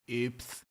Oops.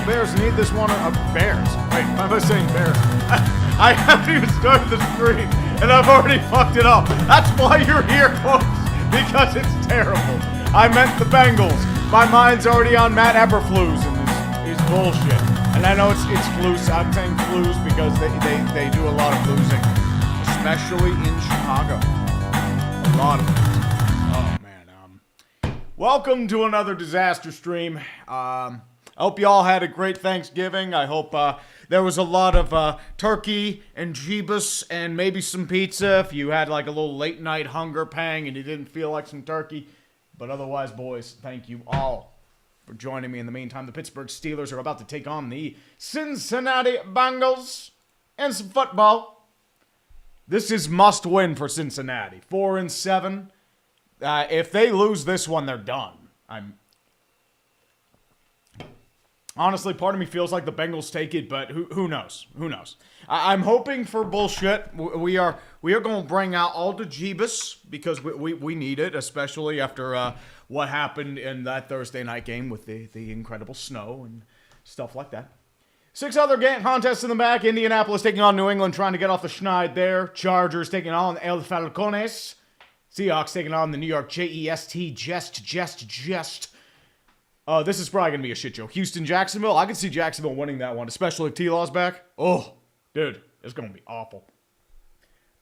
Bears need this one or Bears. Wait, why am I saying Bears? I haven't even started the stream and I've already fucked it up. That's why you're here, folks, because it's terrible. I meant the Bengals. My mind's already on Matt Eberflus and his bullshit. And I know it's flus. I'm saying flus because they do a lot of losing, especially in Chicago. A lot of losing. Oh man. Welcome to another disaster stream. I hope you all had a great Thanksgiving. I hope there was a lot of turkey and jeebus and maybe some pizza if you had like a little late night hunger pang and you didn't feel like some turkey. But otherwise, boys, thank you all for joining me. In the meantime, the Pittsburgh Steelers are about to take on the Cincinnati Bengals and some football. This is must win for Cincinnati. 4-7. If they lose this one, they're done. Honestly, part of me feels like the Bengals take it, but who knows? Who knows? I'm hoping for bullshit. We are going to bring out all the jeebus because we need it, especially after what happened in that Thursday night game with the incredible snow and stuff like that. 6 other contests in the back. Indianapolis taking on New England, trying to get off the schneid there. Chargers taking on El Falcones. Seahawks taking on the New York Jest. This is probably going to be a shit show. Houston-Jacksonville. I can see Jacksonville winning that one, especially if T-Law's back. Oh, dude, it's going to be awful.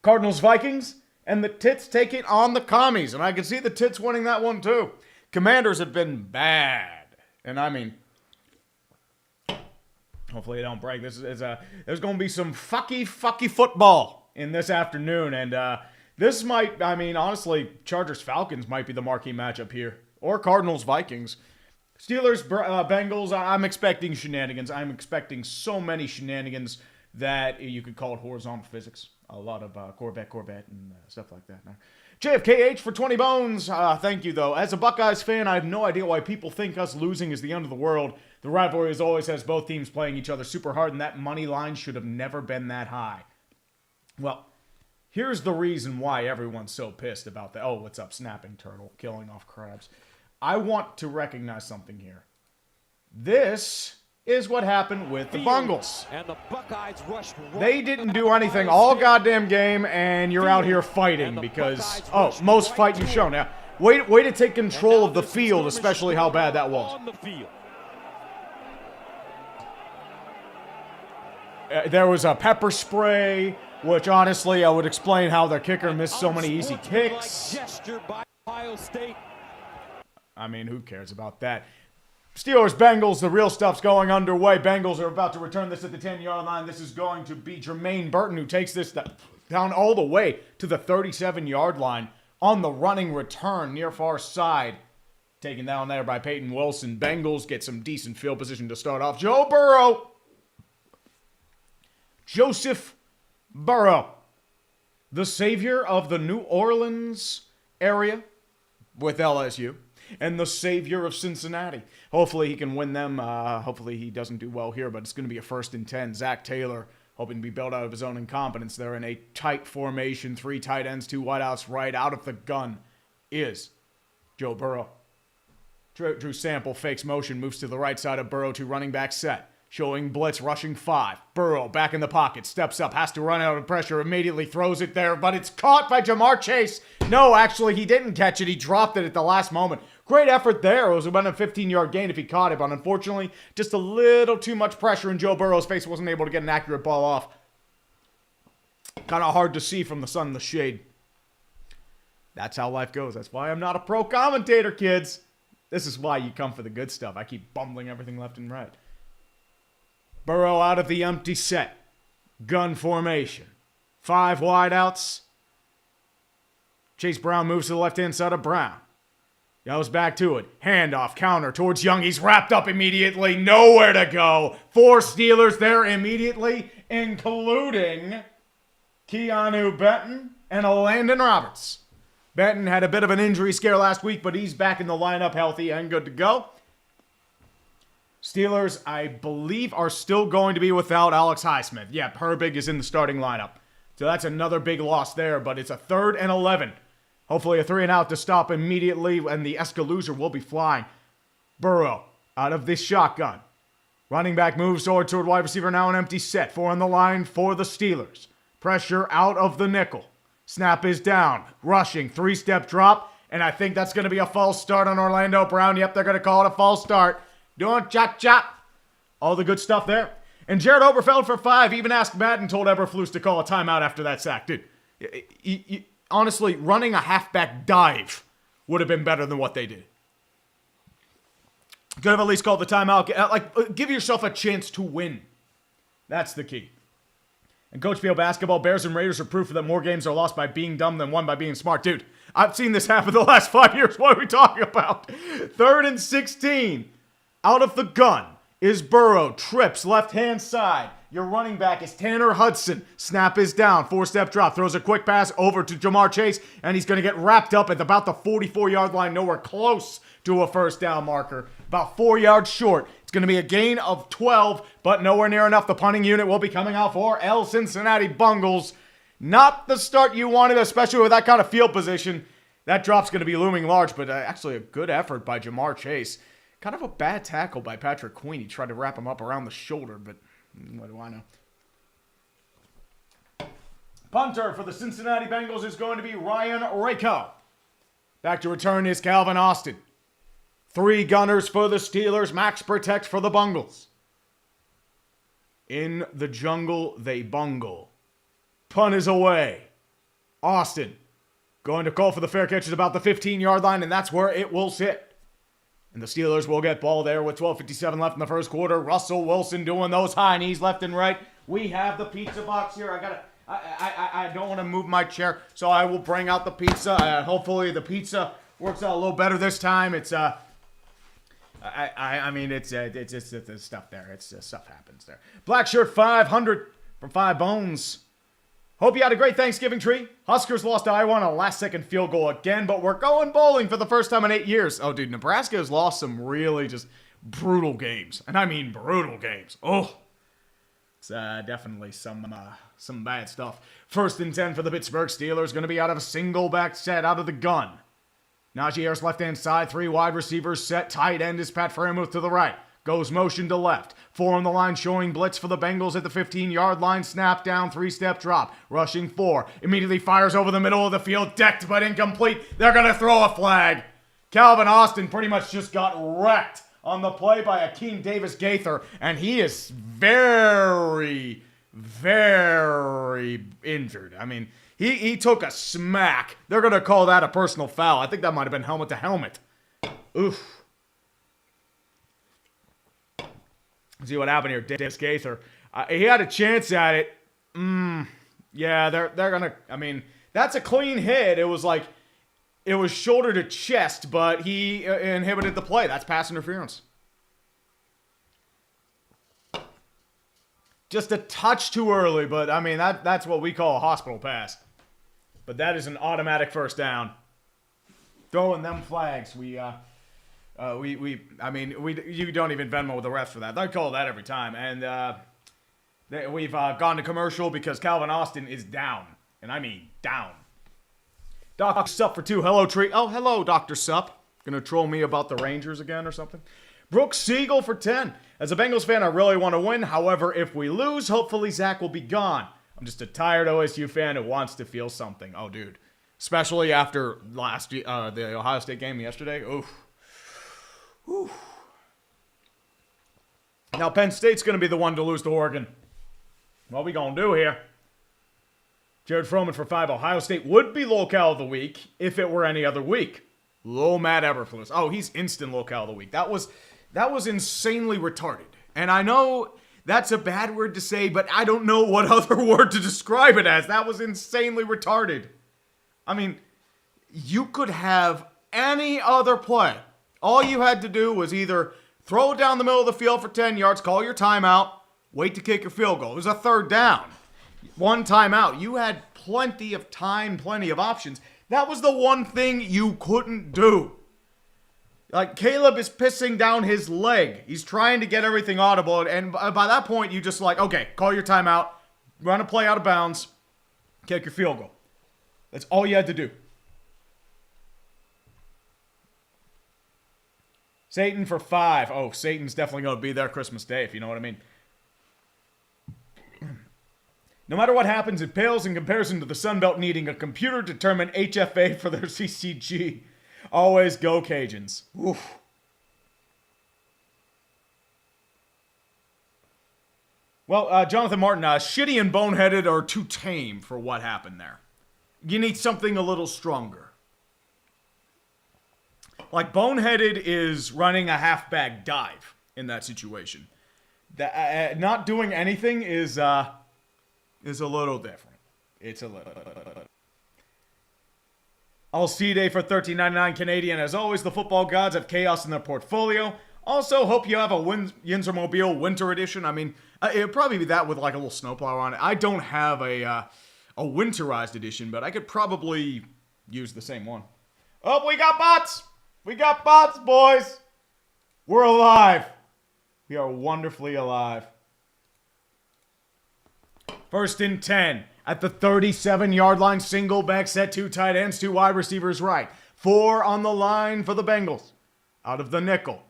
Cardinals-Vikings, and the Tits taking on the Commies, and I can see the Tits winning that one too. Commanders have been bad, and I mean, hopefully they don't break. There's going to be some fucky football in this afternoon, and this might, I mean, honestly, Chargers-Falcons might be the marquee matchup here, or Cardinals-Vikings. Steelers, Bengals, I'm expecting shenanigans. I'm expecting so many shenanigans that you could call it horizontal physics. A lot of Corvette, and stuff like that. JFKH for 20 bones. Thank you, though. As a Buckeyes fan, I have no idea why people think us losing is the end of the world. The rivalry as always has both teams playing each other super hard, and that money line should have never been that high. Well, here's the reason why everyone's so pissed about that. Oh, what's up, Snapping Turtle, killing off crabs. I want to recognize something here. This is what happened with the Bengals. And the Buckeyes rushed they didn't do anything all goddamn game, and you're out here fighting because, most fight you've shown. Now, way to take control of the field, especially how bad that was. There was a pepper spray, which honestly I would explain how their kicker missed so many easy kicks. I mean, who cares about that? Steelers, Bengals, the real stuff's going underway. Bengals are about to return this at the 10-yard line. This is going to be Jermaine Burton who takes this down all the way to the 37-yard line on the running return near far side. Taken down there by Peyton Wilson. Bengals get some decent field position to start off. Joe Burrow. Joseph Burrow. The savior of the New Orleans area. with LSU and the savior of Cincinnati. Hopefully he can win them. Hopefully he doesn't do well here, but it's going to be a 1st and 10. Zach Taylor hoping to be bailed out of his own incompetence there in a tight formation. 3 tight ends, 2 wideouts right. Out of the gun is Joe Burrow. Drew Sample fakes motion, moves to the right side of Burrow to running back set. Showing blitz, rushing 5. Burrow back in the pocket, steps up, has to run out of pressure, immediately throws it there, but it's caught by Jamar Chase. No, actually, he didn't catch it. He dropped it at the last moment. Great effort there. It was about a 15-yard gain if he caught it, but unfortunately, just a little too much pressure in Joe Burrow's face. Wasn't able to get an accurate ball off. Kind of hard to see from the sun in the shade. That's how life goes. That's why I'm not a pro commentator, kids. This is why you come for the good stuff. I keep bumbling everything left and right. Burrow out of the empty set. Gun formation. 5 wideouts. Chase Brown moves to the left-hand side of Brown. Goes back to it. Handoff, counter towards Young. He's wrapped up immediately. Nowhere to go. 4 Steelers there immediately, including Keanu Benton and Landon Roberts. Benton had a bit of an injury scare last week, but he's back in the lineup healthy and good to go. Steelers, I believe, are still going to be without Alex Highsmith. Yeah, Herbig is in the starting lineup. So that's another big loss there, but it's a 3rd and 11. Hopefully a 3-and-out to stop immediately, and the Escalooser will be flying. Burrow out of this shotgun. Running back moves toward wide receiver, now an empty set. 4 on the line for the Steelers. Pressure out of the nickel. Snap is down. Rushing, 3-step drop, and I think that's going to be a false start on Orlando Brown. Yep, they're going to call it a false start. Doing chop. All the good stuff there. And Jared Oberfeld for 5. Even asked Madden, told Eberflus to call a timeout after that sack. Dude, honestly, running a halfback dive would have been better than what they did. Could have at least called the timeout. Give yourself a chance to win. That's the key. And Coach Field basketball, Bears and Raiders are proof that more games are lost by being dumb than won by being smart. Dude, I've seen this happen the last 5 years. What are we talking about? 3rd and 16. Out of the gun is Burrow. Trips left-hand side. Your running back is Tanner Hudson. Snap is down. 4-step drop. Throws a quick pass over to Jamar Chase, and he's going to get wrapped up at about the 44-yard line. Nowhere close to a 1st down marker. About 4 yards short. It's going to be a gain of 12, but nowhere near enough. The punting unit will be coming out for Cincinnati Bengals. Not the start you wanted, especially with that kind of field position. That drop's going to be looming large, but actually a good effort by Jamar Chase. Kind of a bad tackle by Patrick Queen. He tried to wrap him up around the shoulder, but what do I know? Punter for the Cincinnati Bengals is going to be Ryan Rako. Back to return is Calvin Austin. 3 gunners for the Steelers. Max protect for the Bengals. In the jungle, they bungle. Punt is away. Austin going to call for the fair catch at about the 15-yard line, and that's where it will sit. And the Steelers will get ball there with 12:57 left in the first quarter. Russell Wilson doing those high knees left and right. We have the pizza box here. I don't want to move my chair, so I will bring out the pizza. Hopefully the pizza works out a little better this time. It's it's the stuff there. It's stuff happens there. Black Shirt 500 from 5 Bones. Hope you had a great Thanksgiving tree. Huskers lost to Iowa on a last-second field goal again, but we're going bowling for the first time in 8 years. Oh, dude, Nebraska has lost some really just brutal games. And I mean brutal games. Oh, it's definitely some bad stuff. 1st and 10 for the Pittsburgh Steelers. Going to be out of a single back set out of the gun. Najee Harris left-hand side. 3 wide receivers set. Tight end is Pat Freiermuth to the right. Goes motion to left. 4 on the line showing blitz for the Bengals at the 15-yard line. Snap down, 3-step drop. Rushing 4. Immediately fires over the middle of the field. Decked but incomplete. They're going to throw a flag. Calvin Austin pretty much just got wrecked on the play by Akeem Davis-Gaither. And he is very, very injured. I mean, he took a smack. They're going to call that a personal foul. I think that might have been helmet to helmet. Oof. See what happened here. Davis Gaither. He had a chance at it. Yeah, they're gonna. I mean, that's a clean hit. It was shoulder to chest, but he inhibited the play. That's pass interference. Just a touch too early, but I mean that's what we call a hospital pass. But that is an automatic 1st down. throwing them flags. You don't even Venmo the refs for that. They call that every time. And we've gone to commercial because Calvin Austin is down. And I mean down. Dr. Sup for 2. Hello, Tree. Oh, hello, Dr. Sup. Gonna troll me about the Rangers again or something? Brooke Siegel for 10. As a Bengals fan, I really want to win. However, if we lose, hopefully Zach will be gone. I'm just a tired OSU fan who wants to feel something. Oh, dude. Especially after the Ohio State game yesterday. Oof. Oof. Now, Penn State's going to be the one to lose to Oregon. What we going to do here? Jared Froman for 5. Ohio State would be locale of the week if it were any other week. Low Matt Eberflus. Oh, he's instant locale of the week. That was insanely retarded. And I know that's a bad word to say, but I don't know what other word to describe it as. That was insanely retarded. I mean, you could have any other play. All you had to do was either throw it down the middle of the field for 10 yards, call your timeout, wait to kick your field goal. It was a third down. One timeout. You had plenty of time, plenty of options. That was the one thing you couldn't do. Like, Caleb is pissing down his leg. He's trying to get everything audible. And by that point, you just like, okay, call your timeout, run a play out of bounds, kick your field goal. That's all you had to do. Satan for 5. Oh, Satan's definitely going to be there Christmas Day, if you know what I mean. No matter what happens, it pales in comparison to the Sun Belt needing a computer-determined HFA for their CCG. Always go Cajuns. Oof. Well, Jonathan Martin, shitty and boneheaded are too tame for what happened there. You need something a little stronger. Like, boneheaded is running a half-bag dive in that situation. Not doing anything is a little different. It's a little. Alcide for $13.99 Canadian. As always, the football gods have chaos in their portfolio. Also, hope you have a Yinzermobile Winter Edition. I mean, it'll probably be that with like a little snowplow on it. I don't have a winterized edition, but I could probably use the same one. Oh, we got bots! We got bots, boys! We're alive. We are wonderfully alive. 1st and 10. At the 37-yard line, single back set, 2 tight ends, 2 wide receivers right. 4 on the line for the Bengals. Out of the nickel.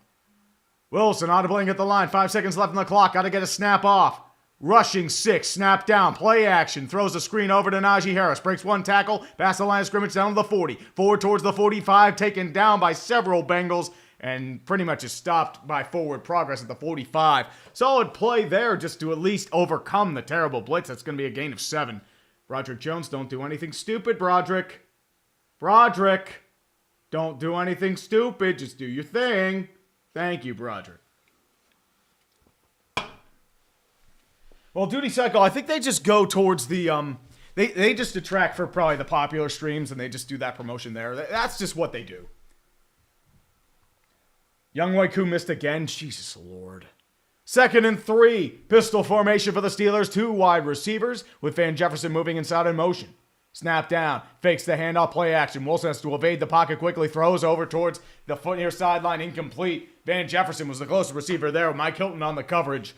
Wilson audibling at the line. 5 seconds left on the clock. Got to get a snap off. Rushing 6. Snap down. Play action. Throws a screen over to Najee Harris. Breaks 1 tackle. Past the line of scrimmage down to the 40. Forward towards the 45. Taken down by several Bengals. And pretty much is stopped by forward progress at the 45. Solid play there just to at least overcome the terrible blitz. That's going to be a gain of 7. Broderick Jones, don't do anything stupid, Broderick. Broderick, don't do anything stupid. Just do your thing. Thank you, Broderick. Well, Duty Cycle, I think they just go towards the, they just attract for probably the popular streams, and they just do that promotion there. That's just what they do. Young Waiku missed again. Jesus Lord. 2nd and 3. Pistol formation for the Steelers. 2 wide receivers with Van Jefferson moving inside in motion. Snap down. Fakes the handoff. Play action. Wilson has to evade the pocket quickly. Throws over towards the foot near sideline. Incomplete. Van Jefferson was the closest receiver there. Mike Hilton on the coverage.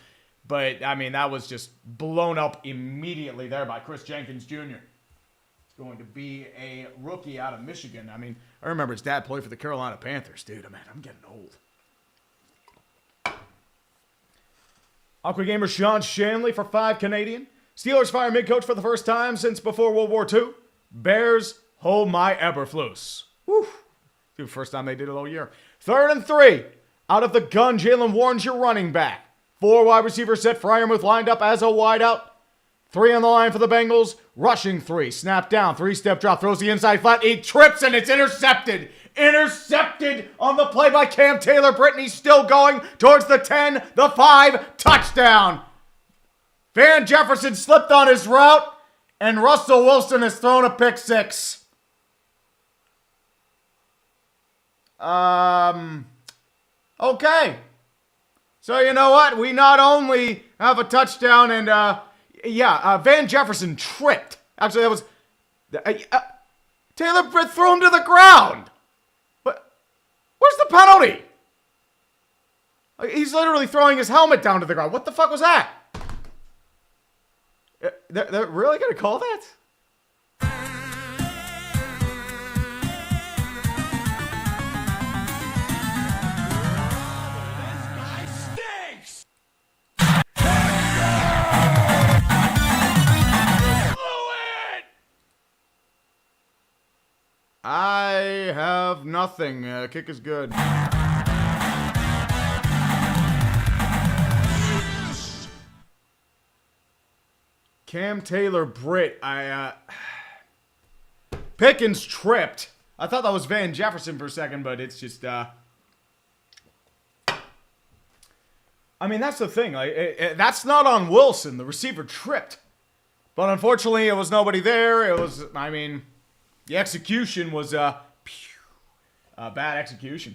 But, I mean, that was just blown up immediately there by Chris Jenkins Jr. It's going to be a rookie out of Michigan. I mean, I remember his dad played for the Carolina Panthers. Dude, man, I'm getting old. Aqua Gamer Sean Shanley for 5 Canadian. Steelers fire mid-coach for the first time since before World War II. Bears hold my Eberflus. Whew. Dude, first time they did it all year. 3rd and 3. Out of the gun, Jalen Warren's your running back. 4 wide receivers set. Fryermuth lined up as a wideout. 3 on the line for the Bengals. Rushing 3. Snap down. 3-step drop. Throws the inside flat. He trips and it's intercepted. Intercepted on the play by Cam Taylor. Brittany still going towards the 10, the 5, touchdown. Van Jefferson slipped on his route, and Russell Wilson has thrown a pick 6. Okay. So you know what? We not only have a touchdown and, Van Jefferson tripped. Actually, that was... Taylor threw him to the ground. Where's the penalty? He's literally throwing his helmet down to the ground. What the fuck was that? They're really going to call that? I have nothing. Kick is good. Cam Taylor Britt. Pickens tripped. I thought that was Van Jefferson for a second, but it's just I mean, that's the thing. That's not on Wilson. The receiver tripped. But unfortunately, it was nobody there. It was, I mean, the execution was bad execution.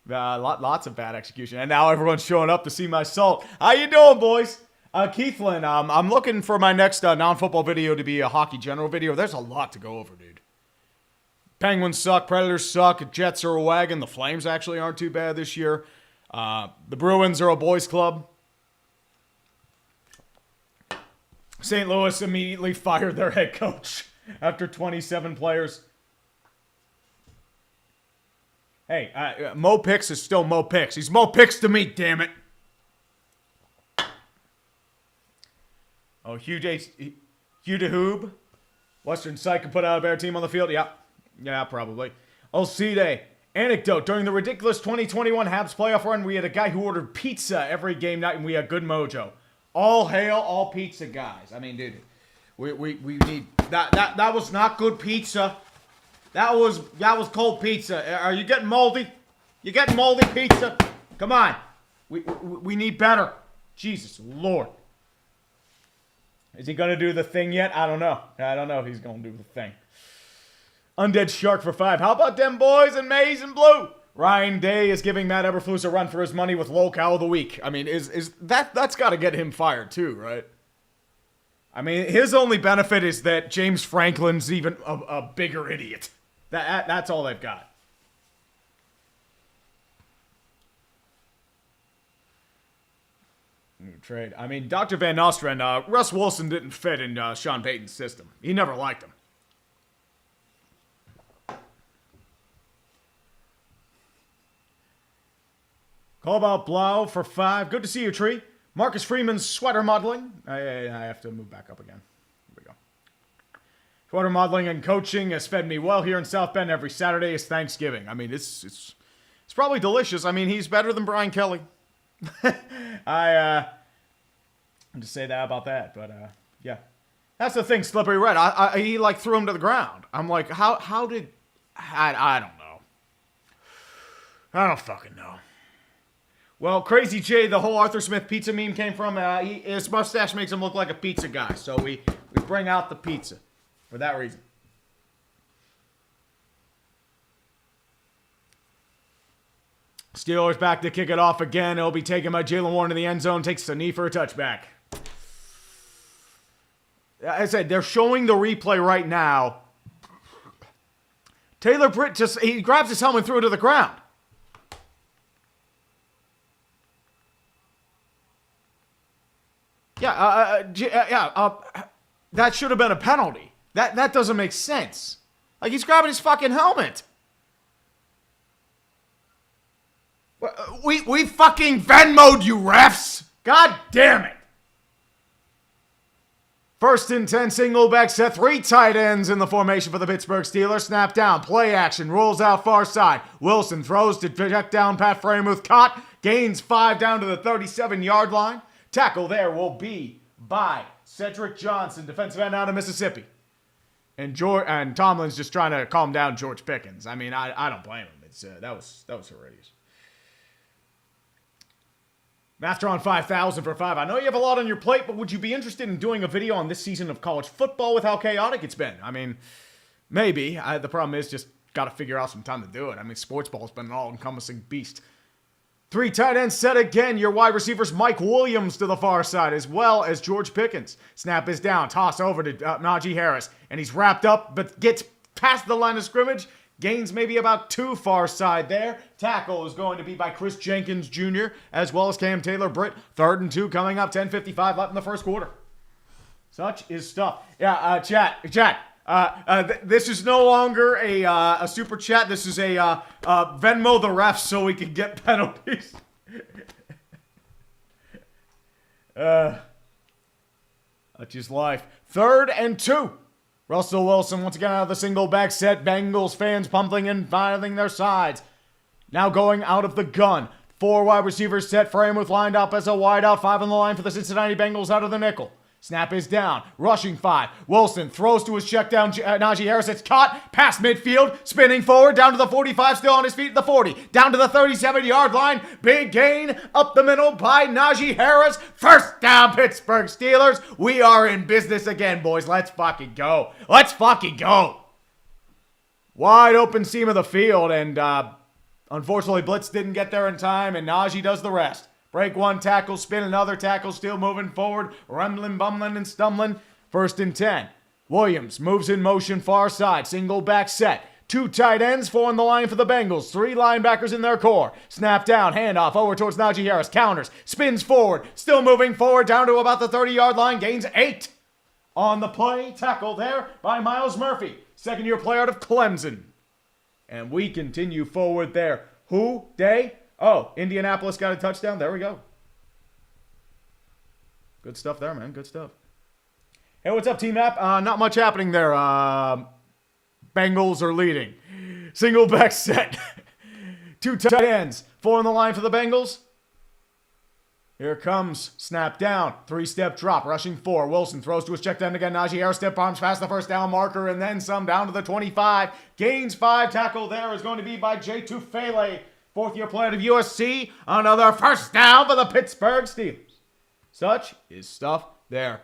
Lots of bad execution. And now everyone's showing up to see my salt. How you doing, boys? Keithlin, I'm looking for my next non-football video to be a hockey general video. There's a lot to go over, dude. Penguins suck. Predators suck. Jets are a wagon. The Flames actually aren't too bad this year. The Bruins are a boys club. St. Louis immediately fired their head coach after 27 players. Hey, Mo Picks is still Mo Picks. He's Mo Picks to me, damn it. Oh, Hugh to Hoob. Western Side can put out a better team on the field. Yeah, probably. Olcide. Anecdote. During the ridiculous 2021 Habs playoff run, we had a guy who ordered pizza every game night, and we had good mojo. All hail, all pizza guys. I mean, dude, we need that. That was not good pizza. That was cold pizza. Are you getting moldy? You getting moldy pizza? Come on. We need better. Jesus Lord. Is he going to do the thing yet? I don't know. I don't know if he's going to do the thing. Undead Shark for 5. How about them boys in maize and blue? Ryan Day is giving Matt Eberflus a run for his money with low cow of the week. I mean, is that's got to get him fired too, right? I mean, his only benefit is that James Franklin's even a bigger idiot. That's all they've got. New trade. I mean, Dr. Van Nostrand, Russ Wilson didn't fit in Sean Payton's system. He never liked him. Call about Blau for 5. Good to see you, Tree. Marcus Freeman's sweater modeling. I have to move back up again. Here we go. Sweater modeling and coaching has fed me well here in South Bend. Every Saturday is Thanksgiving. I mean, it's probably delicious. I mean, he's better than Brian Kelly. I just say that about that, but yeah. That's the thing, Slippery Red. He like threw him to the ground. I'm like, how did I don't know. I don't fucking know. Well, Crazy Jay, the whole Arthur Smith pizza meme came from, his mustache makes him look like a pizza guy. So we bring out the pizza for that reason. Steelers back to kick it off again. It'll be taken by Jalen Warren in the end zone. Takes the knee for a touchback. As I said, they're showing the replay right now. Taylor Britt he grabs his helmet and threw it to the ground. That should have been a penalty. That doesn't make sense. Like, he's grabbing his fucking helmet. We fucking Venmo'd you, refs. God damn it. 1st and 10, single back set. 3 tight ends in the formation for the Pittsburgh Steelers. Snap down, play action, rolls out far side. Wilson throws to check down Pat Freiermuth. Caught, gains 5 down to the 37-yard line. Tackle there will be by Cedric Johnson, defensive end out of Mississippi. And Tomlin's just trying to calm down George Pickens. I mean, I don't blame him. It's that was horrendous. Master on 5,000 for 5. I know you have a lot on your plate, but would you be interested in doing a video on this season of college football with how chaotic it's been? I mean, maybe. The problem is just got to figure out some time to do it. I mean, sports ball's been an all-encompassing beast. 3 tight ends set again. Your wide receivers, Mike Williams to the far side, as well as George Pickens. Snap is down. Toss over to Najee Harris. And he's wrapped up, but gets past the line of scrimmage. Gains maybe about 2 far side there. Tackle is going to be by Chris Jenkins Jr. as well as Cam Taylor-Britt. 3rd and 2 coming up. 10:55 left in the first quarter. Such is stuff. Yeah, chat. This is no longer a super chat. This is a Venmo the refs so we can get penalties. That's just life. 3rd and 2. Russell Wilson once again out of the single back set. Bengals fans pumping and filing their sides. Now going out of the gun. 4 wide receivers set. Frame lined up as a wideout. 5 on the line for the Cincinnati Bengals out of the nickel. Snap is down. Rushing 5. Wilson throws to his check down. Najee Harris. It's caught. Past midfield. Spinning forward. Down to the 45. Still on his feet at the 40. Down to the 37-yard line. Big gain up the middle by Najee Harris. First down, Pittsburgh Steelers. We are in business again, boys. Let's fucking go. Let's fucking go. Wide open seam of the field. And unfortunately, Blitz didn't get there in time. And Najee does the rest. Break 1 tackle, spin another tackle, still moving forward, rumbling, bumbling, and stumbling. 1st and 10. Williams moves in motion far side, single back set. 2 tight ends, 4 on the line for the Bengals. 3 linebackers in their core. Snap down, handoff over towards Najee Harris. Counters, spins forward, still moving forward down to about the 30-yard line. Gains 8 on the play. Tackle there by Myles Murphy, 2nd-year player out of Clemson. And we continue forward there. Who? Day? Oh, Indianapolis got a touchdown. There we go. Good stuff there, man. Good stuff. Hey, what's up, Team App? Not much happening there. Bengals are leading. Single back set. 2 tight ends. 4 on the line for the Bengals. Here comes. Snap down. 3-step drop. Rushing 4. Wilson throws to his check down again. Najee Harris step bombs past the first down marker and then some down to the 25. Gains 5. Tackle there is going to be by Jay Tufele. 4th-year player of USC. Another first down for the Pittsburgh Steelers. Such is stuff there.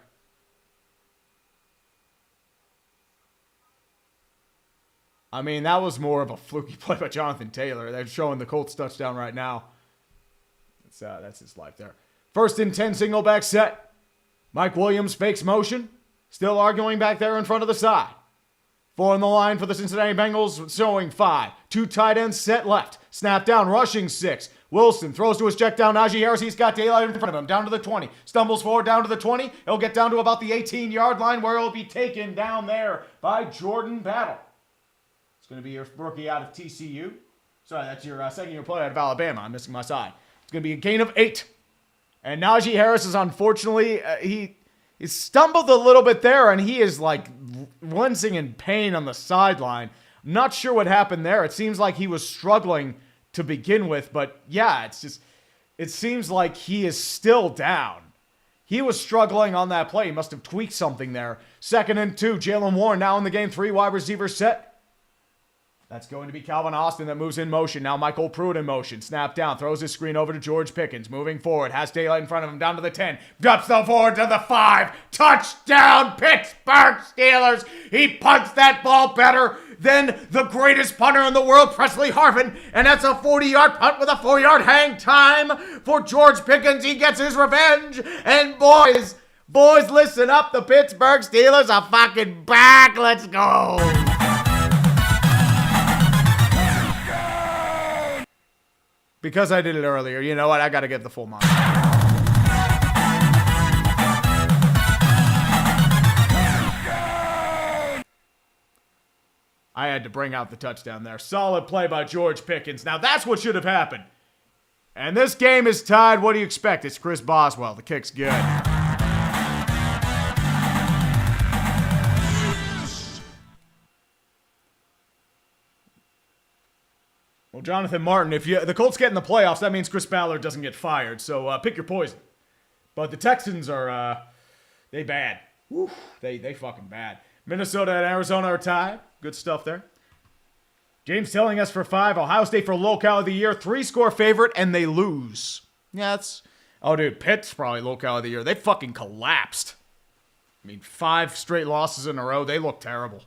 I mean, that was more of a fluky play by Jonathan Taylor. They're showing the Colts touchdown right now. That's his life there. 1st and 10, single back set. Mike Williams fakes motion. Still arguing back there in front of the side. 4 on the line for the Cincinnati Bengals, showing 5. 2 tight ends set left. Snap down, rushing 6. Wilson throws to his check down. Najee Harris, he's got daylight in front of him. Down to the 20. Stumbles forward down to the 20. He'll get down to about the 18-yard line where he'll be taken down there by Jordan Battle. It's going to be your rookie out of TCU. Sorry, that's your 2nd-year player out of Alabama. I'm missing my side. It's going to be a gain of 8. And Najee Harris is unfortunately, he stumbled a little bit there, and he is like wincing in pain on the sideline. I'm not sure what happened there. It seems like he was struggling to begin with, but yeah, it seems like he is still down. He was struggling on that play. He must have tweaked something there. 2nd and 2, Jalen Warren now in the game. 3 wide receiver set. That's going to be Calvin Austin that moves in motion. Now Michael Pruitt in motion. Snap down. Throws his screen over to George Pickens. Moving forward. Has daylight in front of him. Down to the 10. Drops the forward to the 5. Touchdown, Pittsburgh Steelers. He punts that ball better than the greatest punter in the world, Presley Harvin. And that's a 40-yard punt with a 4-yard hang time for George Pickens. He gets his revenge. And boys, listen up. The Pittsburgh Steelers are fucking back. Let's go. Because I did it earlier, you know what? I got to get the full month. I had to bring out the touchdown there. Solid play by George Pickens. Now that's what should have happened. And this game is tied. What do you expect? It's Chris Boswell. The kick's good. Well, Jonathan Martin, if the Colts get in the playoffs, that means Chris Ballard doesn't get fired. So pick your poison. But the Texans are, they bad. Woo, they fucking bad. Minnesota and Arizona are tied. Good stuff there. James telling us for 5. Ohio State for locale of the year. 3-score favorite, and they lose. Yeah, that's... Oh, dude, Pitt's probably locale of the year. They fucking collapsed. I mean, 5 straight losses in a row. They look terrible.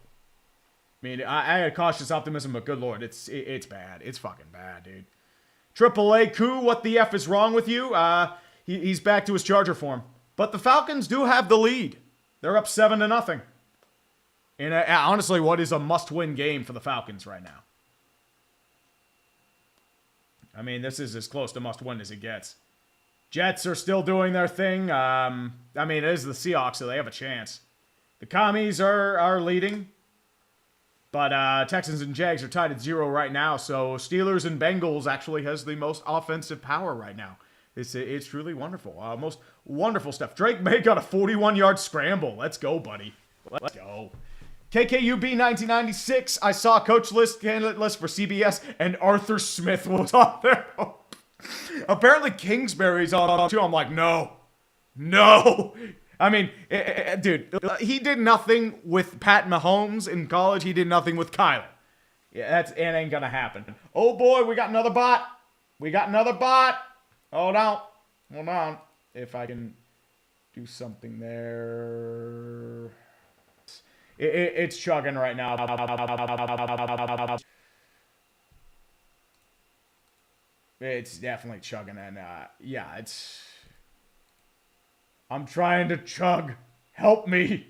I mean, I had cautious optimism, but good lord, it's bad. It's fucking bad, dude. AAA Koo, what the F is wrong with you? He's back to his Charger form. But the Falcons do have the lead. They're up 7-0. And honestly, what is a must-win game for the Falcons right now? I mean, this is as close to must-win as it gets. Jets are still doing their thing. I mean, it is the Seahawks, so they have a chance. The Commies are leading. But Texans and Jags are tied at 0 right now, so Steelers and Bengals actually has the most offensive power right now. It's truly wonderful. Most wonderful stuff. Drake May got a 41-yard scramble. Let's go, buddy. Let's go. KKUB 1996. I saw coach list, candidate list for CBS, and Arthur Smith was on there. Apparently Kingsbury's on too. I'm like, no. I mean, dude, he did nothing with Pat Mahomes in college. He did nothing with Kyler. Yeah, it ain't gonna happen. Oh boy, we got another bot. Hold on. If I can do something there. It's chugging right now. It's definitely chugging, and yeah, it's... I'm trying to chug. Help me.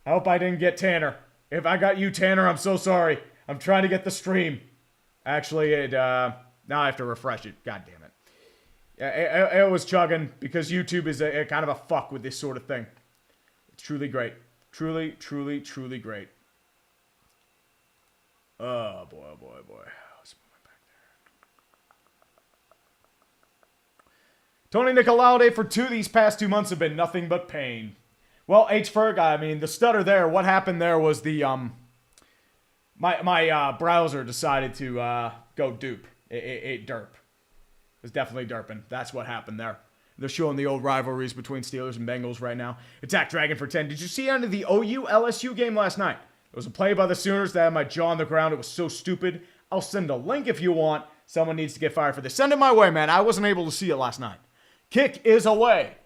I hope I didn't get Tanner. If I got you, Tanner, I'm so sorry. I'm trying to get the stream. Actually, now I have to refresh it. God damn it. It was chugging because YouTube is a kind of a fuck with this sort of thing. It's truly great. Truly great. Oh, boy. Let's move it back there. Tony Nicolaude for 2 these past 2 months have been nothing but pain. Well, H-Ferg, I mean, the stutter there, what happened there was the, my browser decided to, go dupe. It derp. It was definitely derping. That's what happened there. They're showing the old rivalries between Steelers and Bengals right now. Attack Dragon for 10. Did you see under the OU-LSU game last night? It was a play by the Sooners that had my jaw on the ground. It was so stupid. I'll send a link if you want. Someone needs to get fired for this. Send it my way, man. I wasn't able to see it last night. Kick is away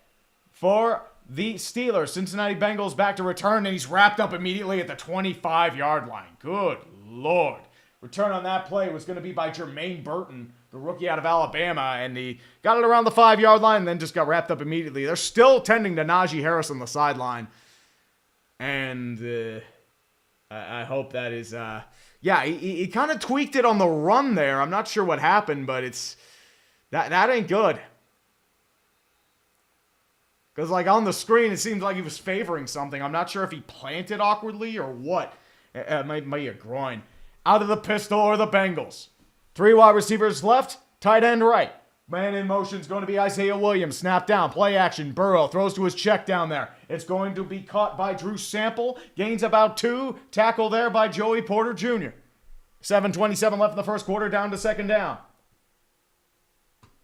for the Steelers. Cincinnati Bengals back to return, and he's wrapped up immediately at the 25-yard line. Good Lord. Return on that play was going to be by Jermaine Burton, the rookie out of Alabama, and he got it around the 5-yard line and then just got wrapped up immediately. They're still tending to Najee Harris on the sideline. And I hope that is... yeah, he kind of tweaked it on the run there. I'm not sure what happened, but it's... That ain't good. Because, like, on the screen, it seems like he was favoring something. I'm not sure if he planted awkwardly or what. It might be a groin. Out of the pistol or the Bengals. 3 wide receivers left, tight end right. Man in motion is going to be Isaiah Williams. Snap down, play action. Burrow throws to his check down there. It's going to be caught by Drew Sample. Gains about 2. Tackle there by Joey Porter Jr. 7:27 left in the first quarter, down to second down.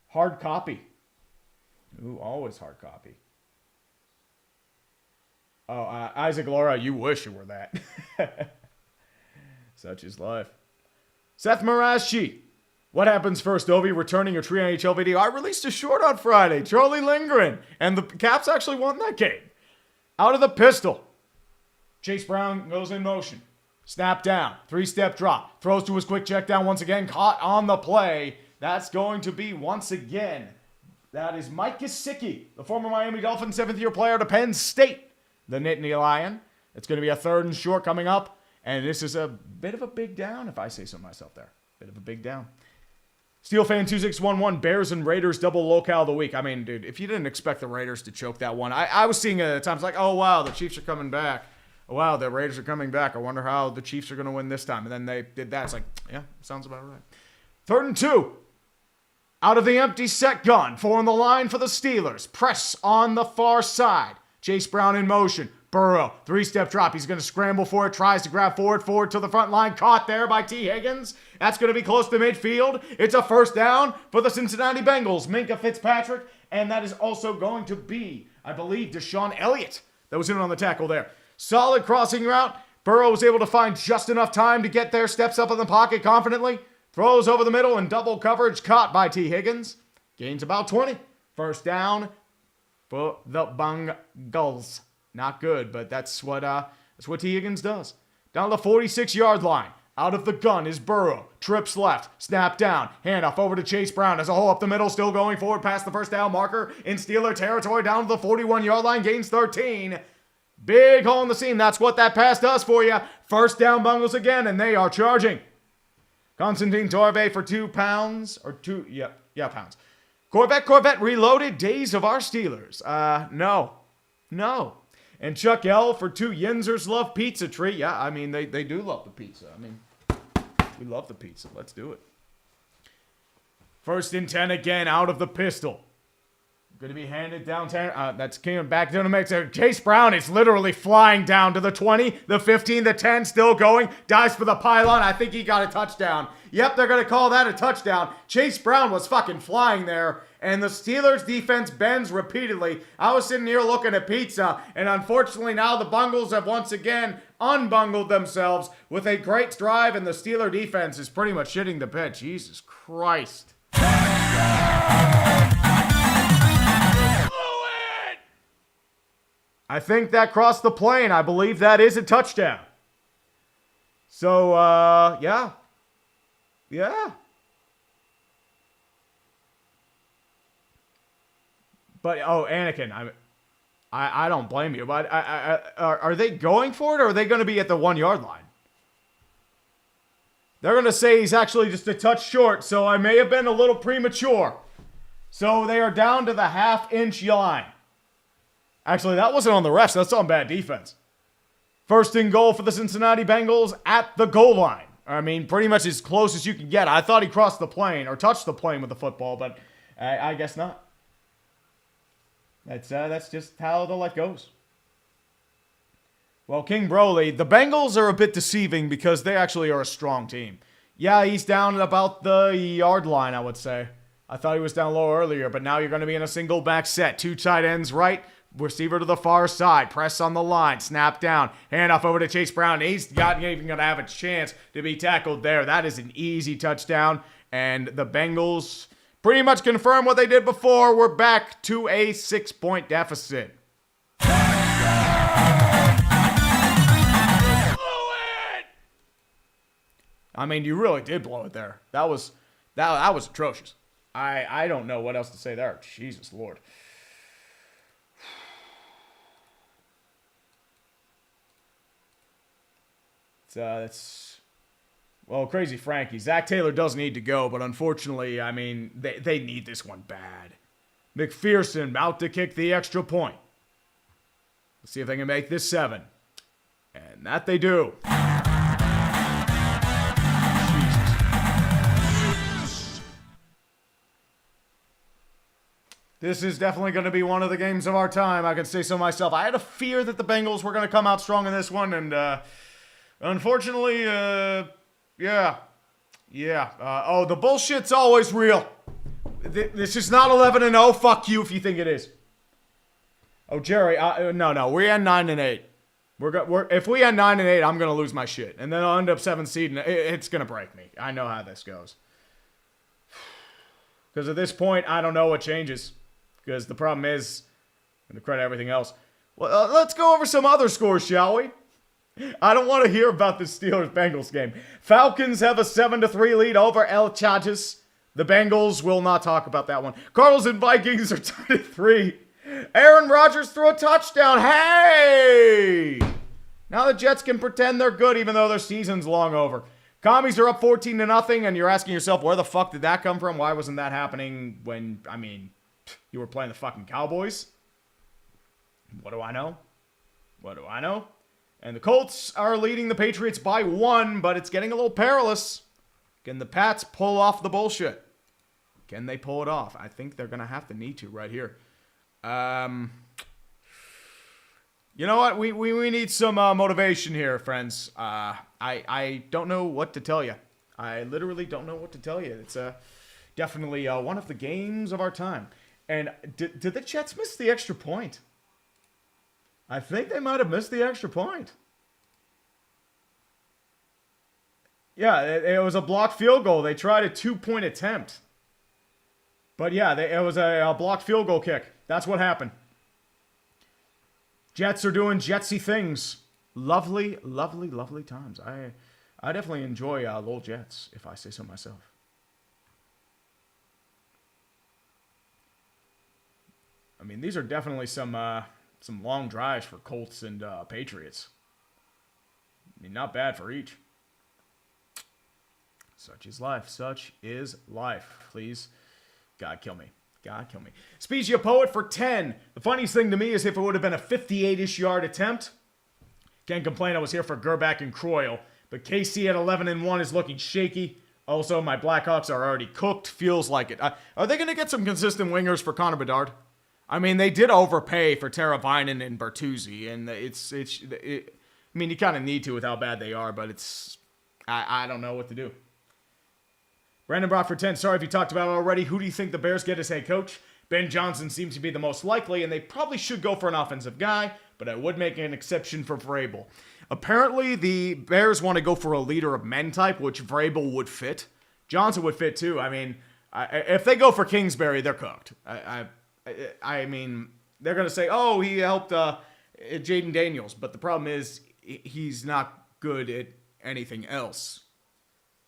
Hard copy. Ooh, always hard copy. Oh, Isaac Laura, you wish it were that. Such is life. Seth Marashi. What happens first, Ovi? Returning a Tree NHL video. I released a short on Friday. Charlie Lindgren. And the Caps actually won that game. Out of the pistol. Chase Brown goes in motion. Snap down. 3-step drop. Throws to his quick check down once again. Caught on the play. That's going to be once again. That is Mike Gesicki, the former Miami Dolphins 7th-year player to Penn State. The Nittany Lion. It's going to be a 3rd and short coming up. And this is a bit of a big down, if I say so myself there. Bit of a big down. SteelFan2611, Bears and Raiders double locale of the week. I mean, dude, if you didn't expect the Raiders to choke that one, I was seeing it at times like, oh, wow, the Chiefs are coming back. Oh, wow, the Raiders are coming back. I wonder how the Chiefs are going to win this time. And then they did that. It's like, yeah, sounds about right. 3rd and 2. Out of the empty set gun. 4 on the line for the Steelers. Press on the far side. Chase Brown in motion. Burrow, 3-step drop. He's going to scramble for it. Tries to grab forward to the front line. Caught there by T. Higgins. That's going to be close to midfield. It's a 1st down for the Cincinnati Bengals. Minka Fitzpatrick. And that is also going to be, I believe, Deshaun Elliott that was in on the tackle there. Solid crossing route. Burrow was able to find just enough time to get there. Steps up in the pocket confidently. Throws over the middle and double coverage. Caught by T. Higgins. Gains about 20. 1st down for the Bengals. Not good, but that's what T. Higgins does. Down to the 46-yard line. Out of the gun is Burrow. Trips left. Snap down. Handoff over to Chase Brown. As a hole up the middle. Still going forward past the 1st down marker. In Steeler territory. Down to the 41-yard line. Gains 13. Big hole in the seam. That's what that pass does for you. 1st down Bengals again, and they are charging. Constantine Torve for £2 or pounds. Corvette Reloaded, Days of Our Steelers. No. And Chuck L for 2 Yinzers Love Pizza Treat. Yeah, I mean, they do love the pizza. I mean, we love the pizza. Let's do it. 1st and 10 again out of the pistol. Going to be handed downtown. That's coming back to the mix. Chase Brown is literally flying down to the 20, the 15, the 10, still going. Dives for the pylon. I think he got a touchdown. Yep, they're going to call that a touchdown. Chase Brown was fucking flying there. And the Steelers defense bends repeatedly. I was sitting here looking at pizza. And unfortunately now the Bengals have once again unbungled themselves with a great drive. And the Steeler defense is pretty much shitting the bed. Jesus Christ. I think that crossed the plane. I believe that is a touchdown. So, yeah. But, Anakin, I don't blame you. But are they going for it, or are they going to be at the 1 yard line? They're going to say he's actually just a touch short, so I may have been a little premature. So they are down to the half-inch line. Actually, that wasn't on the refs. That's on bad defense. 1st and goal for the Cincinnati Bengals at the goal line. I mean, pretty much as close as you can get. I thought he crossed the plane or touched the plane with the football, but I guess not. That's just how the life goes. Well, King Broly, the Bengals are a bit deceiving because they actually are a strong team. Yeah, he's down at about the yard line, I would say. I thought he was down low earlier, but now you're going to be in a single back set. 2 tight ends right. Receiver to the far side. Press on the line. Snap down. Hand off over to Chase Brown. He's not even going to have a chance to be tackled there. That is an easy touchdown. And the Bengals pretty much confirm what they did before. We're back to a 6-point deficit. I mean, you really did blow it there. That was atrocious. I don't know what else to say there. Jesus Lord. That's well, crazy Frankie. Zach Taylor does need to go, but unfortunately, I mean, they need this one bad. McPherson out to kick the extra point. Let's see if they can make this 7. And that they do. Jesus. This is definitely going to be one of the games of our time. I can say so myself. I had a fear that the Bengals were going to come out strong in this one, and unfortunately, yeah. The bullshit's always real. This is not 11-0. Fuck you if you think it is. Oh, Jerry, no. We had 9-8. If we had 9-8, I'm gonna lose my shit, and then I'll end up 7 seed, and it's gonna break me. I know how this goes. Because at this point, I don't know what changes. Because the problem is, and to credit everything else. Well, let's go over some other scores, shall we? I don't want to hear about the Steelers-Bengals game. Falcons have a 7-3 lead over El Chargers. The Bengals will not talk about that one. Cardinals and Vikings are tied at 3. Aaron Rodgers threw a touchdown. Hey! Now the Jets can pretend they're good even though their season's long over. Commies are up 14-0, and you're asking yourself, where the fuck did that come from? Why wasn't that happening when, you were playing the fucking Cowboys? What do I know? And the Colts are leading the Patriots by 1, but it's getting a little perilous. Can the Pats pull off the bullshit? Can they pull it off? I think they're going to have to need to right here. You know what? We need some motivation here, friends. I don't know what to tell you. I literally don't know what to tell you. It's definitely one of the games of our time. And did the Jets miss the extra point? I think they might have missed the extra point. Yeah, it was a blocked field goal. They tried a 2-point attempt. But yeah, it was a blocked field goal kick. That's what happened. Jets are doing Jetsy things. Lovely, lovely, lovely times. I definitely enjoy Lowell Jets, if I say so myself. I mean, these are definitely some long drives for Colts and Patriots. I mean, not bad for each. Such is life. Such is life. Please, God, kill me. God, kill me. Speedia Poet for 10. The funniest thing to me is if it would have been a 58-ish yard attempt. Can't complain. I was here for Gerback and Croyle. But KC at 11-1 is looking shaky. Also, my Blackhawks are already cooked. Feels like it. Are they going to get some consistent wingers for Connor Bedard? I mean, they did overpay for Teravainen and Bertuzzi, and I mean, you kind of need to with how bad they are, but I don't know what to do. Brandon Brock for 10. Sorry if you talked about it already. Who do you think the Bears get as head coach? Ben Johnson seems to be the most likely, and they probably should go for an offensive guy, but I would make an exception for Vrabel. Apparently, the Bears want to go for a leader of men type, which Vrabel would fit. Johnson would fit too. I mean, if they go for Kingsbury, they're cooked. I mean, they're going to say, oh, he helped Jaden Daniels. But the problem is he's not good at anything else.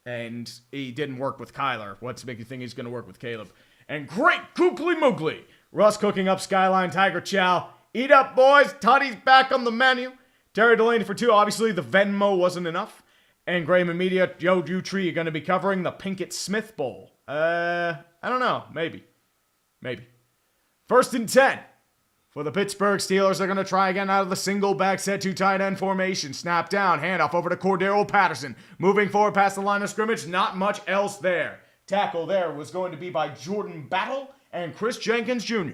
And he didn't work with Kyler. What's making you think he's going to work with Caleb? And great Googly Moogly. Russ cooking up Skyline Tiger Chow. Eat up, boys. Toddy's back on the menu. Terry Delaney for 2. Obviously, the Venmo wasn't enough. And Graham and Media, Joe Dutry, you're going to be covering the Pinkett Smith Bowl. I don't know. Maybe. 1st and 10 for the Pittsburgh Steelers. They're going to try again out of the single back set to tight end formation. Snap down. Handoff over to Cordero Patterson. Moving forward past the line of scrimmage. Not much else there. Tackle there was going to be by Jordan Battle and Chris Jenkins Jr.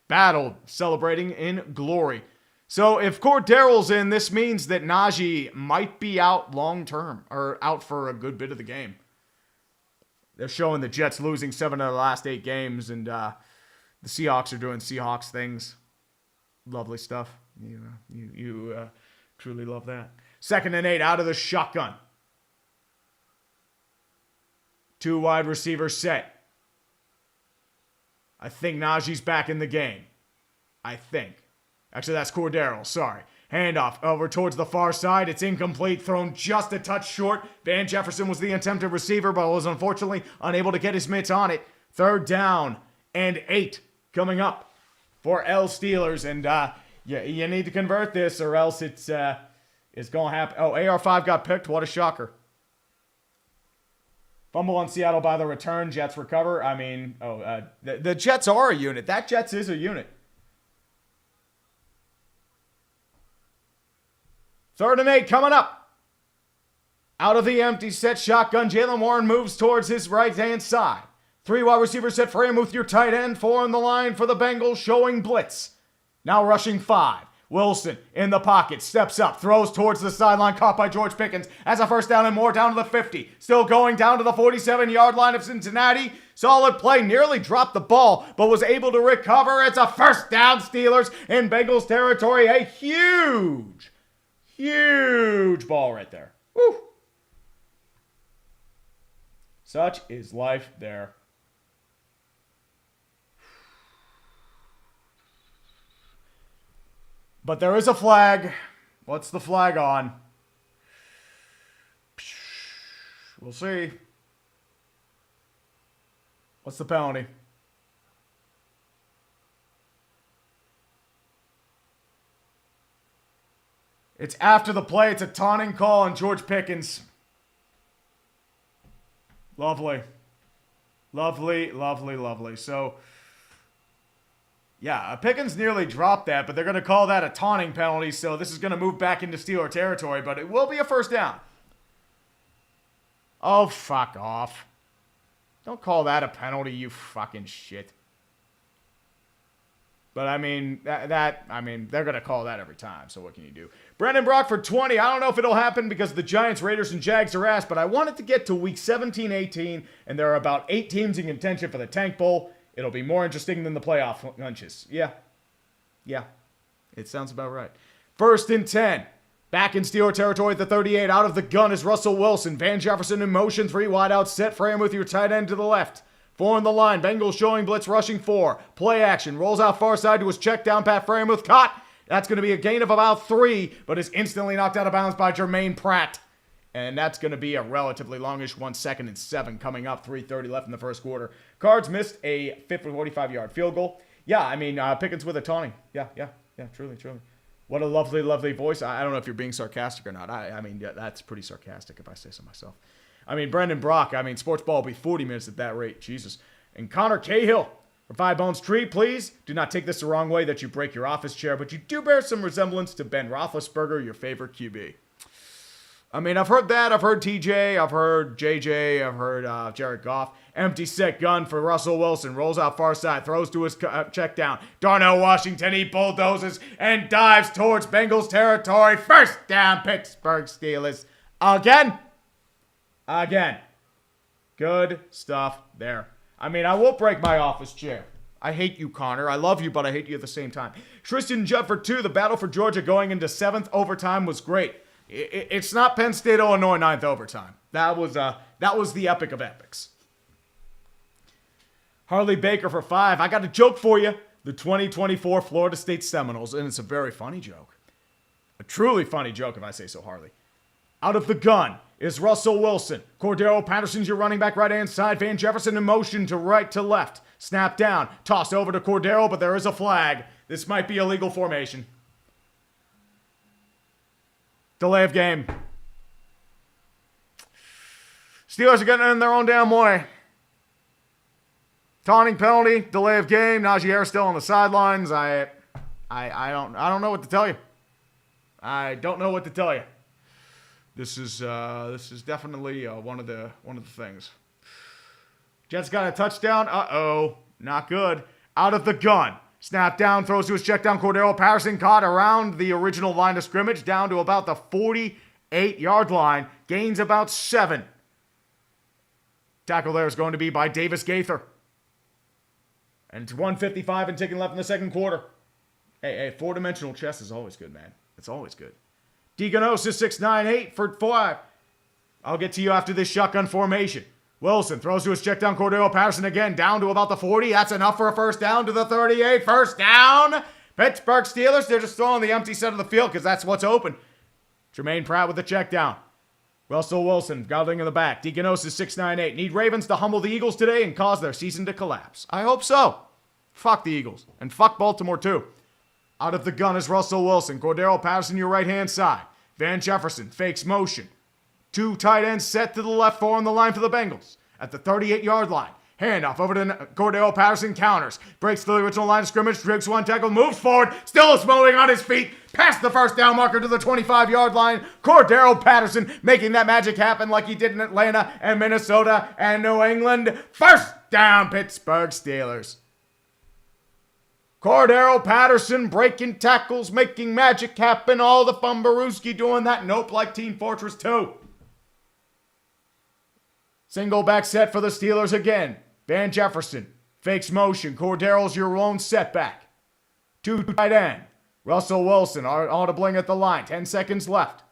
Battle celebrating in glory. So if Cordero's in, this means that Najee might be out long term or out for a good bit of the game. They're showing the Jets losing 7 of the last 8 games, and the Seahawks are doing Seahawks things. Lovely stuff. You truly love that. 2nd and 8 out of the shotgun. 2 wide receivers set. I think Najee's back in the game. I think. Actually, that's Cordero. Sorry. Handoff over towards the far side. It's incomplete. Thrown just a touch short. Van Jefferson was the attempted receiver, but was unfortunately unable to get his mitts on it. 3rd down and 8 coming up for L Steelers. And you need to convert this or else it's going to happen. Oh, AR5 got picked. What a shocker. Fumble on Seattle by the return. Jets recover. I mean, the Jets are a unit. That Jets is a unit. 3rd and 8 coming up. Out of the empty set shotgun, Jalen Warren moves towards his right-hand side. 3 wide receivers set for him with your tight end. 4 on the line for the Bengals showing blitz. Now rushing 5. Wilson in the pocket, steps up, throws towards the sideline, caught by George Pickens. As a 1st down and more, down to the 50. Still going down to the 47-yard line of Cincinnati. Solid play, nearly dropped the ball, but was able to recover. It's a 1st down, Steelers in Bengals territory. A huge ball right there. Woo. Such is life there. But there is a flag. What's the flag on? We'll see. What's the penalty? It's after the play. It's a taunting call on George Pickens. Lovely. So, yeah, Pickens nearly dropped that, but they're going to call that a taunting penalty, so this is going to move back into Steeler territory, but it will be a 1st down. Oh, fuck off. Don't call that a penalty, you fucking shit. But, I mean, they're going to call that every time, so what can you do? Brandon Brock for 20. I don't know if it'll happen because the Giants, Raiders, and Jags are ass, but I wanted to get to week 17, 18, and there are about 8 teams in contention for the Tank Bowl. It'll be more interesting than the playoff lunches. Yeah. It sounds about right. 1st and 10. Back in Steeler territory at the 38. Out of the gun is Russell Wilson. Van Jefferson in motion. 3 wide out set for him with your tight end to the left. 4 on the line. Bengals showing blitz rushing 4. Play action. Rolls out far side to his check down. Pat Freiermuth caught. That's going to be a gain of about 3, but is instantly knocked out of bounds by Jermaine Pratt. And that's going to be a relatively longish 1, 2nd and 7 coming up. 3:30 left in the 1st quarter. Cards missed a 45-yard field goal. Yeah, I mean, Pickens with a taunting. Yeah, truly. What a lovely voice. I don't know if you're being sarcastic or not. I mean, yeah, that's pretty sarcastic if I say so myself. I mean, Brendan Brock, sports ball will be 40 minutes at that rate. Jesus. And Connor Cahill for 5 Bones Tree, please do not take this the wrong way that you break your office chair, but you do bear some resemblance to Ben Roethlisberger, your favorite QB. I've heard that. I've heard TJ. I've heard JJ. I've heard Jared Goff. Empty set gun for Russell Wilson. Rolls out far side. Throws to his check down. Darnell Washington. He bulldozes and dives towards Bengals territory. First down, Pittsburgh Steelers. Again. Good stuff there. I will break my office chair. I hate you, Connor. I love you, but I hate you at the same time. Tristan Judd for 2. The battle for Georgia going into 7th overtime was great. It's not Penn State, Illinois 9th overtime. That was the epic of epics. Harley Baker for 5. I got a joke for you. The 2024 Florida State Seminoles, and it's a very funny joke. A truly funny joke, if I say so, Harley. Out of the gun is Russell Wilson. Cordero Patterson's your running back right-hand side. Van Jefferson in motion to right to left. Snap down. Toss over to Cordero, but there is a flag. This might be illegal formation. Delay of game. Steelers are getting in their own damn way. Taunting penalty, delay of game. Najee Harris still on the sidelines. I don't know what to tell you. I don't know what to tell you. This is definitely one of the things. Jets got a touchdown. Uh-oh, not good. Out of the gun. Snap down, throws to his check down. Cordero Patterson caught around the original line of scrimmage down to about the 48-yard line. Gains about 7. Tackle there is going to be by Davis Gaither. And it's 1:55 and ticking left in the second quarter. Hey, 4-dimensional chess is always good, man. It's always good. Deagonosis 698 for 5. I'll get to you after this shotgun formation. Wilson throws to his check down. Cordero Patterson again down to about the 40. That's enough for a first down to the 38. First down. Pittsburgh Steelers. They're just throwing the empty side of the field because that's what's open. Jermaine Pratt with the check down. Russell Wilson gobbling in the back. Deagonosis 698. Need Ravens to humble the Eagles today and cause their season to collapse. I hope so. Fuck the Eagles. And fuck Baltimore too. Out of the gun is Russell Wilson. Cordero Patterson, your right-hand side. Van Jefferson fakes motion. 2 tight ends set to the left, 4 on the line for the Bengals. At the 38-yard line. Handoff over to Cordero Patterson, counters. Breaks the original line of scrimmage, drigs 1 tackle, moves forward, still is moving on his feet, past the first down marker to the 25-yard line. Cordero Patterson making that magic happen like he did in Atlanta and Minnesota and New England. First down, Pittsburgh Steelers. Cordero Patterson breaking tackles, making magic happen, all the Fumbarooski doing that. Nope, like Team Fortress 2. Single back set for the Steelers again. Van Jefferson fakes motion. Cordero's your lone setback. 2 tight end. Russell Wilson audibling at the line. 10 seconds left.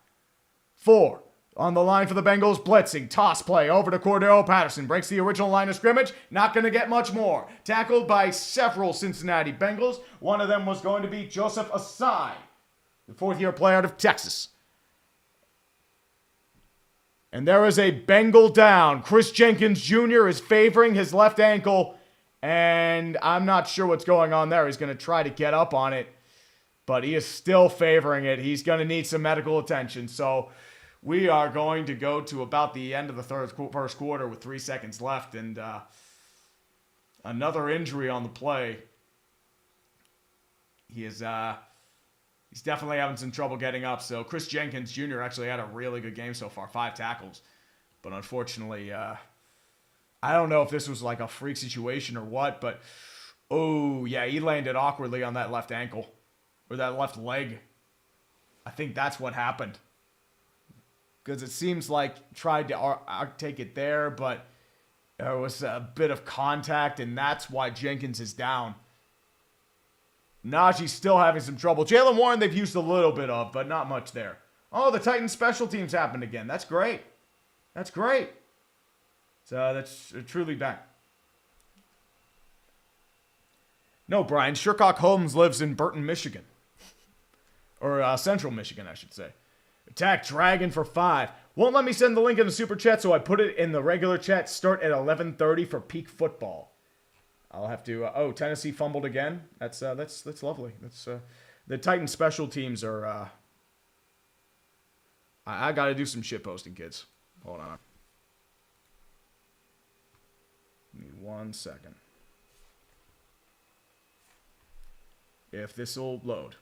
4 on the line for the Bengals, blitzing. Toss play over to Cordero Patterson. Breaks the original line of scrimmage. Not going to get much more. Tackled by several Cincinnati Bengals. One of them was going to be Joseph Asai, the 4th-year player out of Texas. And there is a Bengal down. Chris Jenkins Jr. is favoring his left ankle, and I'm not sure what's going on there. He's going to try to get up on it, but he is still favoring it. He's going to need some medical attention. So we are going to go to about the end of the first quarter with 3 seconds left, and another injury on the play. He's definitely having some trouble getting up. So Chris Jenkins Jr. actually had a really good game so far, 5 tackles. But unfortunately, I don't know if this was like a freak situation or what, but oh, yeah, he landed awkwardly on that left ankle or that left leg. I think that's what happened. Because it seems like tried to take it there, but there was a bit of contact, and that's why Jenkins is down. Najee's still having some trouble. Jaylen Warren they've used a little bit of, but not much there. Oh, the Titans special teams happened again. That's great. That's great. So that's truly back. No, Brian. Sherlock Holmes lives in Burton, Michigan. Or Central Michigan, I should say. Attack Dragon for 5. Won't let me send the link in the super chat, so I put it in the regular chat. Start at 11:30 for peak football. I'll have to. Tennessee fumbled again. That's lovely. That's the Titans special teams are. I got to do some shit posting, kids. Hold on. Give me 1 second. If this will load.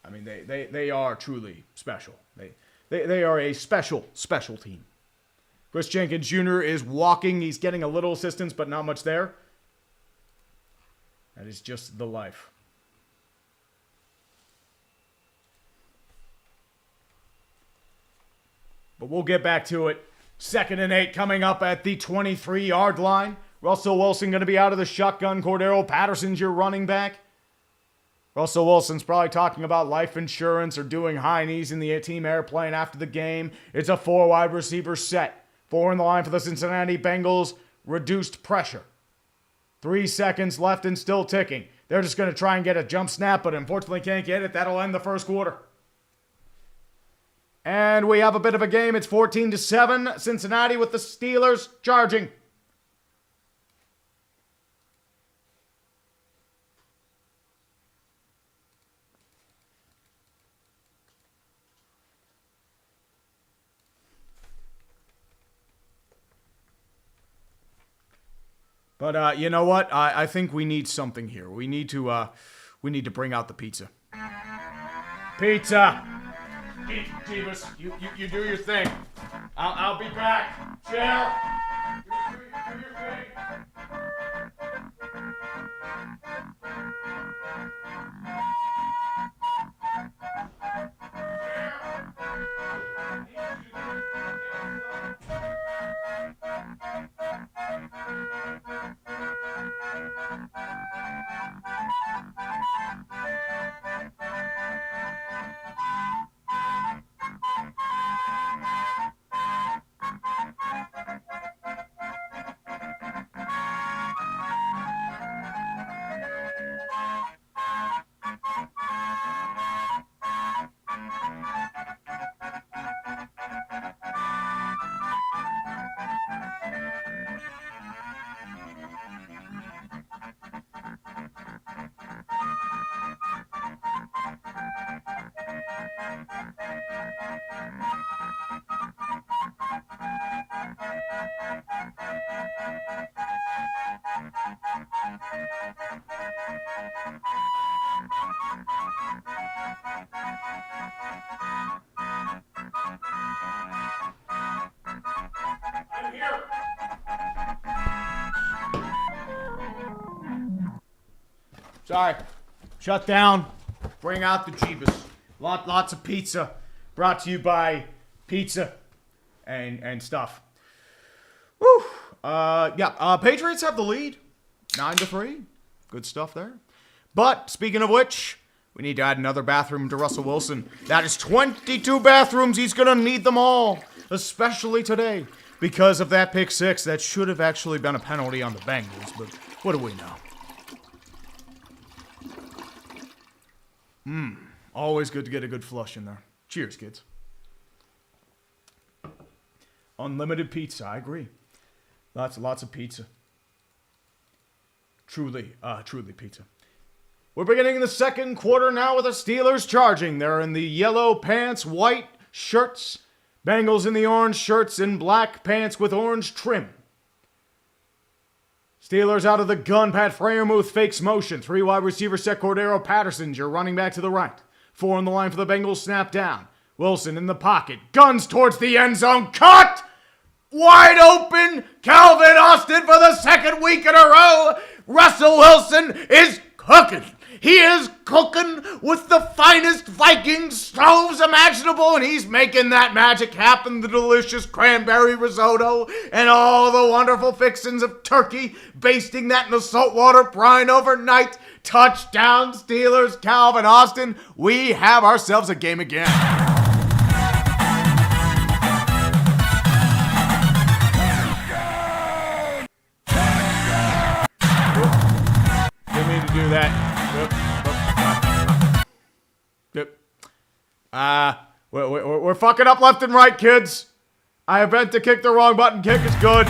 I mean, they are truly special. They are a special team. Chris Jenkins Jr. is walking. He's getting a little assistance, but not much there. That is just the life. But we'll get back to it. 2nd and 8 coming up at the 23-yard line. Russell Wilson going to be out of the shotgun. Cordero Patterson's your running back. Russell Wilson's probably talking about life insurance or doing high knees in the team airplane after the game. It's a 4 wide receiver set. 4 in the line for the Cincinnati Bengals. Reduced pressure. 3 seconds left and still ticking. They're just going to try and get a jump snap, but unfortunately can't get it. That'll end the first quarter. And we have a bit of a game. It's 14-7. Cincinnati with the Steelers charging. But you know what? I think we need something here. We need to bring out the pizza. Pizza. Jeebus, you do your thing. I'll be back. Chair. Do your thing. Sorry. Shut down. Bring out the Jeebus. Lots of pizza. Brought to you by Pizza and stuff. Woo. Patriots have the lead. 9-3. Good stuff there. But speaking of which, we need to add another bathroom to Russell Wilson. That is 22 bathrooms. He's going to need them all, especially today, because of that pick six. That should have actually been a penalty on the Bengals, but what do we know? Always good to get a good flush in there. Cheers, kids. Unlimited pizza, I agree. Lots of pizza. Truly pizza. We're beginning the second quarter now with the Steelers charging. They're in the yellow pants, white shirts. Bengals in the orange shirts and black pants with orange trim. Steelers out of the gun. Pat Freiermuth fakes motion. 3 wide receiver set. Cordero Patterson's your running back to the right. 4 on the line for the Bengals. Snap down. Wilson in the pocket. Guns towards the end zone. Cut! Wide open. Calvin Austin for the second week in a row. Russell Wilson is cooking. He is cooking with the finest Viking stoves imaginable, and he's making that magic happen. The delicious cranberry risotto and all the wonderful fixings of turkey, basting that in the saltwater brine overnight. Touchdown, Steelers, Calvin Austin. We have ourselves a game again. Didn't mean to do that. Yep. We're fucking up left and right, kids. I meant to kick the wrong button. Kick is good.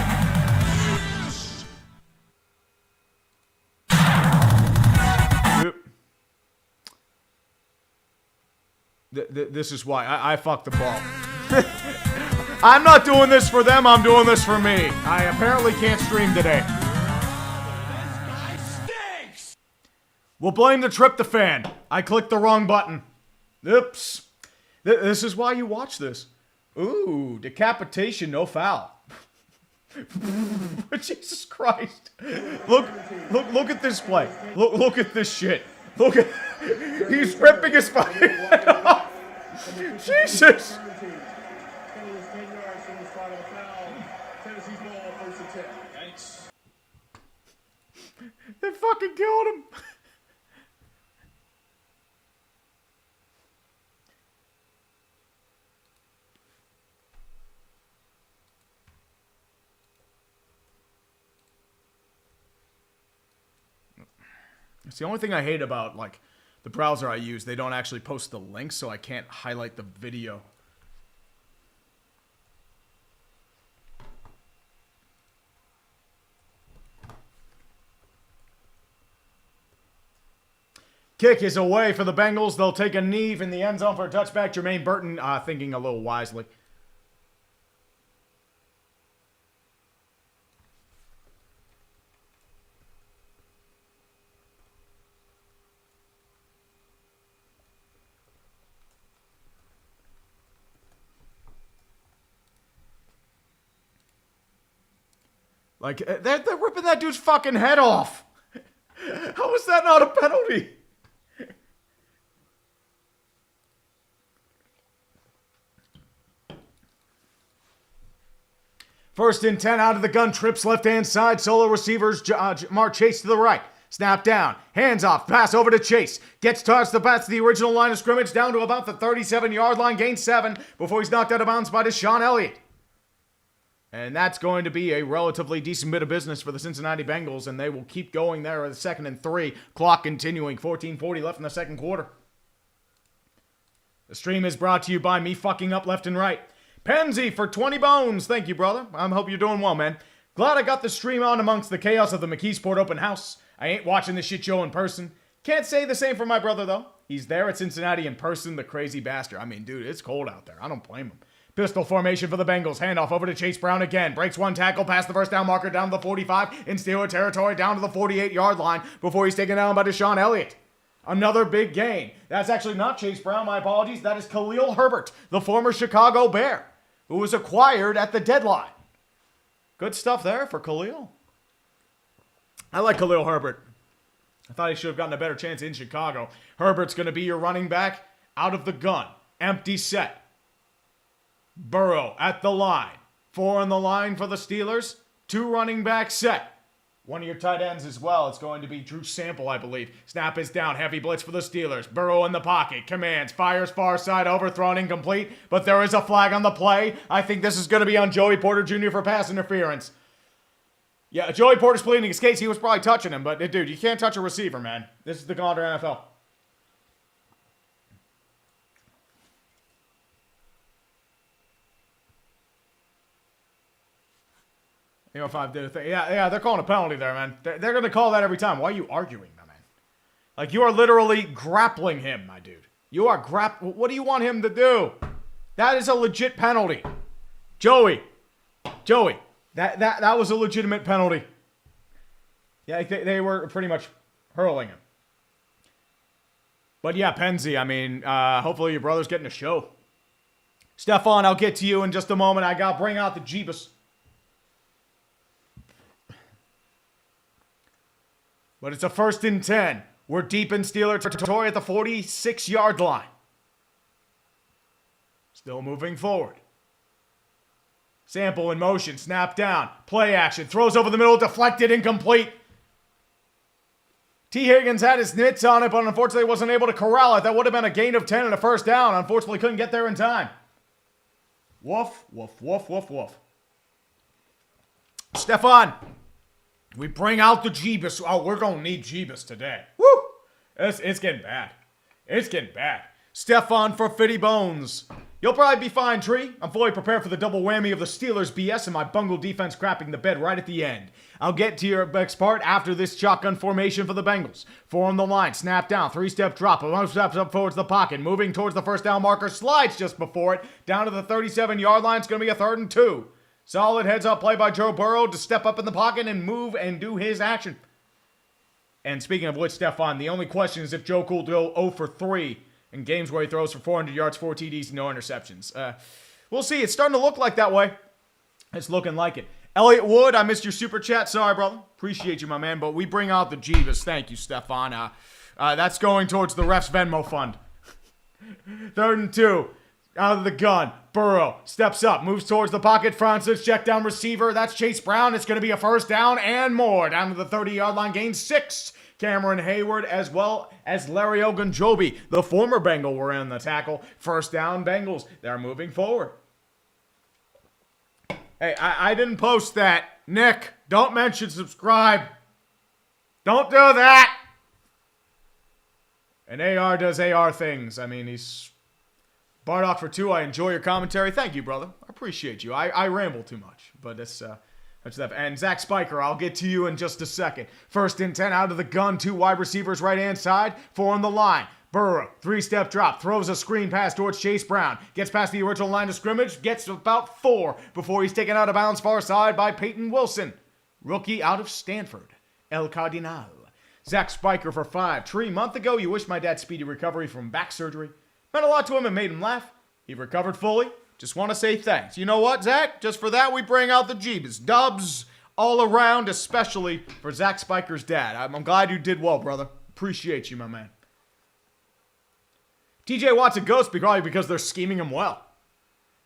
Yep. This is why. I fucked the ball. I'm not doing this for them. I'm doing this for me. I apparently can't stream today. We'll blame the tryptophan. I clicked the wrong button. Oops. This is why you watch this. Ooh, decapitation, no foul. Jesus Christ. Look at this play. Look at this shit. Look at... He's ripping his fucking head off. Jesus. They fucking killed him. It's the only thing I hate about, like, the browser I use. They don't actually post the links, so I can't highlight the video. Kick is away for the Bengals. They'll take a knee in the end zone for a touchback. Jermaine Burton thinking a little wisely. Like, they're ripping that dude's fucking head off. How is that not a penalty? First and 10 out of the gun, trips left-hand side, solo receivers, Mark Chase to the right. Snap down, hands off, pass over to Chase. Gets tossed the pass to the original line of scrimmage, down to about the 37-yard line, gains 7 before he's knocked out of bounds by Deshaun Elliott. And that's going to be a relatively decent bit of business for the Cincinnati Bengals, and they will keep going there at the 2nd and 3. Clock continuing, 14:40 left in the second quarter. The stream is brought to you by me fucking up left and right. Penzi for 20 bones. Thank you, brother. I hope you're doing well, man. Glad I got the stream on amongst the chaos of the McKeesport open house. I ain't watching this shit show in person. Can't say the same for my brother, though. He's there at Cincinnati in person, the crazy bastard. I mean, dude, it's cold out there. I don't blame him. Pistol formation for the Bengals. Handoff over to Chase Brown again. Breaks one tackle past the first down marker down to the 45 in Steeler territory down to the 48-yard line before he's taken down by Deshaun Elliott. Another big gain. That's actually not Chase Brown, my apologies. That is Khalil Herbert, the former Chicago Bear, who was acquired at the deadline. Good stuff there for Khalil. I like Khalil Herbert. I thought he should have gotten a better chance in Chicago. Herbert's going to be your running back out of the gun. Empty set. Burrow at the line. 4 on the line for the Steelers. 2 running back set. One of your tight ends as well. It's going to be Drew Sample, I believe. Snap is down. Heavy blitz for the Steelers. Burrow in the pocket. Commands. Fires far side. Overthrown. Incomplete. But there is a flag on the play. I think this is going to be on Joey Porter Jr. for pass interference. Yeah, Joey Porter's pleading his case. He was probably touching him. But, dude, you can't touch a receiver, man. This is the Gauntlet NFL. You know, if I did a thing. Yeah, they're calling a penalty there, man. They're going to call that every time. Why are you arguing, my man? Like, you are literally grappling him, my dude. You are what do you want him to do? That is a legit penalty. Joey, that was a legitimate penalty. Yeah, they were pretty much hurling him. But yeah, Penzi, I mean, hopefully your brother's getting a show. Stefan, I'll get to you in just a moment. I got to bring out the Jeebus. But it's a 1st and 10. We're deep in Steeler territory at the 46-yard line. Still moving forward. Sample in motion. Snap down. Play action. Throws over the middle. Deflected. Incomplete. T. Higgins had his mitts on it, but unfortunately wasn't able to corral it. That would have been a gain of 10 and a first down. Unfortunately couldn't get there in time. Woof, woof, woof, woof, woof. Stefan. We bring out the Jeebus. Oh, we're going to need Jeebus today. Woo! It's getting bad. It's getting bad. Stefan for Fitty Bones. You'll probably be fine, Tree. I'm fully prepared for the double whammy of the Steelers BS and my bungle defense crapping the bed right at the end. I'll get to your next part after this shotgun formation for the Bengals. Form the line, snap down, 3-step drop, 1 step up towards the pocket, moving towards the first down marker, slides just before it, down to the 37-yard line. It's going to be a 3rd and 2. Solid heads-up play by Joe Burrow to step up in the pocket and move and do his action. And speaking of which, Stefan, the only question is if Joe could go 0 for 3 in games where he throws for 400 yards, 4 TDs, no interceptions. We'll see. It's starting to look like that way. It's looking like it. Elliot Wood, I missed your super chat. Sorry, brother. Appreciate you, my man. But we bring out the Jeebus. Thank you, Stefan. That's going towards the ref's Venmo fund. 3rd and 2. Out of the gun. Burrow steps up, moves towards the pocket. Francis, check down receiver. That's Chase Brown. It's going to be a 1st down and more. Down to the 30-yard line. Gain 6. Cameron Hayward as well as Larry Ogunjobi, the former Bengal, were in the tackle. 1st down, Bengals. They're moving forward. Hey, I didn't post that. Nick, don't mention subscribe. Don't do that. And AR does AR things. I mean, he's... Bardock for 2, I enjoy your commentary. Thank you, brother. I appreciate you. I ramble too much, but that's that. And Zach Spiker, I'll get to you in just a second. 1st and 10 out of the gun. 2 wide receivers right-hand side. 4 on the line. Burrow, 3-step drop, throws a screen pass towards Chase Brown. Gets past the original line of scrimmage, gets about 4 before he's taken out of bounds far side by Peyton Wilson. Rookie out of Stanford, El Cardinal. Zach Spiker for 5. Tree, month ago, you wished my dad speedy recovery from back surgery. Meant a lot to him and made him laugh. He recovered fully. Just want to say thanks. You know what, Zach? Just for that, we bring out the Jeebus. Dubs all around, especially for Zach Spiker's dad. I'm glad you did well, brother. Appreciate you, my man. TJ Watt's a ghost probably because they're scheming him well.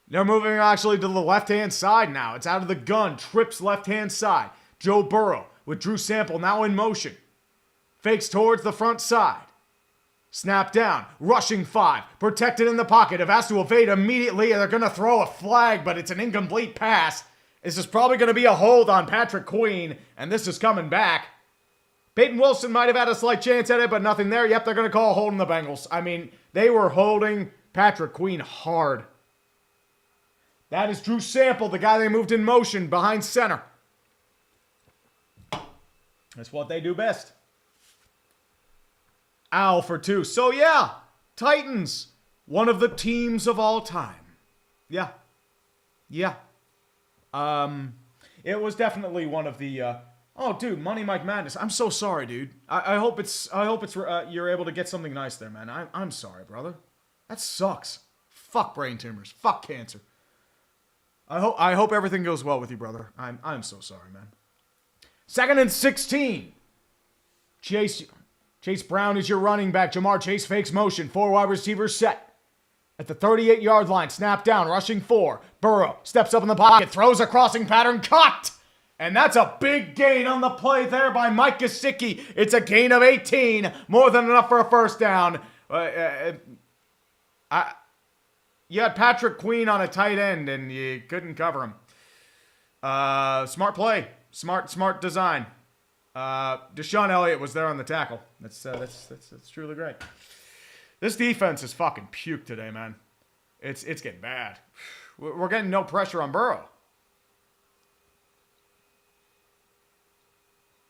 They're moving actually to the left-hand side now. It's out of the gun. Trips left-hand side. Joe Burrow with Drew Sample now in motion. Fakes towards the front side. Snap down, rushing 5, protected in the pocket. Have has to evade immediately, and they're going to throw a flag, but it's an incomplete pass. This is probably going to be a hold on Patrick Queen, and this is coming back. Peyton Wilson might have had a slight chance at it, but nothing there. Yep, they're going to call a hold on the Bengals. I mean, they were holding Patrick Queen hard. That is Drew Sample, the guy they moved in motion behind center. That's what they do best. Al for 2. So yeah, Titans, one of the teams of all time. Yeah. It was definitely one of the. Oh, dude, Money Mike Madness. I'm so sorry, dude. I hope it's you're able to get something nice there, man. I'm sorry, brother. That sucks. Fuck brain tumors. Fuck cancer. I hope everything goes well with you, brother. I'm so sorry, man. 2nd and 16. Chase Brown is your running back. Jamar Chase fakes motion. 4 wide receivers set. At the 38-yard line, snap down, rushing 4. Burrow steps up in the pocket, throws a crossing pattern, caught! And that's a big gain on the play there by Mike Gesicki. It's a gain of 18, more than enough for a 1st down. You had Patrick Queen on a tight end, and you couldn't cover him. Smart play. Smart design. Deshaun Elliott was there on the tackle. That's truly great. This defense is fucking puke today, man. It's getting bad. We're getting no pressure on Burrow.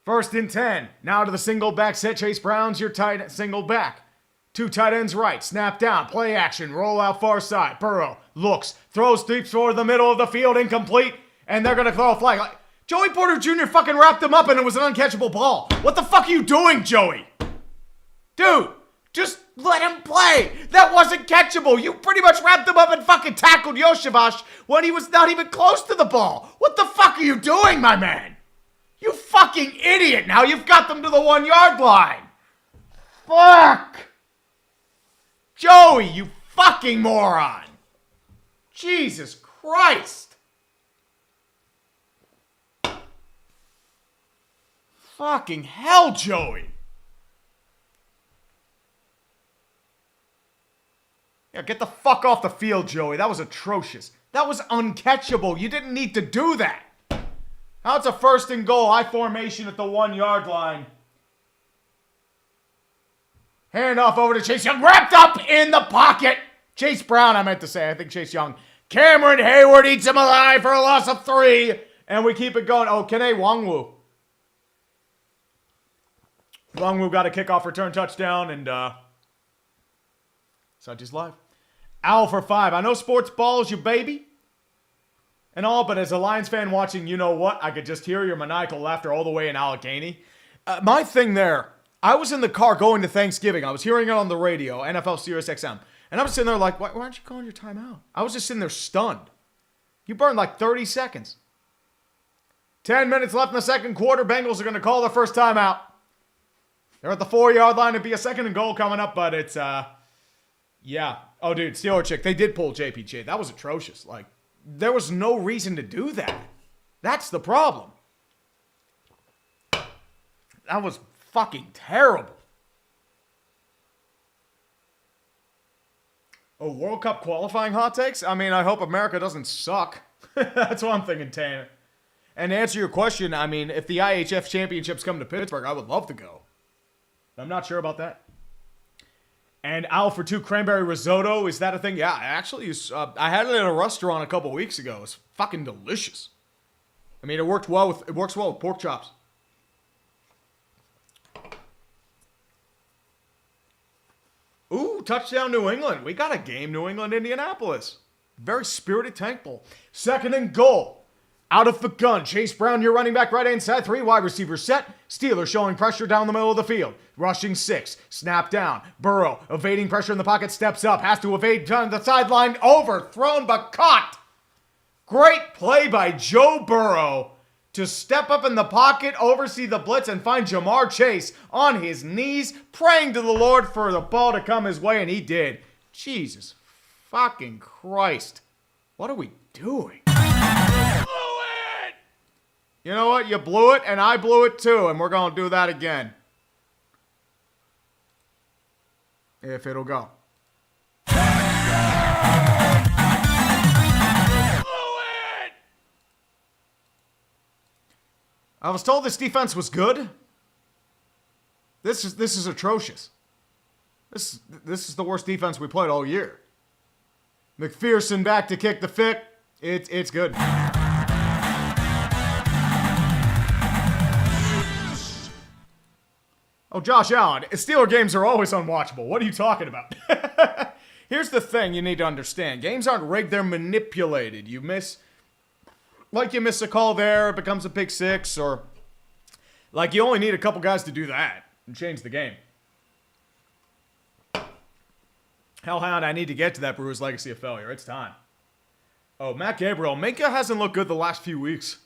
1st and 10. Now to the single back set. Chase Brown's your tight single back. 2 tight ends right. Snap down. Play action. Roll out far side. Burrow looks. Throws deep toward the middle of the field. Incomplete. And they're going to throw a flag. Joey Porter Jr. fucking wrapped him up and it was an uncatchable ball. What the fuck are you doing, Joey? Dude, just let him play. That wasn't catchable. You pretty much wrapped him up and fucking tackled Yoshivash when he was not even close to the ball. What the fuck are you doing, my man? You fucking idiot. Now you've got them to the 1-yard line. Fuck. Joey, you fucking moron. Jesus Christ. Fucking hell, Joey. Yeah, get the fuck off the field, Joey. That was atrocious. That was uncatchable. You didn't need to do that. Now it's a 1st and goal. I formation at the 1-yard line. Hand off over to Chase Young. Wrapped up in the pocket. Chase Brown, I meant to say. I think Chase Young. Cameron Hayward eats him alive for a loss of 3. And we keep it going. Oh, Kene Nwangwu. Nwangwu got a kickoff return touchdown. And such is life. Owl for 5. I know sports ball is your baby and all, but as a Lions fan watching, you know what? I could just hear your maniacal laughter all the way in Allegheny. My thing there, I was in the car going to Thanksgiving. I was hearing it on the radio, NFL Sirius XM. And I was sitting there like, why aren't you calling your timeout? I was just sitting there stunned. You burned like 30 seconds. 10 minutes left in the second quarter. Bengals are going to call their first timeout. They're at the 4-yard line. It'd be a 2nd and goal coming up, but it's, yeah. Oh, dude, Steeler chick. They did pull JPJ. That was atrocious. Like, there was no reason to do that. That's the problem. That was fucking terrible. Oh, World Cup qualifying hot takes? I mean, I hope America doesn't suck. That's what I'm thinking, Tanner. And to answer your question, I mean, if the IHF championships come to Pittsburgh, I would love to go. I'm not sure about that. And Owl for 2 cranberry risotto. Is that a thing? Yeah, I actually I had it at a restaurant a couple weeks ago. It's fucking delicious. I mean, it works well with pork chops. Ooh, touchdown New England. We got a game, New England, Indianapolis. Very spirited tank bowl. 2nd and goal. Out of the gun. Chase Brown, your running back, right hand side. 3 wide receivers set. Steelers showing pressure down the middle of the field. Rushing 6. Snap down. Burrow evading pressure in the pocket. Steps up. Has to evade down the sideline. Overthrown but caught. Great play by Joe Burrow to step up in the pocket, oversee the blitz, and find Jamar Chase on his knees, praying to the Lord for the ball to come his way, and he did. Jesus fucking Christ. What are we doing? You know what? You blew it, and I blew it too, and we're going to do that again. If it'll go. I was told this defense was good. This is atrocious. This is the worst defense we played all year. McPherson back to kick the fick. It's good. Oh, Josh Allen. Steeler games are always unwatchable. What are you talking about? Here's the thing you need to understand. Games aren't rigged, they're manipulated. You miss a call there, it becomes a pick 6, or like you only need a couple guys to do that and change the game. Hellhound, I need to get to that Brewers legacy of failure. It's time. Oh, Matt Gabriel. Minka hasn't looked good the last few weeks.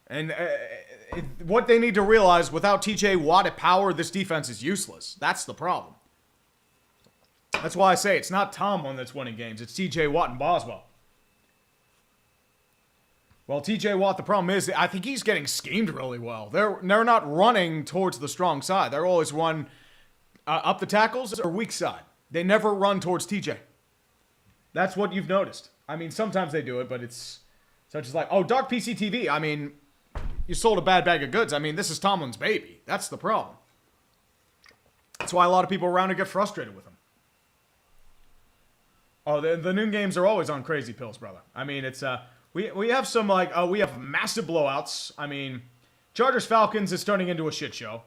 And what they need to realize, without TJ Watt at power, this defense is useless. That's the problem. That's why I say it's not Tomlin that's winning games. It's TJ Watt and Boswell. Well, TJ Watt, the problem is, I think he's getting schemed really well. They're not running towards the strong side. They're always run up the tackles or weak side. They never run towards TJ. That's what you've noticed. I mean, sometimes they do it, but it's such as like, oh, Dark PCTV. I mean, you sold a bad bag of goods. I mean, this is Tomlin's baby. That's the problem. That's why a lot of people around here get frustrated with him. Oh, the noon games are always on crazy pills, brother. I mean, it's we have some we have massive blowouts. I mean, Chargers Falcons is turning into a shit show.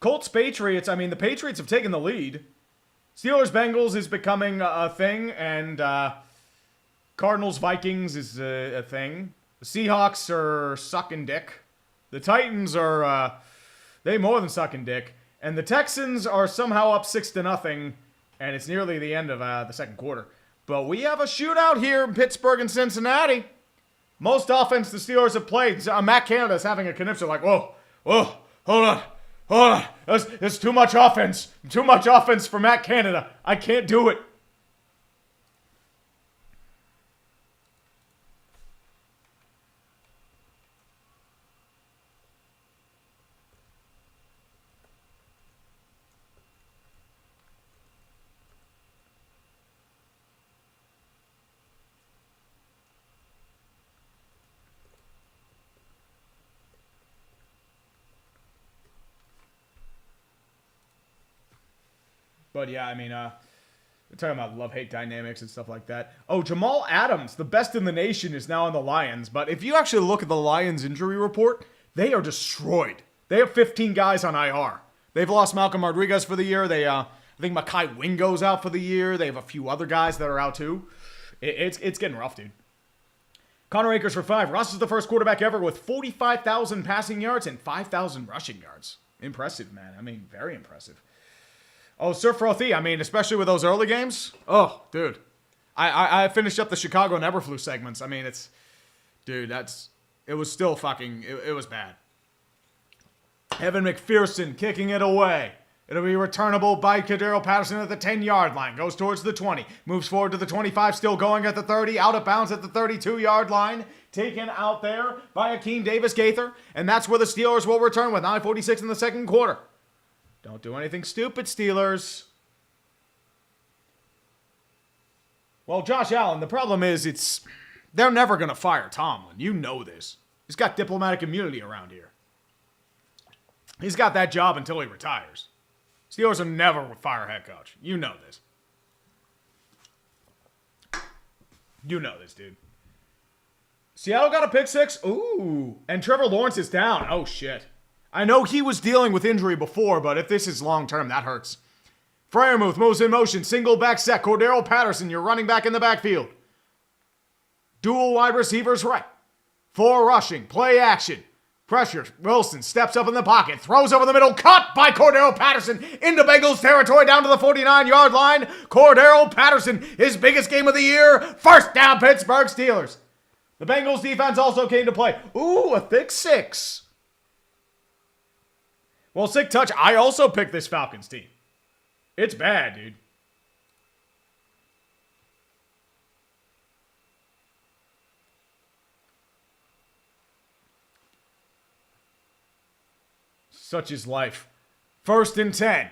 Colts Patriots. I mean, the Patriots have taken the lead. Steelers Bengals is becoming a thing, and Cardinals Vikings is a thing. The Seahawks are sucking dick. The Titans are they more than sucking dick, and the Texans are somehow up 6-0. And it's nearly the end of the second quarter. But we have a shootout here in Pittsburgh and Cincinnati. Most offense the Steelers have played. Matt Canada's having a conniption like, whoa, hold on. There's too much offense. Too much offense for Matt Canada. I can't do it. But yeah, I mean, we're talking about love-hate dynamics and stuff like that. Oh, Jamal Adams, the best in the nation, is now on the Lions. But if you actually look at the Lions injury report, they are destroyed. They have 15 guys on IR. They've lost Malcolm Rodriguez for the year. I think Mekhi Wingo's out for the year. They have a few other guys that are out too. It's getting rough, dude. Connor Akers for 5. Ross is the first quarterback ever with 45,000 passing yards and 5,000 rushing yards. Impressive, man. I mean, very impressive. Oh, Sir Frothy, I mean, especially with those early games. Oh, dude. I finished up the Chicago Neverflu segments. I mean, it was still fucking, it was bad. Evan McPherson kicking it away. It'll be returnable by Cordero Patterson at the 10-yard line. Goes towards the 20. Moves forward to the 25. Still going at the 30. Out of bounds at the 32-yard line. Taken out there by Akeem Davis-Gaither. And that's where the Steelers will return with 9:46 in the second quarter. Don't do anything stupid, Steelers. Well, Josh Allen, the problem is they're never going to fire Tomlin. You know this. He's got diplomatic immunity around here. He's got that job until he retires. Steelers will never fire a head coach. You know this. You know this, dude. Seattle got a pick 6. Ooh. And Trevor Lawrence is down. Oh, shit. I know he was dealing with injury before, but if this is long-term, that hurts. Freiermuth moves in motion. Single back set. Cordero Patterson, you're running back in the backfield. Dual wide receivers right. 4 rushing. Play action. Pressure. Wilson steps up in the pocket. Throws over the middle. Caught by Cordero Patterson into Bengals territory down to the 49-yard line. Cordero Patterson, his biggest game of the year. First down, Pittsburgh Steelers. The Bengals defense also came to play. Ooh, a thick 6. Well, sick touch. I also picked this Falcons team. It's bad, dude. Such is life. 1st and 10.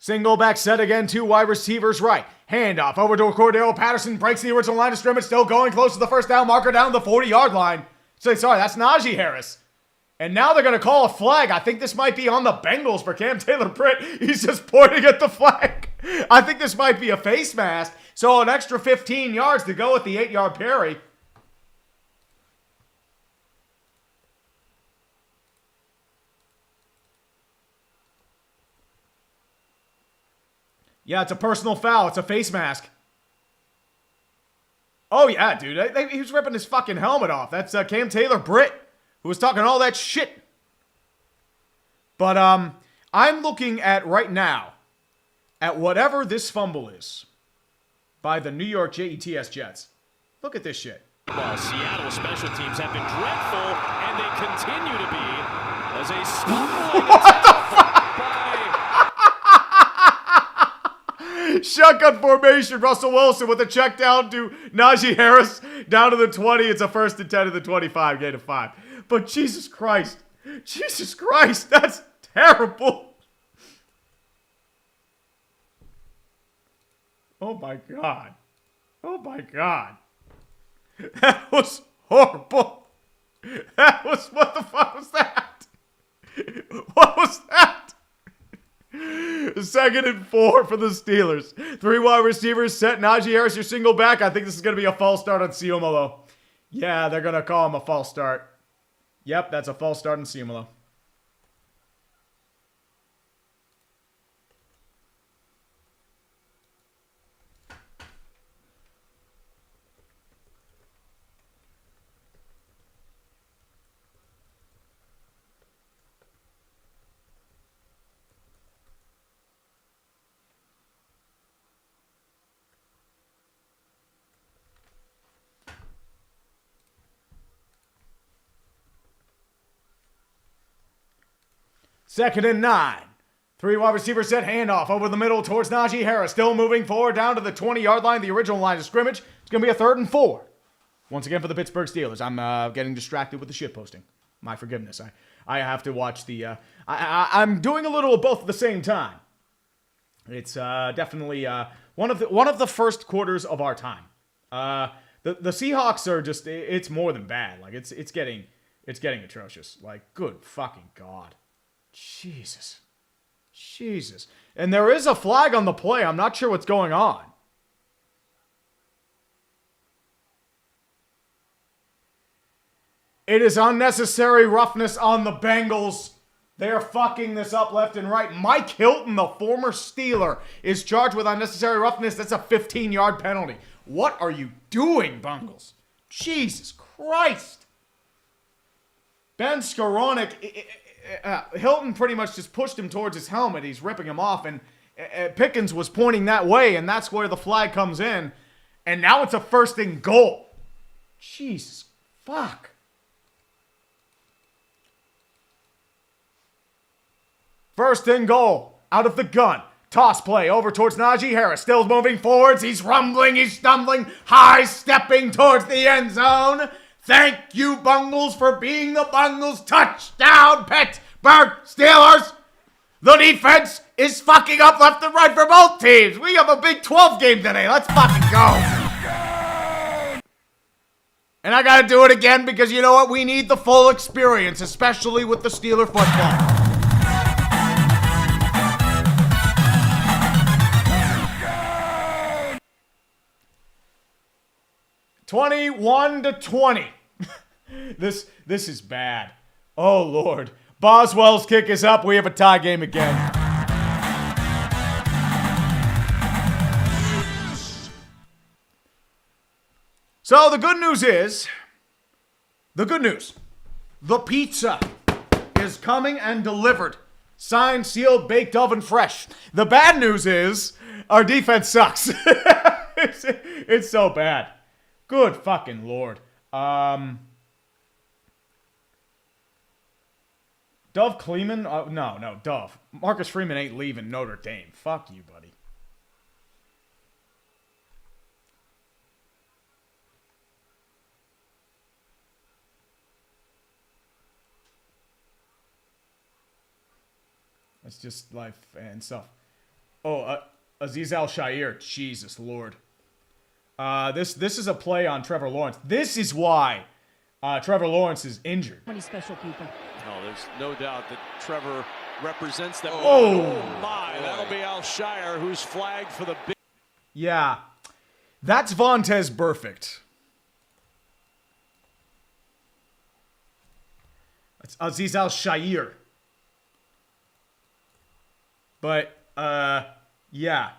Single back set again. 2 wide receivers right. Handoff over to Cordero Patterson. Breaks the original line of scrimmage. Still going close to the first down marker down the 40-yard line. Sorry, that's Najee Harris. And now they're going to call a flag. I think this might be on the Bengals for Cam Taylor-Britt. He's just pointing at the flag. I think this might be a face mask. So an extra 15 yards to go with the 8-yard parry. Yeah, it's a personal foul. It's a face mask. Oh, yeah, dude. He was ripping his fucking helmet off. That's Cam Taylor-Britt, who was talking all that shit. But I'm looking at right now at whatever this fumble is by the New York Jets. Jets. Look at this shit. Well, Seattle special teams have been dreadful, and they continue to be as a stumbling attack by... Shotgun formation. Russell Wilson with a check down to Najee Harris. Down to the 20. It's a 1st and 10 to the 25. Gain of 5. But Jesus Christ. Jesus Christ. That's terrible. Oh my God. Oh my God. That was horrible. What the fuck was that? What was that? 2nd and 4 for the Steelers. 3 wide receivers set. Najee Harris, your single back. I think this is going to be a false start on Ciomalo. Yeah, they're going to call him a false start. Yep, that's a false start on Ciomalo. Second and 9. 3 wide receiver set. Handoff over the middle towards Najee Harris. Still moving forward down to the 20-yard line, the original line of scrimmage. It's going to be a 3rd and 4. Once again for the Pittsburgh Steelers. I'm getting distracted with the shit posting. My forgiveness. I have to watch the... I'm doing a little of both at the same time. It's definitely one of the first quarters of our time. The Seahawks are just... It's more than bad. Like, it's getting atrocious. Like, good fucking God. Jesus. Jesus. And there is a flag on the play. I'm not sure what's going on. It is unnecessary roughness on the Bengals. They are fucking this up left and right. Mike Hilton, the former Steeler, is charged with unnecessary roughness. That's a 15-yard penalty. What are you doing, Bengals? Jesus Christ. Ben Skoranek, Hilton pretty much just pushed him towards his helmet. He's ripping him off, and Pickens was pointing that way, and that's where the flag comes in. And now it's a first and goal. Jesus fuck. First and goal, out of the gun. Toss play over towards Najee Harris. Still moving forwards. He's rumbling. He's stumbling. High stepping towards the end zone. Thank you, Bengals, for being the Bengals. Touchdown, Pittsburgh Steelers. The defense is fucking up left and right for both teams. We have a Big 12 game today. Let's fucking go. And I gotta do it again because you know what? We need the full experience, especially with the Steeler football. 21-20. This is bad. Oh, Lord. Boswell's kick is up. We have a tie game again. So the good news is, the pizza is coming and delivered. Signed, sealed, baked, oven fresh. The bad news is, our defense sucks. It's so bad. Good fucking Lord. Dove Kleeman? No, Dove. Marcus Freeman ain't leaving Notre Dame. Fuck you, buddy. It's just life and stuff. Oh, Aziz Al-Shair. Jesus Lord. This is a play on Trevor Lawrence. This is why Trevor Lawrence is injured. Many special people. No, there's no doubt that Trevor represents them. Oh my, that'll be Al-Shair who's flagged for the big. Yeah, that's Vontez Perfect. That's Aziz Al-Shair. But, yeah.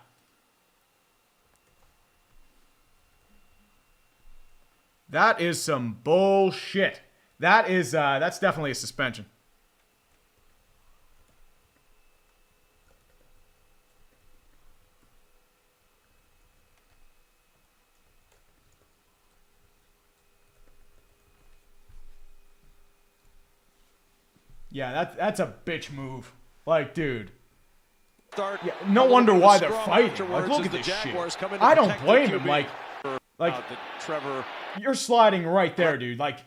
That is some bullshit. That's definitely a suspension. Yeah, that's a bitch move. Like, dude. Yeah, no wonder why they're fighting. Like, look at this shit. I don't blame him. Like Trevor, you're sliding right there, dude. Like,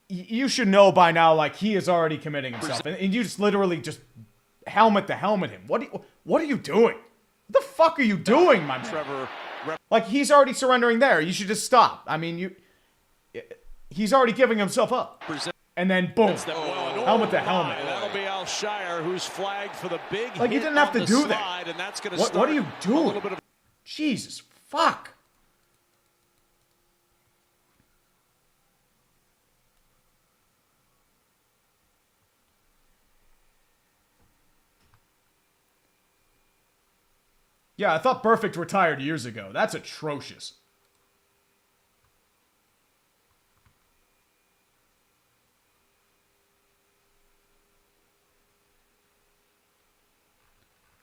you should know by now. Like, he is already committing himself, and you just literally just helmet to helmet him. What are you doing? What the fuck are you doing, my man? Trevor, like, he's already surrendering there. You should just stop. I mean, he's already giving himself up. And then boom, helmet to helmet. That'll be Al-Shair who's flagged for the big. Like, you didn't have to do that. And that's gonna what are you doing? Jesus fuck. Yeah, I thought Perfect retired years ago. That's atrocious.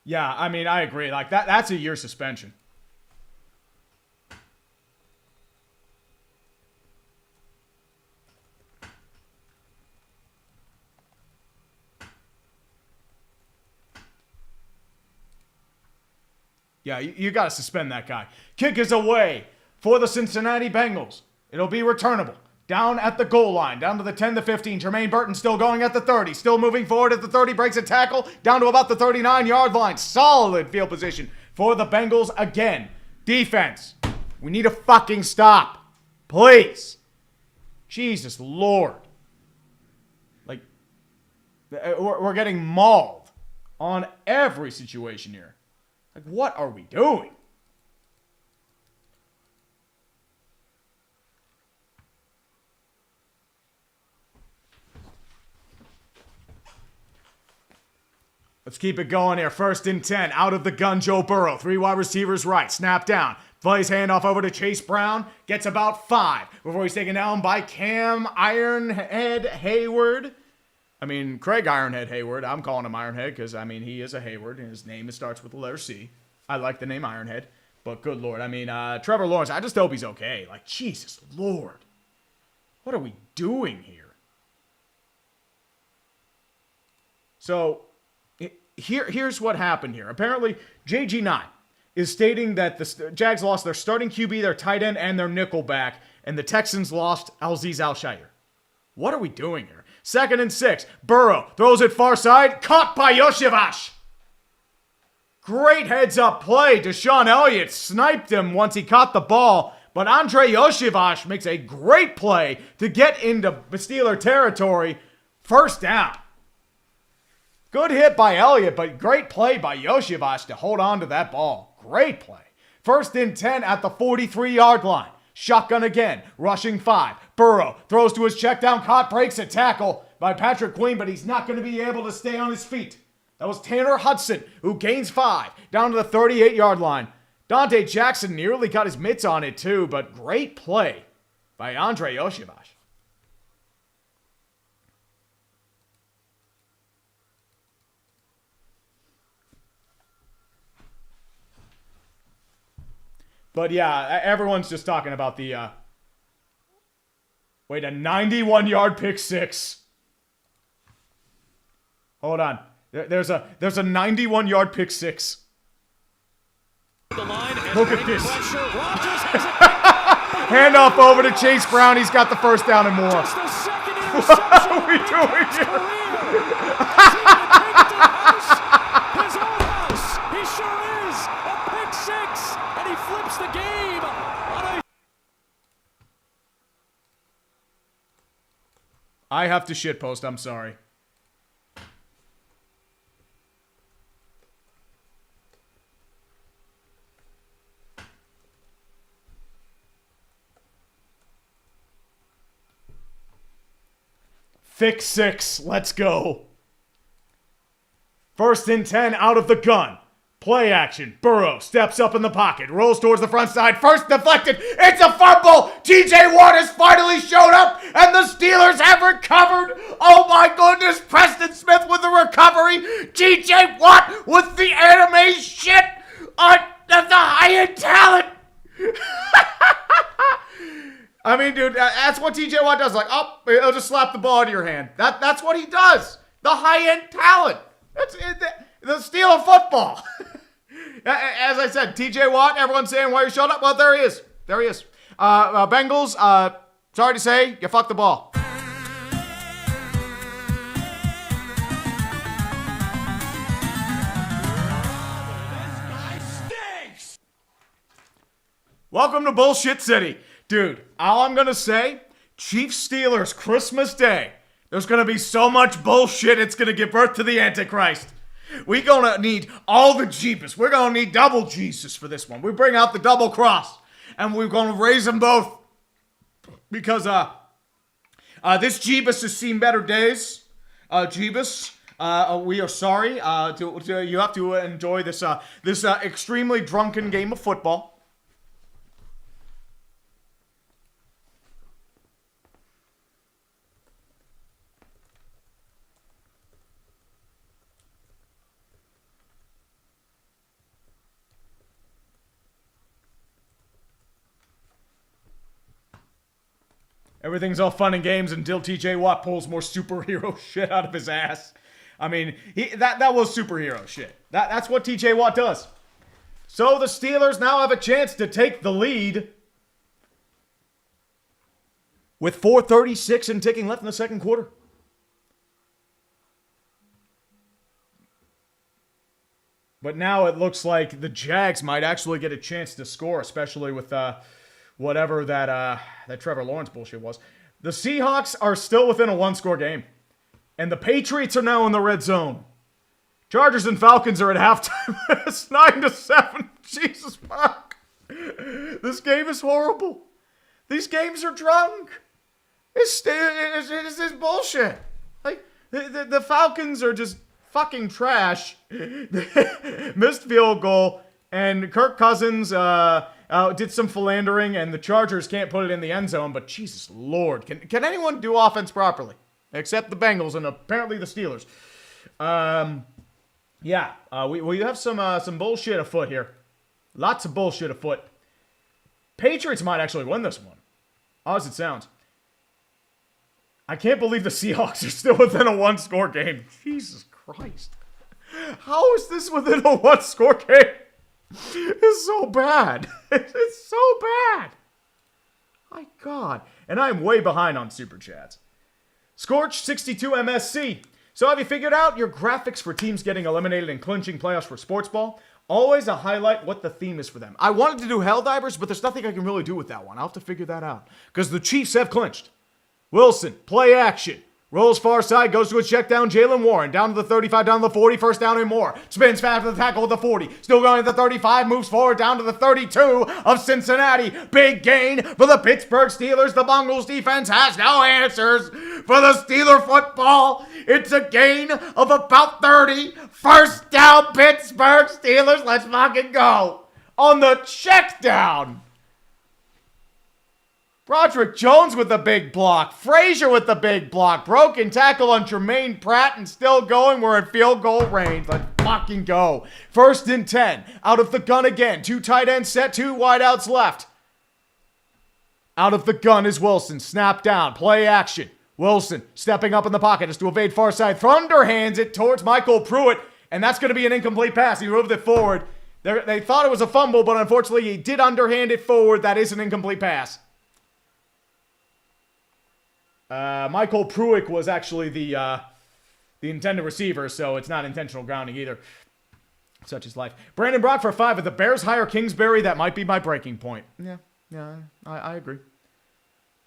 Yeah, I mean, I agree. Like, that's a year suspension. Yeah, you got to suspend that guy. Kick is away for the Cincinnati Bengals. It'll be returnable. Down at the goal line, down to the 10 to 15. Jermaine Burton still going at the 30. Still moving forward at the 30. Breaks a tackle down to about the 39-yard line. Solid field position for the Bengals again. Defense, we need a fucking stop. Please. Jesus Lord. Like, we're getting mauled on every situation here. Like, what are we doing? Let's keep it going here. 1st and 10. Out of the gun, Joe Burrow. 3 wide receivers right. Snap down. Plays handoff over to Chase Brown. Gets about 5 before he's taken down by Cam Ironhead Hayward. I mean, Craig Ironhead Hayward. I'm calling him Ironhead because, I mean, he is a Hayward. And his name starts with the letter C. I like the name Ironhead. But good Lord. I mean, Trevor Lawrence, I just hope he's okay. Like, Jesus Lord. What are we doing here? So... Here's what happened here. Apparently, JG9 is stating that the Jags lost their starting QB, their tight end, and their nickel back, and the Texans lost Azeez Al-Shaair. What are we doing here? 2nd and 6. Burrow throws it far side. Caught by Yoshivash. Great heads-up play. Deshaun Elliott sniped him once he caught the ball, but Andre Yoshivash makes a great play to get into Steeler territory. 1st down. Good hit by Elliott, but great play by Yoshivash to hold on to that ball. Great play. 1st and 10 at the 43-yard line. Shotgun again, rushing 5. Burrow throws to his check down, caught, breaks a tackle by Patrick Queen, but he's not going to be able to stay on his feet. That was Tanner Hudson, who gains 5 down to the 38-yard line. Dante Jackson nearly got his mitts on it too, but great play by Andre Yoshivash. But yeah, everyone's just talking about the, a 91-yard pick six. Hold on. There's a 91-yard pick six. Look at this. Handoff over to Chase Brown. He's got the 1st down and more. What are we doing here? The game on a... I have to shitpost. I'm sorry. Pick 6. Let's go. 1st and 10 out of the gun. Play action. Burrow steps up in the pocket, rolls towards the front side. First deflected. It's a fumble. TJ Watt has finally showed up, and the Steelers have recovered. Oh my goodness. Preston Smith with the recovery. TJ Watt with the anime shit on the high-end talent. I mean, dude, that's what TJ Watt does. Like, oh, he'll just slap the ball out of your hand. That's what he does. The high-end talent. That's it. The Steeler football. As I said, TJ Watt, everyone's saying why you showed up. Well, there he is. There he is. Bengals, sorry to say, you fucked the ball. Welcome to Bullshit City. Dude, all I'm going to say, Chiefs Steelers Christmas Day. There's going to be so much bullshit, it's going to give birth to the Antichrist. We're going to need all the Jesus. We're going to need double Jesus for this one. We bring out the double cross, and we're going to raise them both. Because this Jeebus has seen better days. Jeebus, we are sorry. You have to enjoy this extremely drunken game of football. Everything's all fun and games until TJ Watt pulls more superhero shit out of his ass. I mean, that was superhero shit. That's what TJ Watt does. So the Steelers now have a chance to take the lead with 4:36 and ticking left in the second quarter. But now it looks like the Jags might actually get a chance to score, especially with whatever that Trevor Lawrence bullshit was. The Seahawks are still within a one-score game. And the Patriots are now in the red zone. Chargers and Falcons are at halftime. It's 9-7. Jesus fuck. This game is horrible. These games are drunk. It's bullshit. Like, the Falcons are just fucking trash. Missed field goal, and Kirk Cousins did some philandering, and the Chargers can't put it in the end zone, but Jesus Lord. Can anyone do offense properly? Except the Bengals and apparently the Steelers. We have some bullshit afoot here. Lots of bullshit afoot. Patriots might actually win this one. Odd as it sounds. I can't believe the Seahawks are still within a one-score game. Jesus Christ. How is this within a one-score game? It's so bad. It's so bad. My God. And I'm way behind on Super Chats. Scorch 62 MSC. So have you figured out your graphics for teams getting eliminated and clinching playoffs for sports ball? Always a highlight what the theme is for them. I wanted to do Helldivers, but there's nothing I can really do with that one. I'll have to figure that out. Because the Chiefs have clinched. Wilson, play action. Rolls far side, goes to a check down. Jalen Warren, down to the 35, down to the 40, first down and more. Spins fast for the tackle at the 40. Still going at the 35, moves forward down to the 32 of Cincinnati. Big gain for the Pittsburgh Steelers. The Bengals defense has no answers for the Steeler football. It's a gain of about 30. First down, Pittsburgh Steelers. Let's fucking go. On the check down. Broderick Jones with the big block. Frazier with the big block. Broken tackle on Jermaine Pratt and still going. We're in field goal range. Let's fucking go. 1st and 10. Out of the gun again. 2 tight ends set. 2 wideouts left. Out of the gun is Wilson. Snap down. Play action. Wilson stepping up in the pocket just to evade far side. Thunderhands it towards Michael Pruitt. And that's going to be an incomplete pass. He moved it forward. They thought it was a fumble, but unfortunately he did underhand it forward. That is an incomplete pass. Michael Pruitt was actually the intended receiver, so it's not intentional grounding either. Such is life. Brandon Brock for 5. If the Bears hire Kingsbury, that might be my breaking point. Yeah, I agree.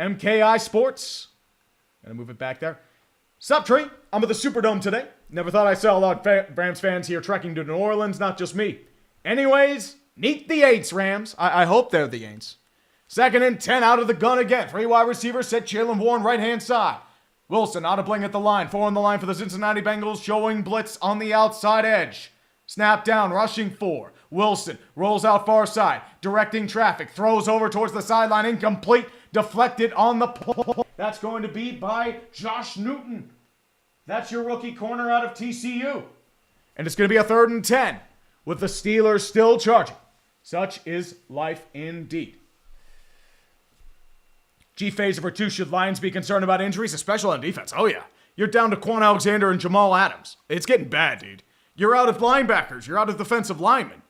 MKI Sports. Gonna move it back there. Sup, Tree? I'm at the Superdome today. Never thought I saw a lot of Rams fans here trekking to New Orleans, not just me. Anyways, neat the Aints, Rams. I hope they're the Aints. 2nd and 10 out of the gun again. 3 wide receivers set. Jalen Warren right-hand side. Wilson audibling at the line. 4 on the line for the Cincinnati Bengals. Showing blitz on the outside edge. Snap down. Rushing 4. Wilson rolls out far side. Directing traffic. Throws over towards the sideline. Incomplete. Deflected on the pull. That's going to be by Josh Newton. That's your rookie corner out of TCU. And it's going to be a 3rd and 10 with the Steelers still charging. Such is life indeed. G-Phaser for 2. Should Lions be concerned about injuries, especially on defense? Oh, yeah. You're down to Quan Alexander and Jamal Adams. It's getting bad, dude. You're out of linebackers. You're out of defensive linemen.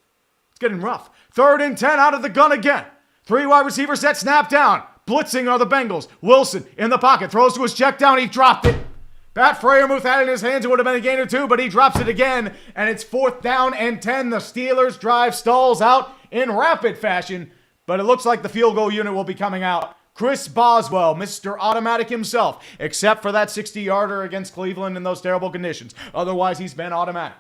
It's getting rough. 3rd and 10 out of the gun again. 3 wide receiver set, snap down. Blitzing are the Bengals. Wilson in the pocket. Throws to his check down. He dropped it. Pat Freiermuth had it in his hands. It would have been a gain or 2, but he drops it again. And it's 4th down and 10. The Steelers drive stalls out in rapid fashion. But it looks like the field goal unit will be coming out. Chris Boswell, Mr. Automatic himself, except for that 60-yarder against Cleveland in those terrible conditions. Otherwise, he's been automatic.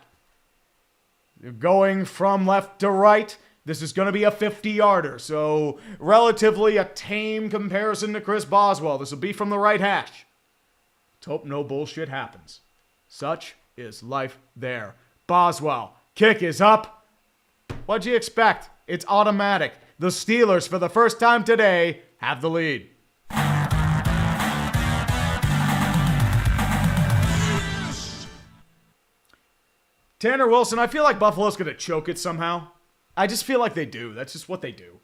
Going from left to right, this is going to be a 50-yarder, so relatively a tame comparison to Chris Boswell. This will be from the right hash. Let's hope no bullshit happens. Such is life there. Boswell, kick is up. What'd you expect? It's automatic. The Steelers, for the first time today, have the lead. Tanner Wilson, I feel like Buffalo's going to choke it somehow. I just feel like they do. That's just what they do.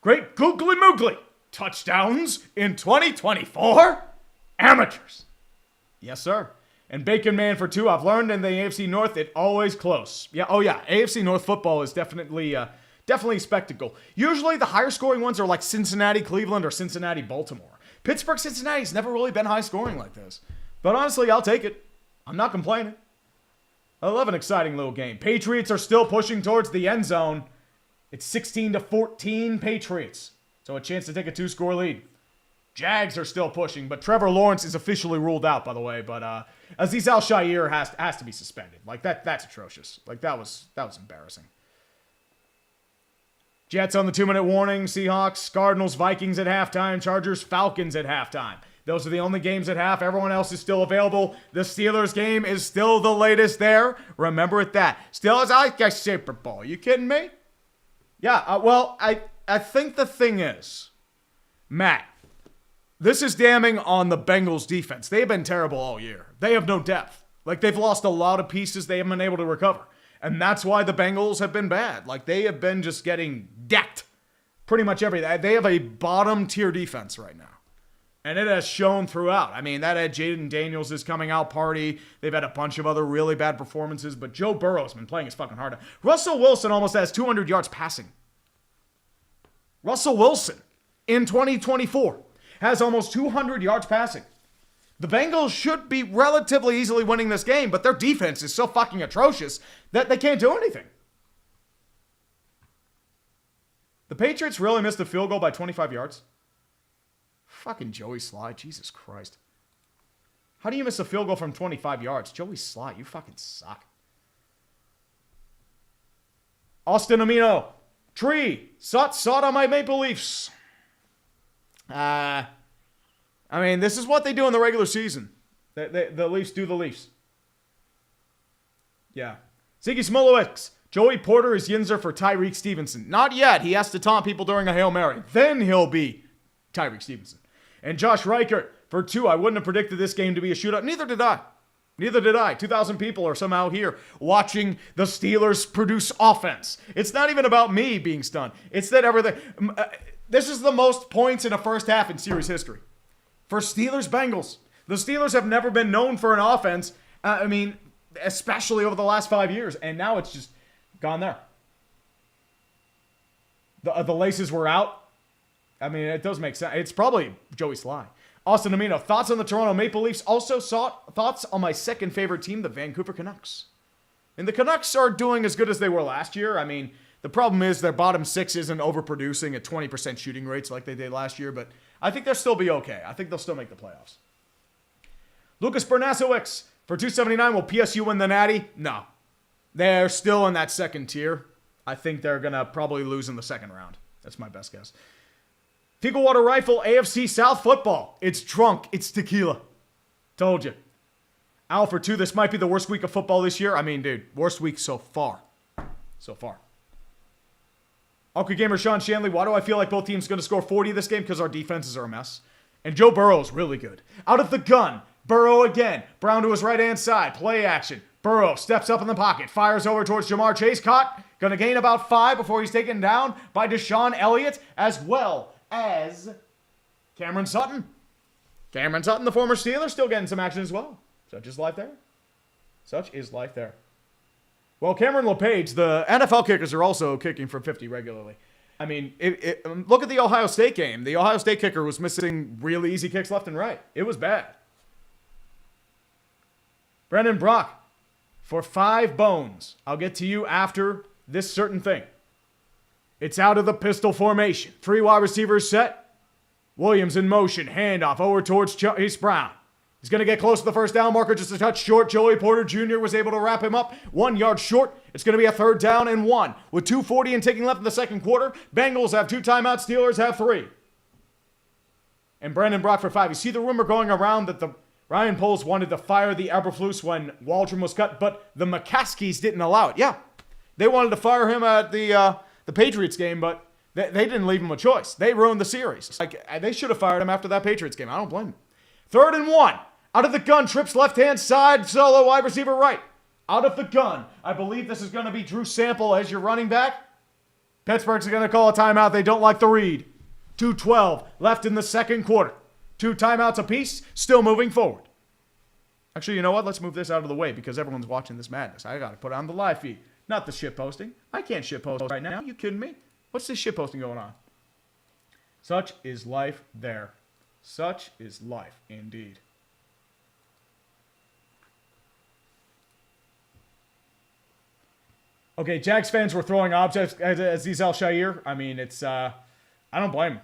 Great googly moogly. Touchdowns in 2024? Amateurs. Yes, sir. And Bacon Man for 2. I've learned in the AFC North, it always close. Yeah, oh yeah. AFC North football is definitely a spectacle. Usually the higher scoring ones are like Cincinnati, Cleveland, or Cincinnati, Baltimore. Pittsburgh, Cincinnati's never really been high scoring like this. But honestly, I'll take it. I'm not complaining. I love an exciting little game. Patriots are still pushing towards the end zone. It's 16-14 Patriots. So a chance to take a 2-score lead. Jags are still pushing, but Trevor Lawrence is officially ruled out, by the way. But Azeez Al-Shaair has to be suspended. Like, that's atrocious. Like, that was embarrassing. Jets on the 2-minute warning. Seahawks, Cardinals, Vikings at halftime. Chargers, Falcons at halftime. Those are the only games at half. Everyone else is still available. The Steelers game is still the latest there. Remember it that. Still is like a Super Bowl. You kidding me? Yeah, well, I think the thing is, Matt, this is damning on the Bengals defense. They've been terrible all year. They have no depth. Like, they've lost a lot of pieces they haven't been able to recover. And that's why the Bengals have been bad. Like, they have been just getting decked. Pretty much everything. They have a bottom tier defense right now. And it has shown throughout. I mean, that had Jaden Daniels' coming out party. They've had a bunch of other really bad performances. But Joe Burrow's been playing his fucking heart out. Russell Wilson almost has 200 yards passing. Russell Wilson, in 2024, has almost 200 yards passing. The Bengals should be relatively easily winning this game, but their defense is so fucking atrocious that they can't do anything. The Patriots really missed a field goal by 25 yards. Fucking Joey Sly, Jesus Christ. How do you miss a field goal from 25 yards? Joey Sly, you fucking suck. Austin Amino, Tree, sawed on my Maple Leafs. I mean, this is what they do in the regular season. The Leafs do the Leafs. Yeah. Ziggy Smolowicz. Joey Porter is Yinzer for Tyreek Stevenson. Not yet. He has to taunt people during a Hail Mary. Then he'll be Tyreek Stevenson. And Josh Reichert for 2. I wouldn't have predicted this game to be a shootout. Neither did I. 2,000 people are somehow here watching the Steelers produce offense. It's not even about me being stunned. It's that everything... this is the most points in a first half in series history. For Steelers-Bengals. The Steelers have never been known for an offense. I mean, especially over the last 5 years. And now it's just gone there. The laces were out. I mean, it does make sense. It's probably Joey Sly. Austin Amino, thoughts on the Toronto Maple Leafs? Also thoughts on my second favorite team, the Vancouver Canucks. And the Canucks are doing as good as they were last year. I mean, the problem is their bottom 6 isn't overproducing at 20% shooting rates like they did last year, but I think they'll still be okay. I think they'll still make the playoffs. Lucas Bernasowicz for 279. Will PSU win the Natty? No. They're still in that second tier. I think they're going to probably lose in the second round. That's my best guess. Fecal Water Rifle, AFC South football. It's drunk. It's tequila. Told you. Al for 2. This might be the worst week of football this year. I mean, dude, worst week so far. So far. Ultra Gamer Sean Shanley, why do I feel like both teams are going to score 40 this game? Because our defenses are a mess. And Joe Burrow is really good. Out of the gun. Burrow again. Brown to his right-hand side. Play action. Burrow steps up in the pocket. Fires over towards Jamar Chase. Caught. Going to gain about 5 before he's taken down by Deshaun Elliott, as well as Cameron Sutton. Cameron Sutton, the former Steeler, still getting some action as well. Such is life there. Such is life there. Well, Cameron LePage, the NFL kickers are also kicking from 50 regularly. I mean, look at the Ohio State game. The Ohio State kicker was missing really easy kicks left and right. It was bad. Brendan Brock, for 5 bones. I'll get to you after this certain thing. It's out of the pistol formation. 3 wide receivers set. Williams in motion. Handoff over towards Chase Brown. He's going to get close to the first down marker, just a touch short. Joey Porter Jr. was able to wrap him up 1 yard short. It's going to be a 3rd down and 1. With 2:40 and ticking left in the second quarter, Bengals have 2 timeouts. Steelers have 3. And Brandon Brock for 5. You see the rumor going around that the Ryan Poles wanted to fire the Eberflus when Waldron was cut, but the McCaskies didn't allow it. Yeah, they wanted to fire him at the Patriots game, but they didn't leave him a choice. They ruined the series. Like, they should have fired him after that Patriots game. I don't blame them. 3rd and 1. Out of the gun. Trips left-hand side. Solo wide receiver right. Out of the gun. I believe this is going to be Drew Sample as your running back. Pittsburgh's going to call a timeout. They don't like the read. 2:12 left in the second quarter. 2 timeouts apiece. Still moving forward. Actually, you know what? Let's move this out of the way because everyone's watching this madness. I got to put it on the live feed. Not the shit posting. I can't shit post right now. You kidding me? What's this shit posting going on? Such is life there. Such is life indeed. Okay, Jags fans were throwing objects at Azeez Al-Shaair. I mean, it's, I don't blame him.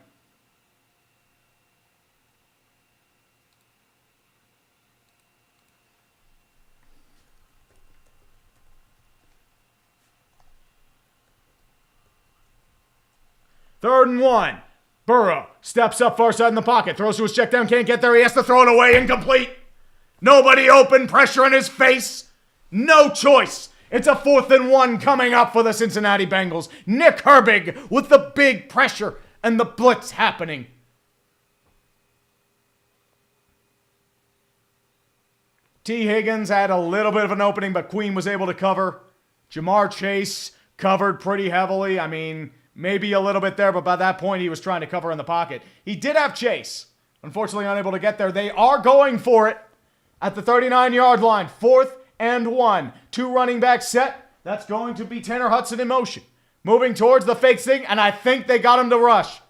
3rd and 1. Burrow steps up far side in the pocket. Throws to his check down. Can't get there. He has to throw it away. Incomplete. Nobody open. Pressure in his face. No choice. It's a 4th and 1 coming up for the Cincinnati Bengals. Nick Herbig with the big pressure and the blitz happening. T. Higgins had a little bit of an opening, but Queen was able to cover. Jamar Chase covered pretty heavily. I mean, maybe a little bit there, but by that point, he was trying to cover in the pocket. He did have Chase. Unfortunately, unable to get there. They are going for it at the 39-yard line. 4th and 1. 2 running back set. That's going to be Tanner Hudson in motion. Moving towards the fake thing, and I think they got him to rush.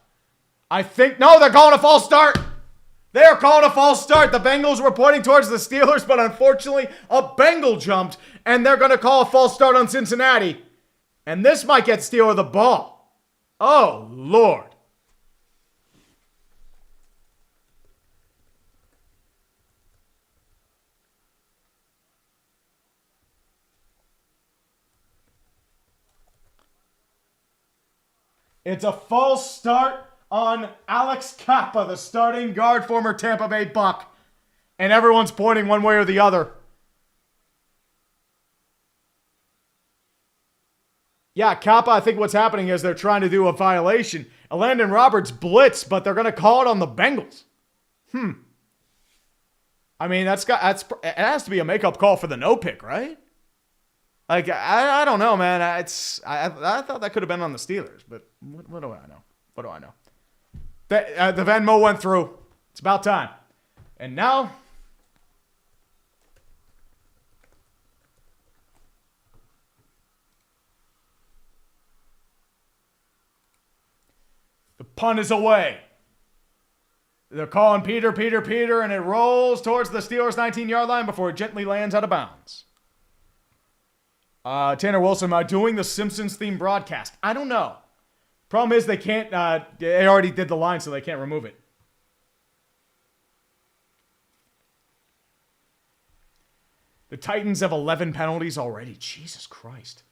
No, they're calling a false start. They're calling a false start. The Bengals were pointing towards the Steelers, but unfortunately, a Bengal jumped, and they're going to call a false start on Cincinnati. And this might get Steeler the ball. Oh, Lord. It's a false start on Alex Kappa, the starting guard, former Tampa Bay Buck. And everyone's pointing one way or the other. Yeah, Kappa, I think what's happening is they're trying to do a violation. Landon Roberts blitz, but they're going to call it on the Bengals. I mean, it has to be a makeup call for the no pick, right? Like, I don't know, man. I thought that could have been on the Steelers, but what do I know? What do I know? The Venmo went through. It's about time. And now, the punt is away. They're calling Peter, and it rolls towards the Steelers' 19-yard line before it gently lands out of bounds. Tanner Wilson, am I doing the Simpsons-themed broadcast? I don't know. Problem is they can't, they already did the line, so they can't remove it. The Titans have 11 penalties already. Jesus Christ.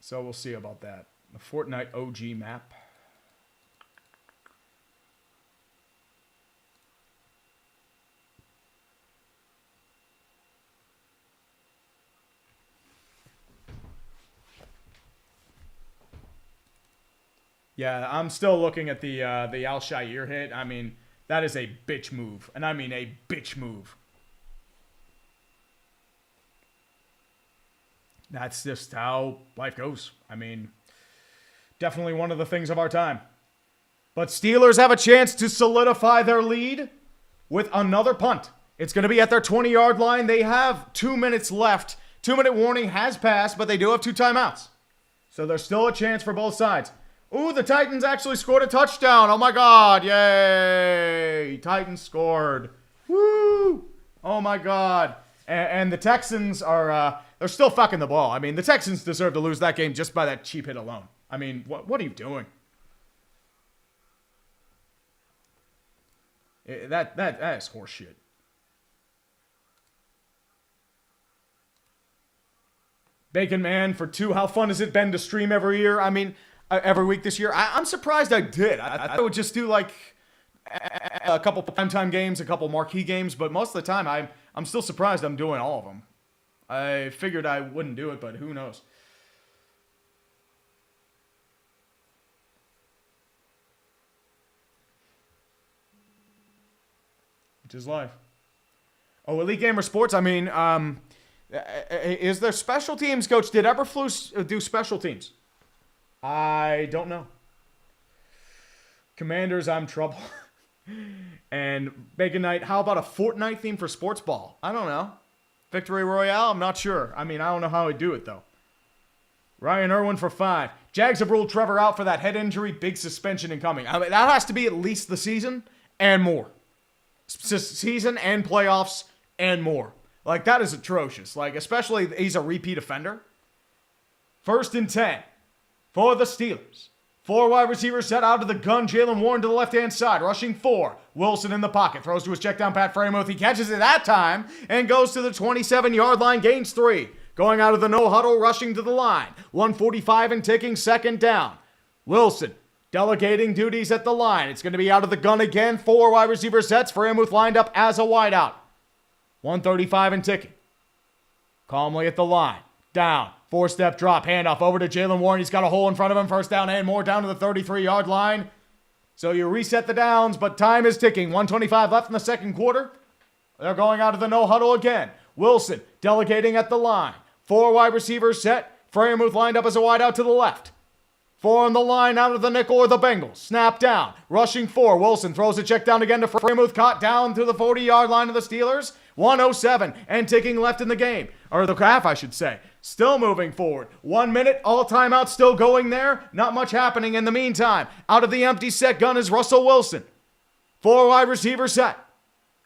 So we'll see about that. The Fortnite OG map. Yeah, I'm still looking at the Al-Shaair hit. I mean, that is a bitch move. And I mean a bitch move. That's just how life goes. I mean, definitely one of the things of our time. But Steelers have a chance to solidify their lead with another punt. It's going to be at their 20-yard line. They have 2 minutes left. 2-minute warning has passed, but they do have 2 timeouts. So there's still a chance for both sides. Ooh, the Titans actually scored a touchdown. Oh, my God. Yay. Titans scored. Woo. Oh, my God. And the Texans are, they're still fucking the ball. I mean, the Texans deserve to lose that game just by that cheap hit alone. I mean, what are you doing? That is horseshit. Bacon Man for 2. How fun has it been to stream every year? I mean, every week this year. I'm surprised I did. I would just do like a couple primetime games, a couple marquee games, but most of the time I'm still surprised I'm doing all of them. I figured I wouldn't do it, but who knows? Which is life. Oh, Elite Gamer Sports. I mean, is there special teams, Coach? Did Eberflus do special teams? I don't know. Commanders, I'm trouble. And Bacon Knight, how about a Fortnite theme for sports ball? I don't know. Victory Royale? I'm not sure. I mean, I don't know how he'd do it, though. Ryan Irwin for 5. Jags have ruled Trevor out for that head injury. Big suspension incoming. I mean, that has to be at least the season and more. Season and playoffs and more. Like, that is atrocious. Like, especially he's a repeat offender. 1st and 10 for the Steelers. 4 wide receivers set out of the gun. Jalen Warren to the left-hand side. Rushing 4. Wilson in the pocket. Throws to his check down Pat Freiermuth. He catches it that time and goes to the 27-yard line. Gains 3. Going out of the no huddle. Rushing to the line. 1:45 and ticking. Second down. Wilson delegating duties at the line. It's going to be out of the gun again. 4 wide receiver sets. Freiermuth lined up as a wideout. 1:35 and ticking. Calmly at the line. Down. 4-step drop. Handoff over to Jalen Warren. He's got a hole in front of him. First down and more. Down to the 33-yard line. So you reset the downs, but time is ticking. 1:25 left in the second quarter. They're going out of the no huddle again. Wilson delegating at the line. 4 wide receivers set. Freiermuth lined up as a wideout to the left. 4 on the line out of the nickel or the Bengals. Snap down. Rushing 4. Wilson throws a check down again to Freiermuth. Caught down to the 40-yard line of the Steelers. 1:07 and ticking left in the game. Or the half, I should say. Still moving forward. 1 minute. All timeouts still going there. Not much happening in the meantime. Out of the empty set gun is Russell Wilson. 4 wide receiver set.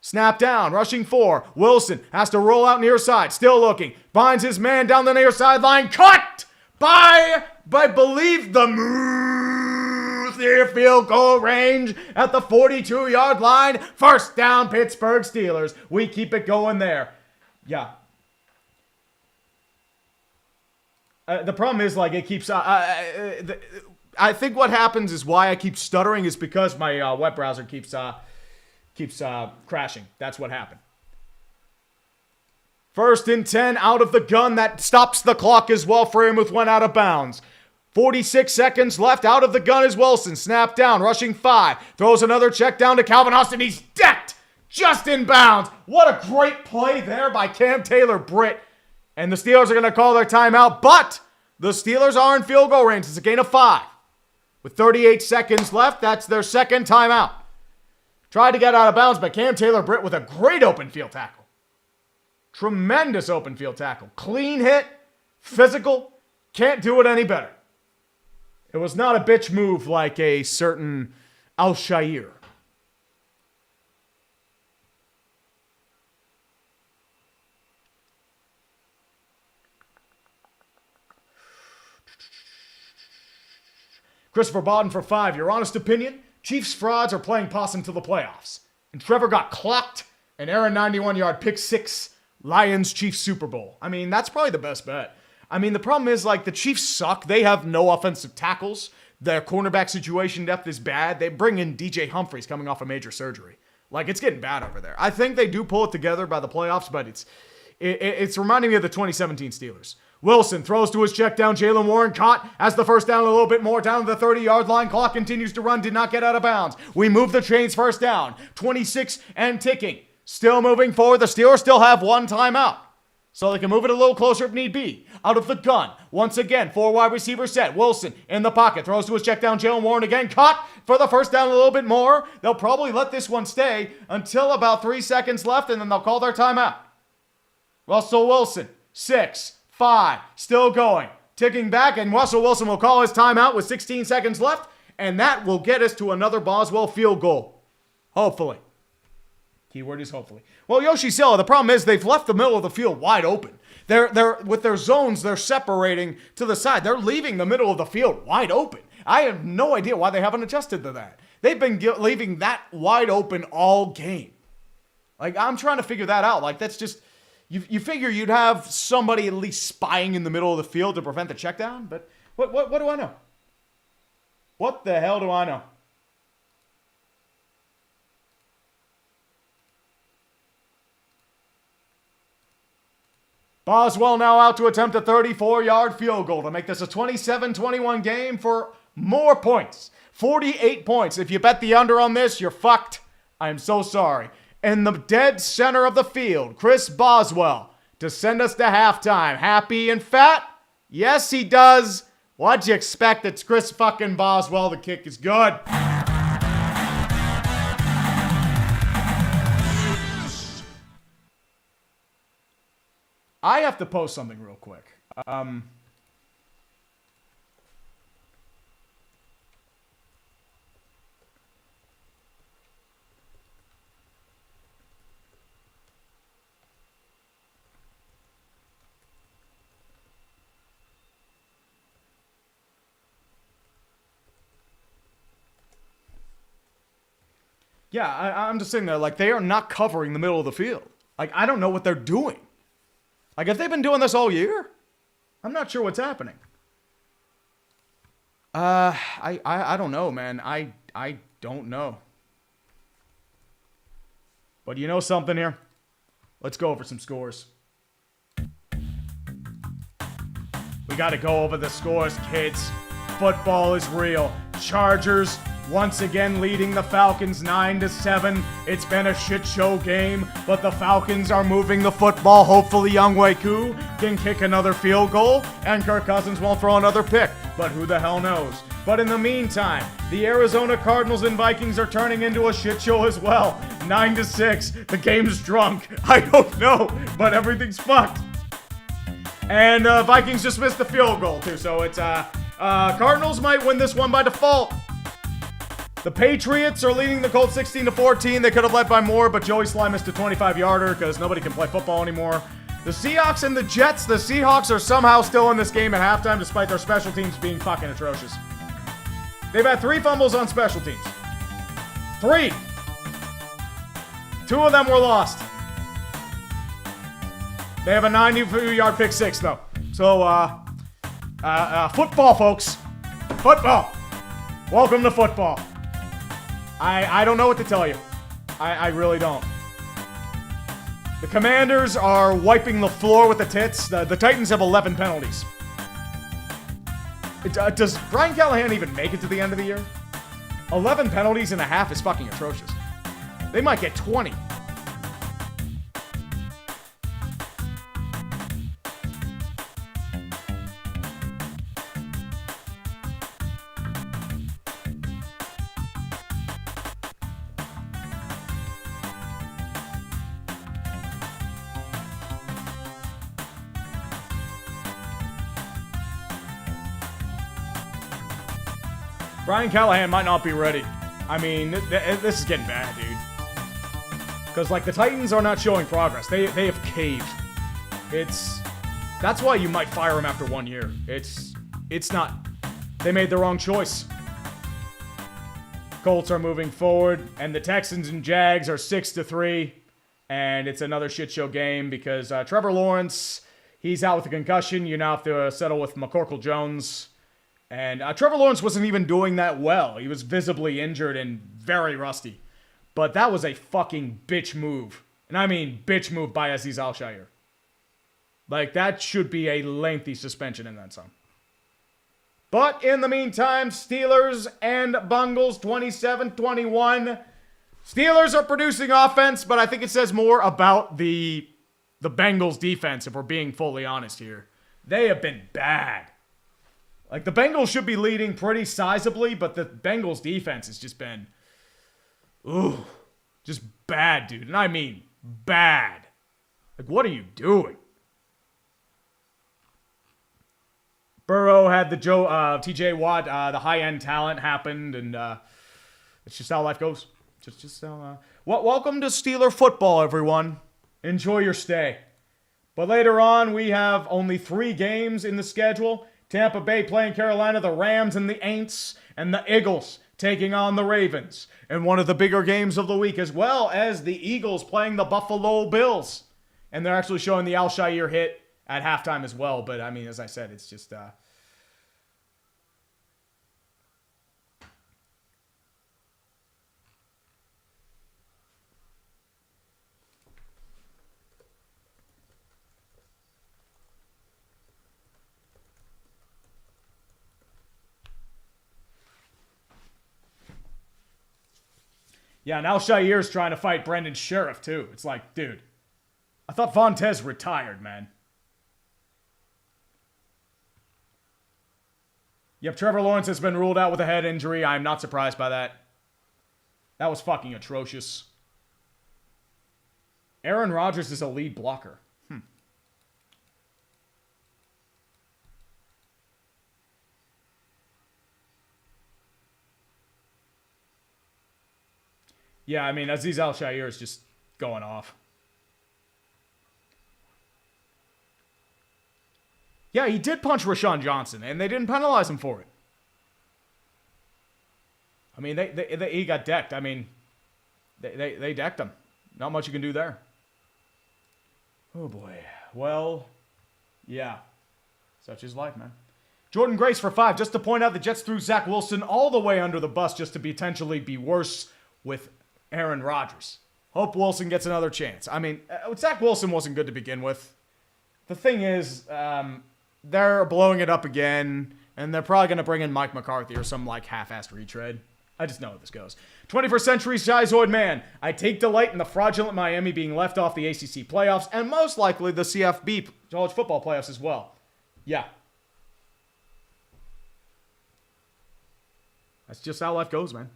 Snap down. Rushing 4. Wilson has to roll out near side. Still looking. Binds his man down the near sideline. Cut by believe the move near field goal range at the 42-yard line. First down, Pittsburgh Steelers. We keep it going there. Yeah. The problem is, like, it keeps... I think what happens is why I keep stuttering is because my web browser keeps crashing. That's what happened. First and 10 out of the gun. That stops the clock as well. Freiermuth went out of bounds. 46 seconds left. Out of the gun is Wilson. Snap down. Rushing 5. Throws another check down to Calvin Austin. He's decked. Just in bounds. What a great play there by Cam Taylor-Britt. And the Steelers are going to call their timeout. But the Steelers are in field goal range. It's a gain of 5. With 38 seconds left, that's their second timeout. Tried to get out of bounds, but Cam Taylor-Britt with a great open field tackle. Tremendous open field tackle. Clean hit, physical, can't do it any better. It was not a bitch move like a certain Al-Shair. Christopher Bodden for 5. Your honest opinion? Chiefs frauds are playing possum to the playoffs. And Trevor got clocked. And Aaron 91-yard pick 6. Lions Chiefs Super Bowl. I mean, that's probably the best bet. I mean, the problem is, like, the Chiefs suck. They have no offensive tackles. Their cornerback situation depth is bad. They bring in DJ Humphries coming off a major surgery. Like, it's getting bad over there. I think they do pull it together by the playoffs, but it's reminding me of the 2017 Steelers. Wilson throws to his check down. Jalen Warren caught as the first down a little bit more down to the 30-yard line. Clock continues to run. Did not get out of bounds. We move the chains first down. 26 and ticking. Still moving forward. The Steelers still have 1 timeout. So they can move it a little closer if need be. Out of the gun. Once again, 4 wide receivers set. Wilson in the pocket. Throws to his check down. Jalen Warren again. Caught for the first down a little bit more. They'll probably let this one stay until about 3 seconds left, and then they'll call their timeout. Russell Wilson. 6, 5. Still going. Ticking back, and Russell Wilson will call his timeout with 16 seconds left, and that will get us to another Boswell field goal. Hopefully. Keyword is hopefully. Well, Yoshi Silla, the problem is they've left the middle of the field wide open. They're with their zones, they're separating to the side. They're leaving the middle of the field wide open. I have no idea why they haven't adjusted to that. They've been leaving that wide open all game. Like, I'm trying to figure that out. Like, that's just, you figure you'd have somebody at least spying in the middle of the field to prevent the check down, but what do I know? What the hell do I know? Boswell now out to attempt a 34-yard field goal to make this a 27-21 game for more points. 48 points. If you bet the under on this, you're fucked. I am so sorry. In the dead center of the field, Chris Boswell to send us to halftime. Happy and fat? Yes, he does. What'd you expect? It's Chris fucking Boswell. The kick is good. I have to post something real quick. Yeah, I'm just sitting there like they are not covering the middle of the field. Like, I don't know what they're doing. Like, have they been doing this all year? I'm not sure what's happening. I don't know, man. I don't know. But you know something here? Let's go over some scores. We got to go over the scores, kids. Football is real. Chargers once again leading the Falcons 9-7. It's been a shit show game, but the Falcons are moving the football. Hopefully Younghoe Koo can kick another field goal, and Kirk Cousins won't throw another pick. But who the hell knows? But in the meantime, the Arizona Cardinals and Vikings are turning into a shit show as well. 9-6. The game's drunk. I don't know, but everything's fucked. And Vikings just missed the field goal too, so it's Cardinals might win this one by default. The Patriots are leading the Colts 16-14. They could have led by more, but Joey Sly missed a 25-yarder because nobody can play football anymore. The Seahawks and the Jets. The Seahawks are somehow still in this game at halftime despite their special teams being fucking atrocious. They've had 3 fumbles on special teams. 3. 2 of them were lost. They have a 90-yard pick 6, though. So, football, folks. Football. Welcome to football. I don't know what to tell you. I really don't. The Commanders are wiping the floor with the tits. The Titans have 11 penalties. Does Brian Callahan even make it to the end of the year? 11 penalties and a half is fucking atrocious. They might get 20. Brian Callahan might not be ready. I mean, this is getting bad, dude. Because, like, the Titans are not showing progress. They have caved. That's why you might fire him after 1 year. It's not. They made the wrong choice. Colts are moving forward, and the Texans and Jags are 6-3. And it's another shit show game because Trevor Lawrence, he's out with a concussion. You now have to settle with McCorkle Jones. And Trevor Lawrence wasn't even doing that well. He was visibly injured and very rusty. But that was a fucking bitch move. And I mean bitch move by Azeez Al-Shaair. Like, that should be a lengthy suspension in that song. But in the meantime, Steelers and Bengals 27-21. Steelers are producing offense, but I think it says more about the Bengals defense, if we're being fully honest here. They have been bad. Like, the Bengals should be leading pretty sizably, but the Bengals defense has just been, just bad, dude. And I mean bad. Like, what are you doing? Burrow had the TJ Watt, the high-end talent happened, and it's just how life goes. Just how, welcome to Steeler football, everyone. Enjoy your stay. But later on, we have only 3 games in the schedule. Tampa Bay playing Carolina, the Rams and the Aints, and the Eagles taking on the Ravens. And one of the bigger games of the week, as well as the Eagles playing the Buffalo Bills. And they're actually showing the Al-Shaair hit at halftime as well. But, I mean, as I said, it's just... Yeah, and Al-Shaair's trying to fight Brendan Sheriff, too. It's like, dude, I thought Vontez retired, man. Yep, Trevor Lawrence has been ruled out with a head injury. I'm not surprised by that. That was fucking atrocious. Aaron Rodgers is a lead blocker. Yeah, I mean, Azeez Al-Shaair is just going off. Yeah, he did punch Rashawn Johnson, and they didn't penalize him for it. I mean, he got decked. I mean, They decked them. Not much you can do there. Oh, boy. Well, yeah. Such is life, man. Jordan Grace for 5. Just to point out, the Jets threw Zach Wilson all the way under the bus just to potentially be worse with Aaron Rodgers. Hope Wilson gets another chance. I mean, Zach Wilson wasn't good to begin with. The thing is, they're blowing it up again, and they're probably going to bring in Mike McCarthy or some, like, half-assed retread. I just know how this goes. 21st Century Schizoid Man. I take delight in the fraudulent Miami being left off the ACC playoffs, and most likely the CFB college football playoffs as well. Yeah. That's just how life goes, man.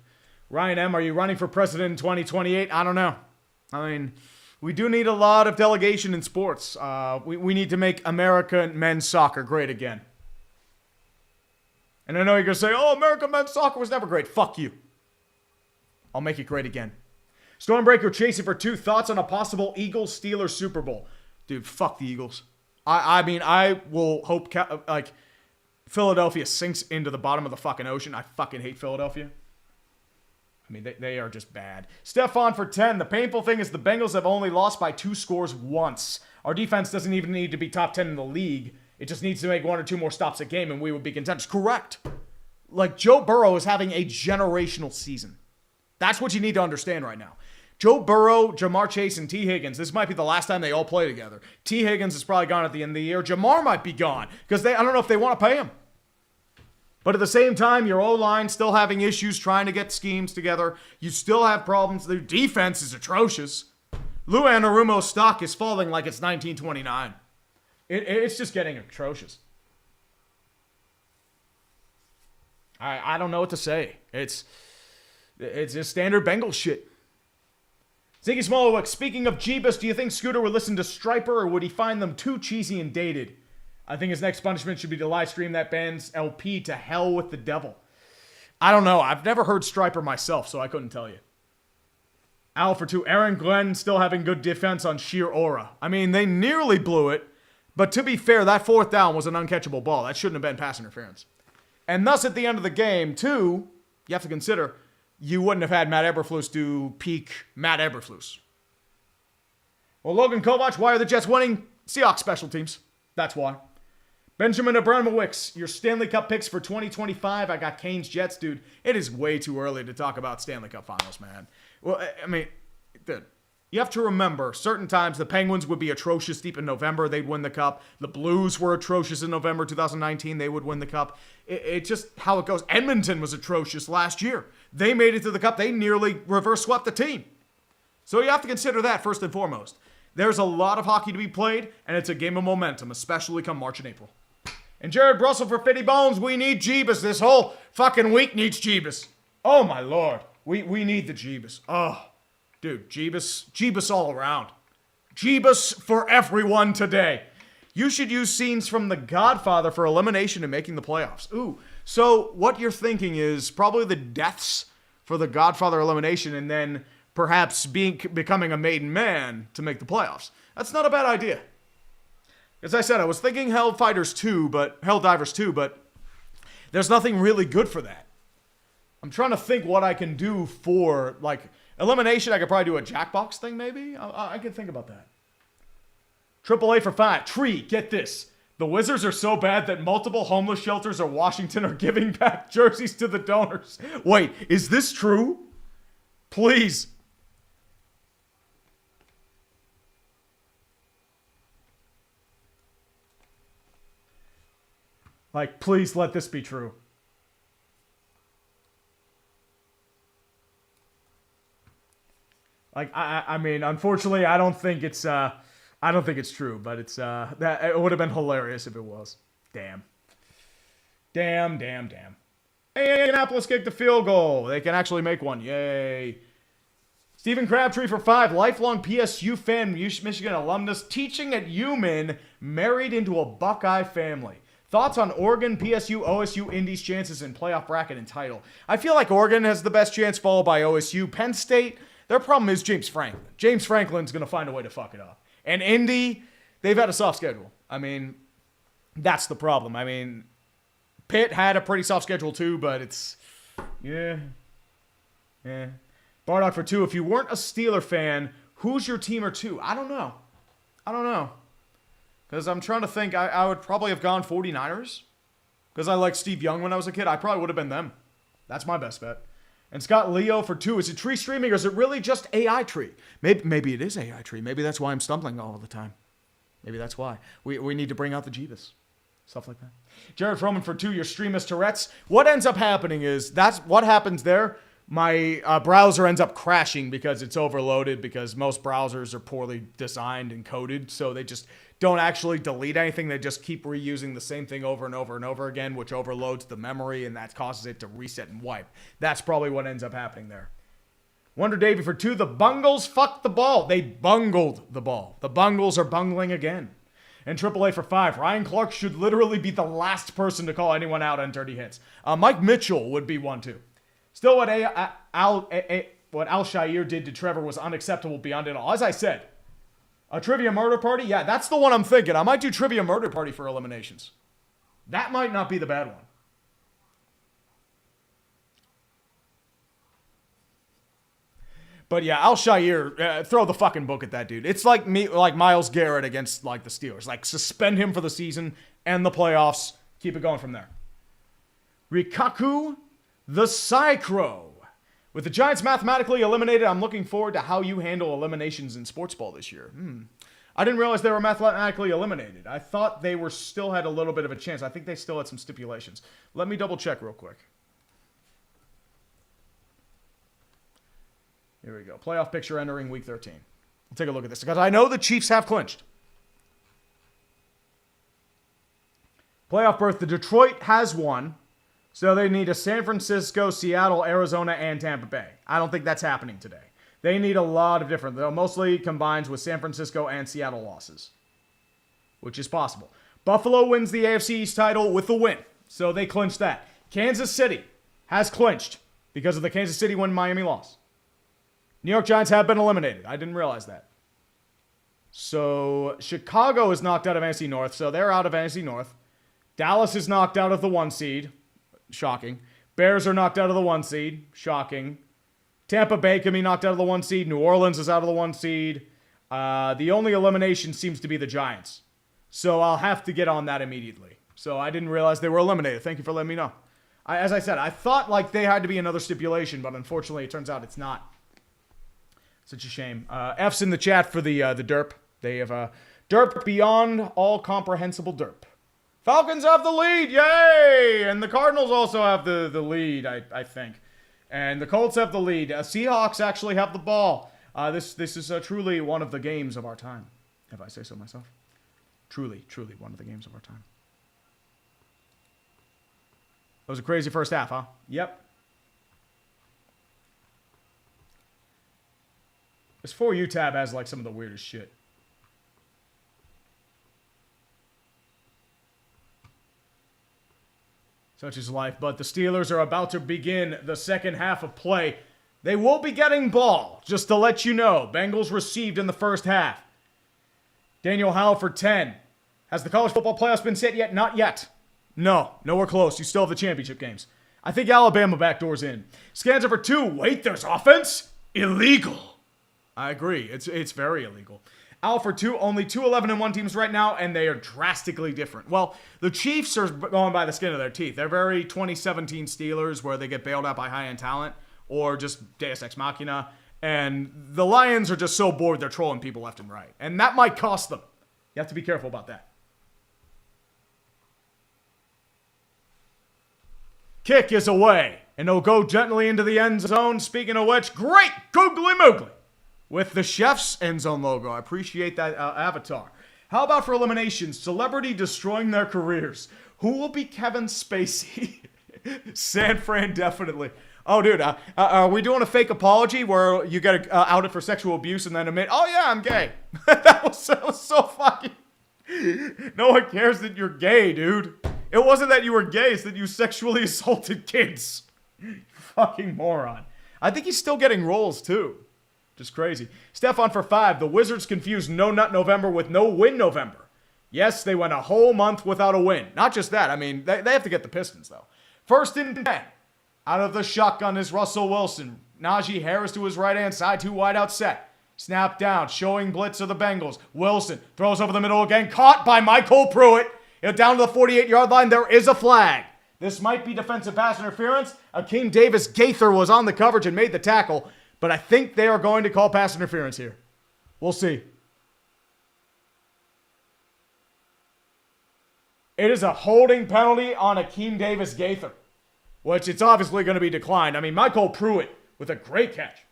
Ryan M., are you running for president in 2028? I don't know. I mean, we do need a lot of delegation in sports. We need to make American men's soccer great again. And I know you're going to say, oh, American men's soccer was never great. Fuck you. I'll make it great again. Stormbreaker chasing for 2. Thoughts on a possible Eagles-Steelers Super Bowl? Dude, fuck the Eagles. I mean, I will hope, Philadelphia sinks into the bottom of the fucking ocean. I fucking hate Philadelphia. I mean, they are just bad. Stefan for 10. The painful thing is the Bengals have only lost by 2 scores once. Our defense doesn't even need to be top 10 in the league. It just needs to make 1 or 2 more stops a game and we would be contenders. Correct. Like, Joe Burrow is having a generational season. That's what you need to understand right now. Joe Burrow, Jamar Chase, and T. Higgins, this might be the last time they all play together. T. Higgins is probably gone at the end of the year. Jamar might be gone because I don't know if they want to pay him. But at the same time, your O-line still having issues trying to get schemes together. You still have problems. Their defense is atrocious. Lou Anarumo's stock is falling like it's 1929. It's just getting atrocious. I don't know what to say. It's just standard Bengals shit. Ziggy Smolowick, speaking of Jeebus, do you think Scooter would listen to Striper or would he find them too cheesy and dated? I think his next punishment should be to live stream that band's LP to hell with the devil. I don't know. I've never heard Striper myself, so I couldn't tell you. Al for 2. Aaron Glenn still having good defense on sheer aura. I mean, they nearly blew it, but to be fair, that 4th down was an uncatchable ball. That shouldn't have been pass interference. And thus, at the end of the game, too, you have to consider, you wouldn't have had Matt Eberflus do peak Matt Eberflus. Well, Logan Kovac, why are the Jets winning? Seahawks special teams. That's why. Benjamin Abramowicz, your Stanley Cup picks for 2025. I got Canes Jets, dude. It is way too early to talk about Stanley Cup finals, man. Well, I mean, dude, you have to remember, certain times the Penguins would be atrocious deep in November. They'd win the Cup. The Blues were atrocious in November 2019. They would win the Cup. It's just how it goes. Edmonton was atrocious last year. They made it to the Cup. They nearly reverse swept the team. So you have to consider that first and foremost. There's a lot of hockey to be played, and it's a game of momentum, especially come March and April. And Jared Russell for Fitty Bones, we need Jeebus. This whole fucking week needs Jeebus. Oh, my Lord. We need the Jeebus. Oh, dude, Jeebus all around. Jeebus for everyone today. You should use scenes from The Godfather for elimination and making the playoffs. Ooh, so what you're thinking is probably the deaths for The Godfather elimination and then perhaps becoming a maiden man to make the playoffs. That's not a bad idea. As I said, I was thinking Helldivers 2, but there's nothing really good for that. I'm trying to think what I can do for, like, elimination. I could probably do a Jackbox thing, maybe. I can think about that. AAA for 5. Tree, get this. The Wizards are so bad that multiple homeless shelters in Washington are giving back jerseys to the donors. Wait, is this true? Please. Like, please let this be true. Like, I mean, unfortunately, I don't think it's true, but it's, that it would have been hilarious if it was. Damn. Damn. Hey, Indianapolis kicked the field goal. They can actually make one. Yay. Stephen Crabtree for 5. Lifelong PSU fan, Michigan alumnus, teaching at UMinn, married into a Buckeye family. Thoughts on Oregon, PSU, OSU, Indy's chances in playoff bracket and title? I feel like Oregon has the best chance, followed by OSU. Penn State, their problem is James Franklin. James Franklin's going to find a way to fuck it up. And Indy, they've had a soft schedule. I mean, that's the problem. I mean, Pitt had a pretty soft schedule too, but it's, yeah. Bardock for 2. If you weren't a Steeler fan, who's your team or 2? I don't know. Because I'm trying to think. I would probably have gone 49ers. Because I liked Steve Young when I was a kid. I probably would have been them. That's my best bet. And Scott Leo for 2. Is it tree streaming or is it really just AI tree? Maybe it is AI tree. Maybe that's why I'm stumbling all the time. Maybe that's why. We need to bring out the Jeebus. Stuff like that. Jared Froman for 2. Your stream is Tourette's. What ends up happening is, that's what happens there. My browser ends up crashing because it's overloaded, because most browsers are poorly designed and coded. So they just don't actually delete anything. They just keep reusing the same thing over and over and over again, which overloads the memory, and that causes it to reset and wipe. That's probably what ends up happening there. Wonder Davey for 2. The Bungles fucked the ball. They bungled the ball. The Bungles are bungling again. And AAA for 5. Ryan Clark should literally be the last person to call anyone out on dirty hits. Mike Mitchell would be one too. Still, what Al Shire did to Trevor was unacceptable beyond it all. As I said, a trivia murder party? Yeah, that's the one I'm thinking. I might do trivia murder party for eliminations. That might not be the bad one. But yeah, Al Shire, throw the fucking book at that dude. It's like Myles Garrett against like the Steelers. Like, suspend him for the season, end the playoffs, keep it going from there. Rikaku the Cycro. With the Giants mathematically eliminated, I'm looking forward to how you handle eliminations in sports ball this year. I didn't realize they were mathematically eliminated. I thought they still had a little bit of a chance. I think they still had some stipulations. Let me double check real quick. Here we go. Playoff picture entering week 13. We'll take a look at this, because I know the Chiefs have clinched. Playoff berth, the Detroit has won. So they need a San Francisco, Seattle, Arizona, and Tampa Bay. I don't think that's happening today. They need a lot of different. They'll mostly combines with San Francisco and Seattle losses, which is possible. Buffalo wins the AFC East title with a win, so they clinched that. Kansas City has clinched because of the Kansas City win, Miami loss. New York Giants have been eliminated. I didn't realize that. So Chicago is knocked out of NFC North, so they're out of NFC North. Dallas is knocked out of the 1 seed. Shocking. Bears are knocked out of the 1 seed. Shocking. Tampa Bay can be knocked out of the 1 seed. New Orleans is out of the 1 seed. The only elimination seems to be the Giants. So I'll have to get on that immediately. So I didn't realize they were eliminated. Thank you for letting me know. As I said, I thought like they had to be another stipulation, but unfortunately it turns out it's not. Such a shame. F's in the chat for the derp. They have derp beyond all comprehensible derp. Falcons have the lead, yay! And the Cardinals also have the lead, I think. And the Colts have the lead. Seahawks actually have the ball. This is truly one of the games of our time, if I say so myself. Truly one of the games of our time. That was a crazy first half, huh? Yep. This For You tab has like some of the weirdest shit. Such is life, but the Steelers are about to begin the second half of play. They will be getting ball, just to let you know. Bengals received in the first half. Daniel Howe for 10. Has the college football playoffs been set yet? Not yet. No, nowhere close. You still have the championship games. I think Alabama backdoors in. Scanza for 2. Wait, there's offense? Illegal. I agree. It's very illegal. Al for 2, only 2 11-1 teams right now, and they are drastically different. Well, the Chiefs are going by the skin of their teeth. They're very 2017 Steelers, where they get bailed out by high-end talent, or just Deus Ex Machina. And the Lions are just so bored they're trolling people left and right. And that might cost them. You have to be careful about that. Kick is away, and it'll go gently into the end zone. Speaking of which, great googly moogly. With the Chef's end zone logo. I appreciate that avatar. How about for elimination? Celebrity destroying their careers. Who will be Kevin Spacey? San Fran, definitely. Oh, dude, are we doing a fake apology where you get outed for sexual abuse and then admit, oh, yeah, I'm gay? that was so fucking... No one cares that you're gay, dude. It wasn't that you were gay, it's that you sexually assaulted kids. You fucking moron. I think he's still getting roles, too. Just crazy. Stefan for 5. The Wizards confused No Nut November with No Win November. Yes, they went a whole month without a win. Not just that. I mean, they have to get the Pistons, though. First and 10. Out of the shotgun is Russell Wilson. Najee Harris to his right-hand side, 2 wide out set. Snap down, showing blitz of the Bengals. Wilson throws over the middle again, caught by Michael Pruitt. Down to the 48-yard line, there is a flag. This might be defensive pass interference. Akeem Davis-Gaither was on the coverage and made the tackle, but I think they are going to call pass interference here. We'll see. It is a holding penalty on Akeem Davis-Gaither, which it's obviously going to be declined. I mean, Michael Pruitt with a great catch.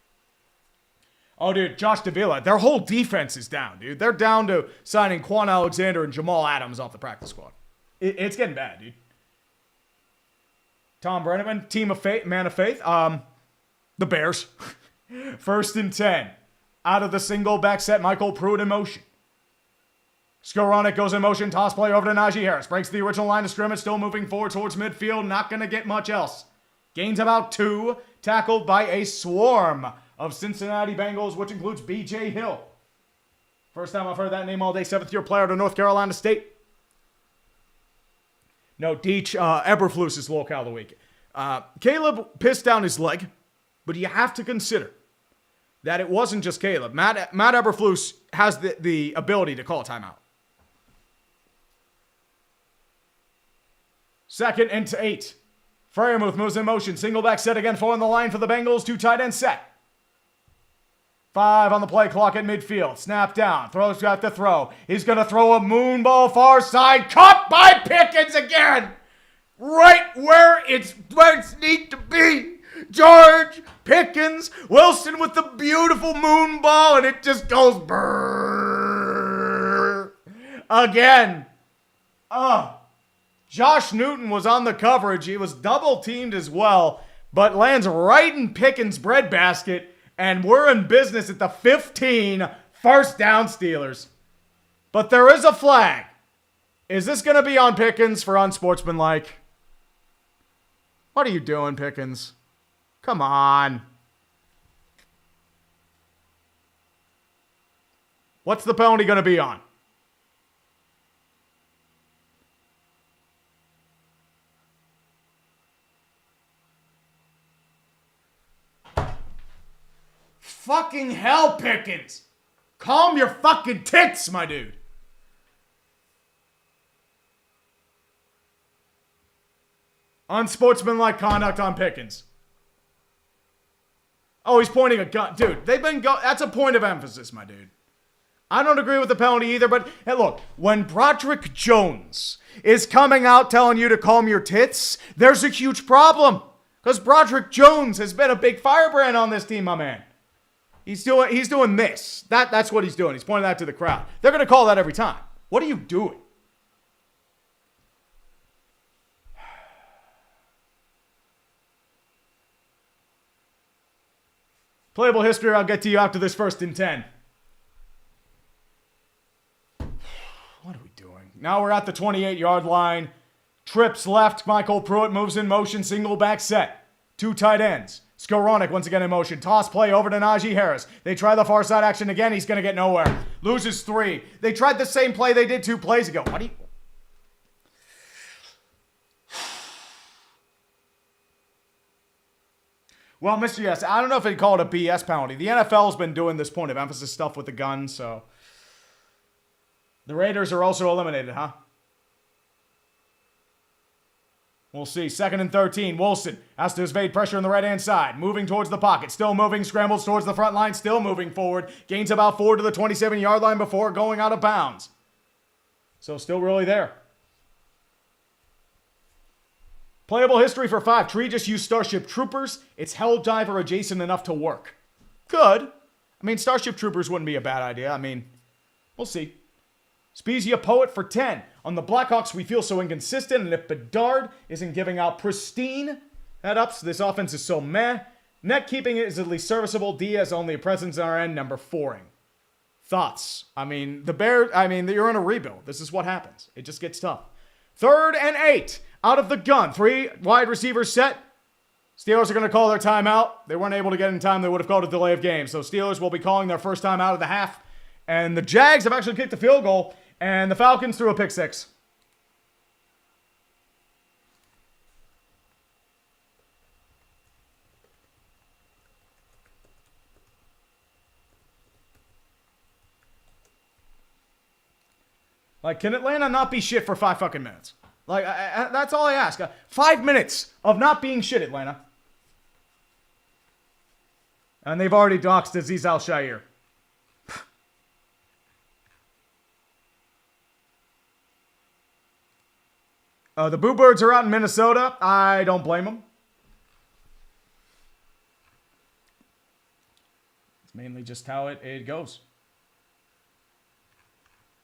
Oh, dude, Josh Davila, their whole defense is down, dude. They're down to signing Quan Alexander and Jamal Adams off the practice squad. It's getting bad, dude. Tom Brenneman, team of faith, man of faith. The Bears. 1st and 10. Out of the single back set, Michael Pruitt in motion. Skoranek goes in motion, toss play over to Najee Harris. Breaks the original line of scrimmage, still moving forward towards midfield. Not going to get much else. Gains about 2. Tackled by a swarm of Cincinnati Bengals, which includes B.J. Hill. First time I've heard that name all day. 7th-year player to North Carolina State. No, Deech Eberflus is locale of the week. Caleb pissed down his leg, but you have to consider that it wasn't just Caleb. Matt Eberflus has the ability to call a timeout. 2nd and 8. Freiermuth moves in motion. Single back set again. 4 on the line for the Bengals. 2 tight end set. 5 on the play clock at midfield. Snap down. Throws got the throw. He's going to throw a moon ball far side. Caught by Pickens again. Right where it's need to be. George Pickens. Wilson with the beautiful moon ball. And it just goes brrrr. Again. Josh Newton was on the coverage. He was double teamed as well. But lands right in Pickens' breadbasket. And we're in business at the 15. 1st down, Steelers. But there is a flag. Is this going to be on Pickens for unsportsmanlike? What are you doing, Pickens? Come on. What's the penalty going to be on? Fucking hell, Pickens. Calm your fucking tits, my dude. Unsportsmanlike conduct on Pickens. Oh, he's pointing a gun. Dude, that's a point of emphasis, my dude. I don't agree with the penalty either, but hey, look, when Broderick Jones is coming out telling you to calm your tits, there's a huge problem. Because Broderick Jones has been a big firebrand on this team, my man. He's doing this. That's what he's doing. He's pointing that to the crowd. They're going to call that every time. What are you doing? Playable history, I'll get to you after this 1st and 10. What are we doing? Now we're at the 28-yard line. Trips left. Michael Pruitt moves in motion. Single back set. 2 tight ends. Skoranek once again in motion. Toss play over to Najee Harris. They try the far side action again. He's going to get nowhere. Loses 3. They tried the same play they did 2 plays ago. What do you... Well, Mr. Yes, I don't know if they'd call it a BS penalty. The NFL's been doing this point of emphasis stuff with the gun, so... The Raiders are also eliminated, huh? We'll see. 2nd and 13. Wilson has to evade pressure on the right-hand side. Moving towards the pocket. Still moving. Scrambles towards the front line. Still moving forward. Gains about 4 to the 27-yard line before going out of bounds. So still really there. Playable history for 5. Tree just used Starship Troopers. It's Hell Diver adjacent enough to work. Good. I mean, Starship Troopers wouldn't be a bad idea. I mean, we'll see. Spezia Poet for 10. On the Blackhawks, we feel so inconsistent, and if Bedard isn't giving out pristine head-ups, this offense is so meh. Net keeping is at least serviceable. Diaz only a presence in our end. Number 4ing. Thoughts? I mean, you're in a rebuild. This is what happens. It just gets tough. 3rd and 8. Out of the gun. 3 wide receivers set. Steelers are going to call their timeout. They weren't able to get in time. They would have called a delay of game. So Steelers will be calling their first time out of the half. And the Jags have actually kicked a field goal. And the Falcons threw a pick 6. Like, can Atlanta not be shit for 5 fucking minutes? Like, that's all I ask. 5 minutes of not being shit, Atlanta. And they've already doxed Aziz Al-Shaair. The Boo Birds are out in Minnesota. I don't blame them. It's mainly just how it goes.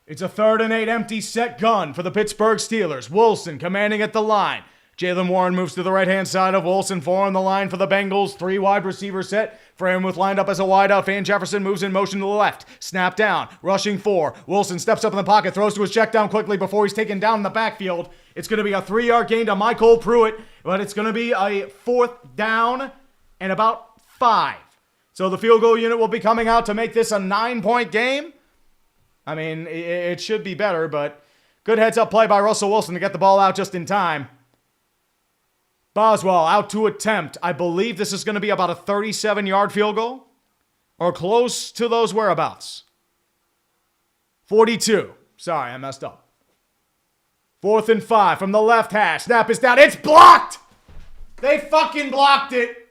It's a 3rd and 8 empty set gun for the Pittsburgh Steelers. Wilson commanding at the line. Jalen Warren moves to the right-hand side of Wilson. 4 on the line for the Bengals. 3 wide receiver set. Freiermuth lined up as a wideout. Van Jefferson moves in motion to the left. Snap down. Rushing 4. Wilson steps up in the pocket. Throws to his check down quickly before he's taken down in the backfield. It's going to be a 3-yard gain to Michael Pruitt. But it's going to be a 4th down and about 5. So the field goal unit will be coming out to make this a 9-point game. I mean, it should be better, but good heads-up play by Russell Wilson to get the ball out just in time. Boswell out to attempt. I believe this is going to be about a 37-yard field goal or close to those whereabouts. 42. Sorry, I messed up. 4th and 5 from the left hash. Snap is down. It's blocked! They fucking blocked it.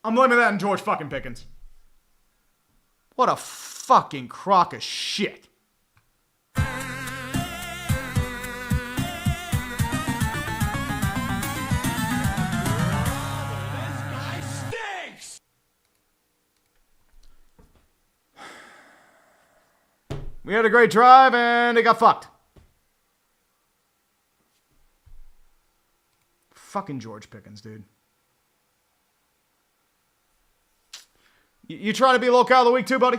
I'm blaming that on George fucking Pickens. What a fucking crock of shit. We had a great drive and it got fucked. Fucking George Pickens, dude. You trying to be low cow of the week too, buddy?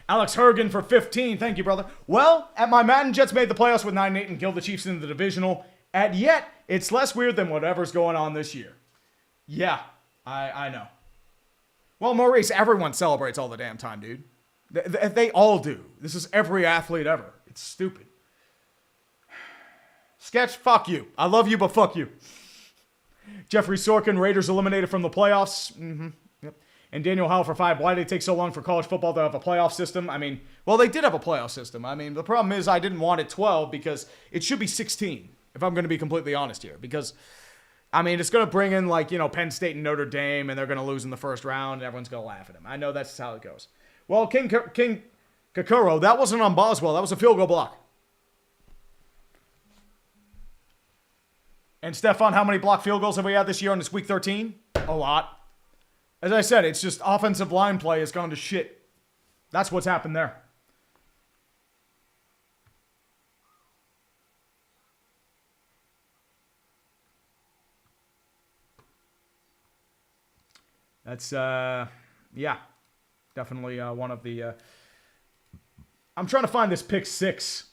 Alex Hergen for 15. Thank you, brother. Well, at my Madden, Jets made the playoffs with 9-8 and killed the Chiefs in the divisional. And yet, it's less weird than whatever's going on this year. Yeah, I know. Well, Maurice, everyone celebrates all the damn time, dude. They all do. This is every athlete ever. It's stupid. Sketch, fuck you. I love you, but fuck you. Jeffrey Sorkin, Raiders eliminated from the playoffs. Yep. And Daniel Howe for 5. Why did it take so long for college football to have a playoff system? I mean, well, they did have a playoff system. I mean, the problem is I didn't want it 12 because it should be 16, if I'm going to be completely honest here. Because, I mean, it's going to bring in, like, Penn State and Notre Dame, and they're going to lose in the first round, and everyone's going to laugh at them. I know that's how it goes. Well, King Kakuro, that wasn't on Boswell. That was a field goal block. And Stefan, how many blocked field goals have we had this year on this week 13? A lot. As I said, it's just offensive line play has gone to shit. That's what's happened there. That's, yeah, definitely one of the, I'm trying to find this pick 6.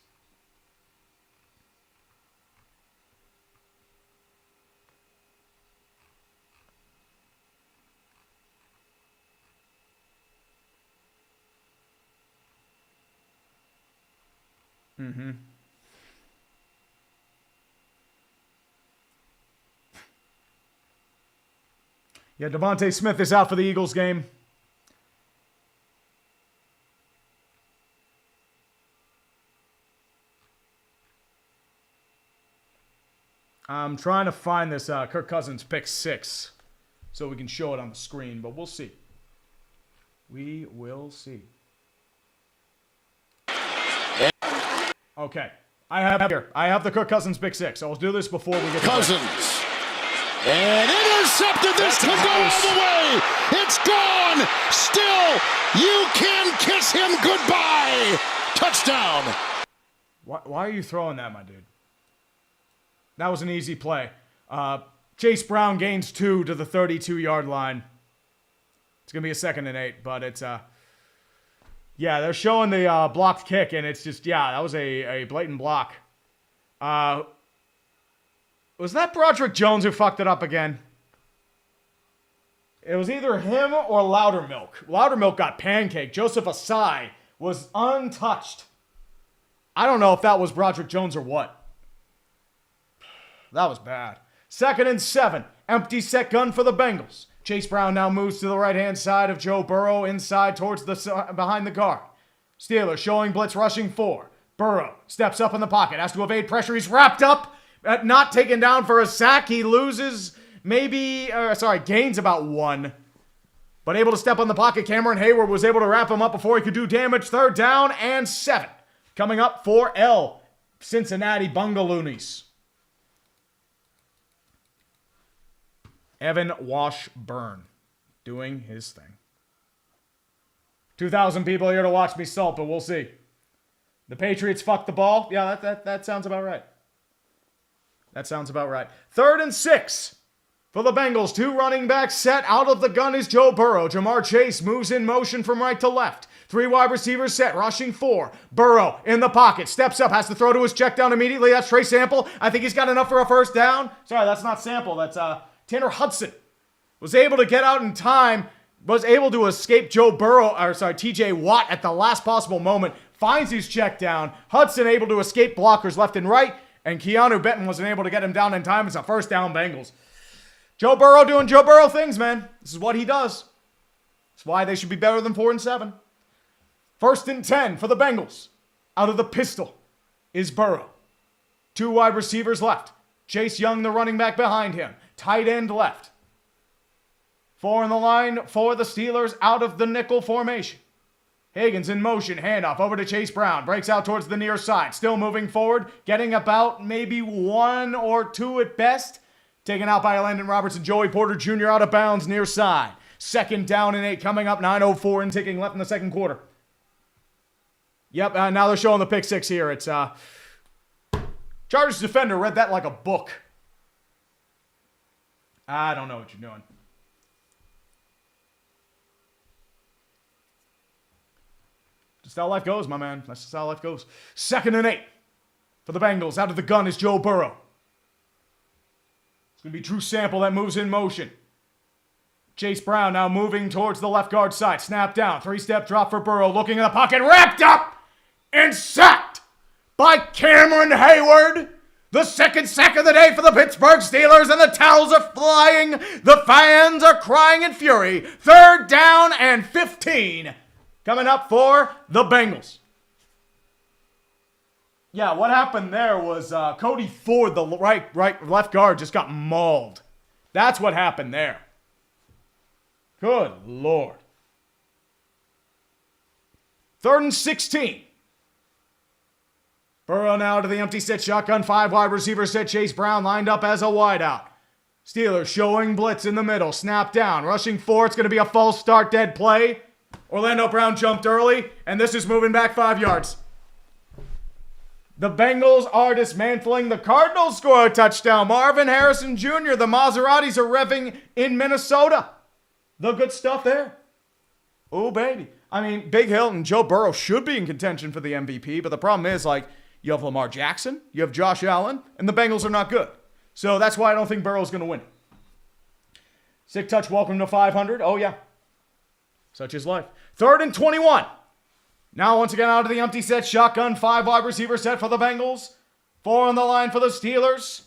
Yeah, Devontae Smith is out for the Eagles game. I'm trying to find this Kirk Cousins pick 6 so we can show it on the screen, but we'll see. We will see. Okay. I have the Kirk Cousins pick 6. So I'll do this before we get to Cousins. And intercepted. This could go all the way. It's gone. Still, you can kiss him goodbye. Touchdown. Why are you throwing that, my dude? That was an easy play. Chase Brown gains 2 to the 32-yard line. It's going to be a 2nd and 8, but it's yeah, they're showing the blocked kick, and it's just, yeah, that was a blatant block. Was that Broderick Jones who fucked it up again? It was either him or Loudermilk. Loudermilk got pancaked. Joseph Asai was untouched. I don't know if that was Broderick Jones or what. That was bad. 2nd and 7. Empty set gun for the Bengals. Chase Brown now moves to the right-hand side of Joe Burrow inside towards behind the guard. Steelers showing blitz rushing 4. Burrow steps up in the pocket, has to evade pressure. He's wrapped up, not taken down for a sack. He loses gains about 1. But able to step on the pocket. Cameron Hayward was able to wrap him up before he could do damage. 3rd down and 7. Coming up for Cincinnati Bengals. Evan Washburn doing his thing. 2,000 people here to watch me salt, but we'll see. The Patriots fucked the ball. Yeah, that sounds about right. That sounds about right. 3rd and 6 for the Bengals. 2 running backs set. Out of the gun is Joe Burrow. Jamar Chase moves in motion from right to left. 3 wide receivers set. Rushing 4. Burrow in the pocket. Steps up. Has to throw to his check down immediately. That's Trey Sample. I think he's got enough for a 1st down. Sorry, that's not Sample. That's Tanner Hudson. Was able to get out in time. Was able to escape TJ Watt at the last possible moment. Finds his check down. Hudson able to escape blockers left and right. And Keanu Benton wasn't able to get him down in time. It's a 1st down Bengals. Joe Burrow doing Joe Burrow things, man. This is what he does. That's why they should be better than 4 and 7. 1st and 10 for the Bengals. Out of the pistol is Burrow. 2 wide receivers left. Chase Young, the running back behind him. Tight end left. 4 in the line for the Steelers out of the nickel formation. Higgins in motion, handoff over to Chase Brown. Breaks out towards the near side. Still moving forward, getting about maybe 1 or 2 at best. Taken out by Landon Robertson. Joey Porter Jr. out of bounds near side. 2nd down and 8 coming up. 9:04 and ticking left in the 2nd quarter. Yep, now they're showing the pick 6 here. It's Chargers defender read that like a book. I don't know what you're doing. Just how life goes, my man. That's just how life goes. 2nd and 8 for the Bengals. Out of the gun is Joe Burrow. It's going to be Drew Sample that moves in motion. Chase Brown now moving towards the left guard side. Snap down. 3-step drop for Burrow. Looking in the pocket. Wrapped up and sacked by Cameron Hayward. The 2nd sack of the day for the Pittsburgh Steelers, and the towels are flying. The fans are crying in fury. 3rd down and 15. Coming up for the Bengals. Yeah, what happened there was Cody Ford, the left guard, just got mauled. That's what happened there. Good Lord. 3rd and 16. Burrow now to the empty set shotgun. 5 wide receiver set. Chase Brown lined up as a wideout. Steelers showing blitz in the middle. Snap down. Rushing 4. It's going to be a false start, dead play. Orlando Brown jumped early, and this is moving back 5 yards. The Bengals are dismantling. The Cardinals score a touchdown. Marvin Harrison Jr., the Maseratis are revving in Minnesota. The good stuff there. Oh, baby. I mean, Big Hill and Joe Burrow should be in contention for the MVP, but the problem is, you have Lamar Jackson, you have Josh Allen, and the Bengals are not good. So that's why I don't think Burrow's going to win. Sick touch, welcome to 500. Oh, yeah. Such is life. 3rd and 21. Now once again out of the empty set. Shotgun. 5 wide receiver set for the Bengals. 4 on the line for the Steelers.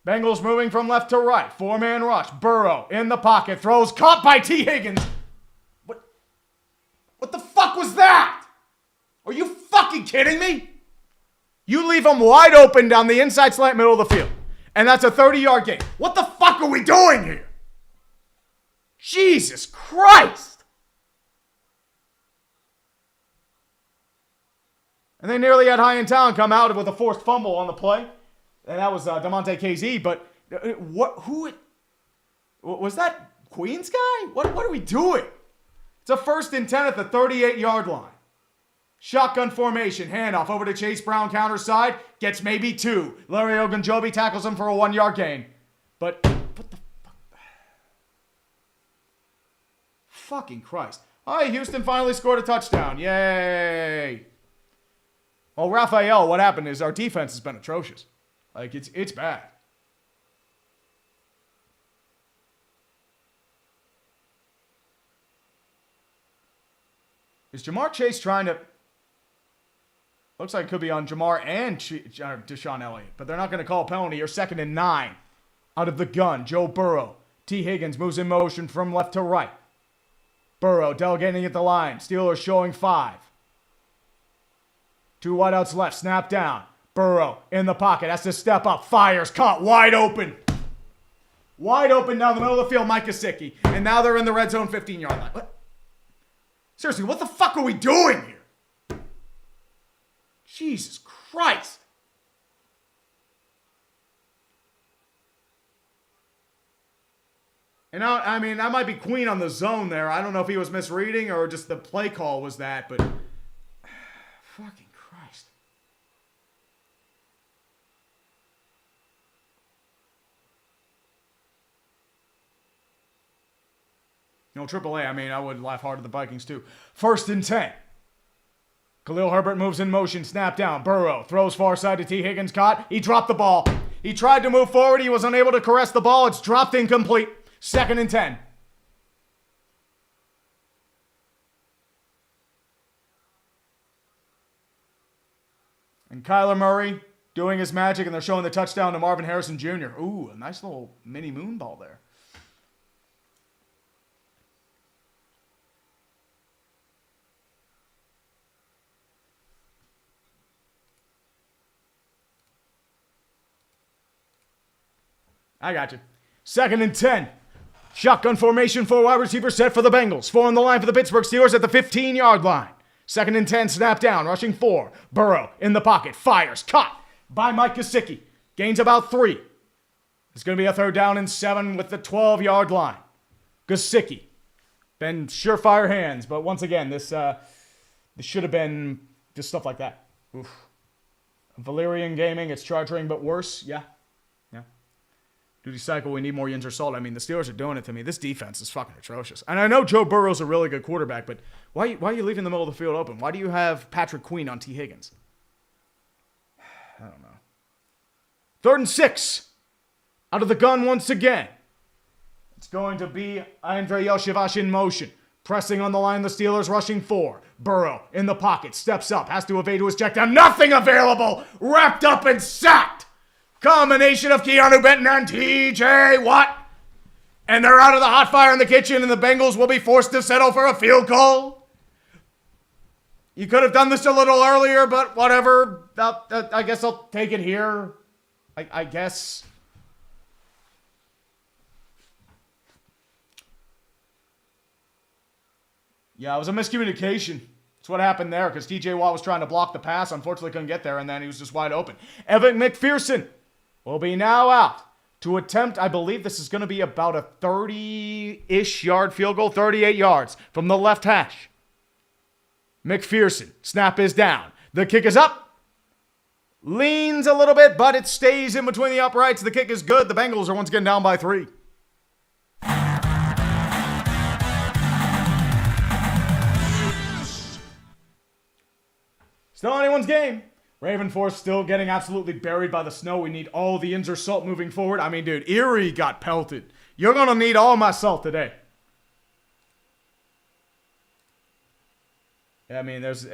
Bengals moving from left to right. 4-man rush. Burrow in the pocket. Throws. Caught by T. Higgins. What the fuck was that? Are you fucking kidding me? You leave him wide open down the inside slant middle of the field. And that's a 30-yard gain. What the fuck are we doing here? Jesus Christ. And they nearly had High in Town come out with a forced fumble on the play. And that was DeMonte KZ. But who was that? Queens guy? What are we doing? It's a 1st and 10 at the 38-yard line. Shotgun formation. Handoff over to Chase Brown, counter side. Gets maybe 2. Larry Ogunjobi tackles him for a 1-yard gain. But what the fuck? Fucking Christ. All right, Houston finally scored a touchdown. Yay. Well, Raphael, what happened is our defense has been atrocious. It's bad. Is Jamar Chase trying to... Looks like it could be on Jamar and Deshaun Elliott, but they're not going to call a penalty here. 2nd and 9. Out of the gun, Joe Burrow. T. Higgins moves in motion from left to right. Burrow delegating at the line. Steelers showing 5. 2 wideouts left. Snap down. Burrow in the pocket. Has to step up. Fires. Caught. Wide open. Wide open down the middle of the field. Mike Gesicki. And now they're in the red zone 15-yard line. What? Seriously, what the fuck are we doing here? Jesus Christ. And now, I mean, that might be Queen on the zone there. I don't know if he was misreading or just the play call was that, but fucking Christ. No, AAA, I mean, I would laugh hard at the Vikings too. 1st and 10. Khalil Herbert moves in motion, snap down. Burrow throws far side to T. Higgins, caught. He dropped the ball. He tried to move forward. He was unable to caress the ball. It's dropped incomplete. 2nd and 10. And Kyler Murray doing his magic, and they're showing the touchdown to Marvin Harrison Jr. Ooh, a nice little mini moon ball there. I got you. 2nd and 10. Shotgun formation, 4 wide receiver set for the Bengals. 4 on the line for the Pittsburgh Steelers at the 15-yard line. 2nd and 10, snap down, rushing 4. Burrow in the pocket, fires, caught by Mike Gesicki. Gains about 3. It's going to be a 3rd down and 7 with the 12-yard line. Gesicki. Been surefire hands, but once again, this should have been just stuff like that. Oof. Valerian Gaming, it's charging, but worse. Yeah. Duty cycle, we need more yins or salt. I mean, the Steelers are doing it to me. This defense is fucking atrocious. And I know Joe Burrow's a really good quarterback, but why are you leaving the middle of the field open? Why do you have Patrick Queen on T. Higgins? I don't know. 3rd and 6. Out of the gun once again. It's going to be Andrei Yoshivash in motion. Pressing on the line, the Steelers rushing 4. Burrow in the pocket, steps up, has to evade to his check down. Nothing available! Wrapped up and sacked! Combination of Keanu Benton and TJ Watt. And they're out of the hot fire in the kitchen, and the Bengals will be forced to settle for a field goal. You could have done this a little earlier, but whatever. I guess I'll take it here. I guess. Yeah, it was a miscommunication. That's what happened there, because TJ Watt was trying to block the pass. Unfortunately, couldn't get there, and then he was just wide open. Evan McPherson will be now out to attempt, I believe this is going to be about a 30-ish yard field goal, 38 yards from the left hash. McPherson, snap is down. The kick is up. Leans a little bit, but it stays in between the uprights. The kick is good. The Bengals are once again down by 3. Still anyone's game. Raven Force still getting absolutely buried by the snow. We need all the ins or salt moving forward. I mean, dude, Erie got pelted. You're going to need all my salt today. I mean, it's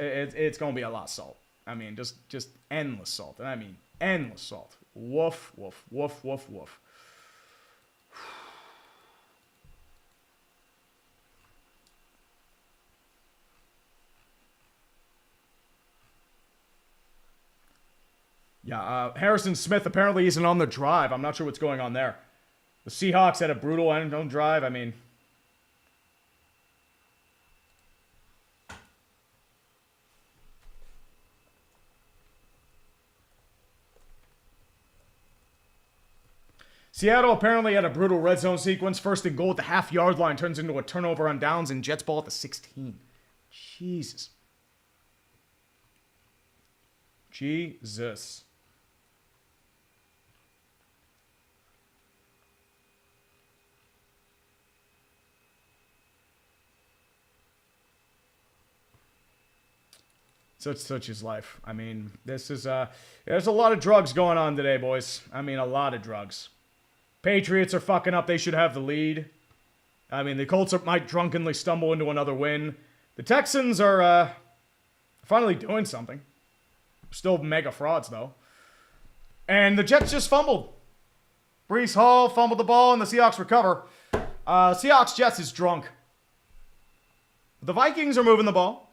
going to be a lot of salt. I mean, just endless salt. And I mean, endless salt. Woof, woof, woof, woof, woof. Yeah, Harrison Smith apparently isn't on the drive. I'm not sure what's going on there. The Seahawks had a brutal end zone drive. I mean, Seattle apparently had a brutal red zone sequence. 1st and goal at the half-yard line turns into a turnover on downs, and Jets ball at the 16. Jesus. Jesus. Such is life. I mean, this is there's a lot of drugs going on today, boys. I mean, a lot of drugs. Patriots are fucking up. They should have the lead. I mean, the Colts might drunkenly stumble into another win. The Texans are finally doing something. Still mega frauds, though. And the Jets just fumbled. Breece Hall fumbled the ball, and the Seahawks recover. Seahawks-Jets is drunk. The Vikings are moving the ball.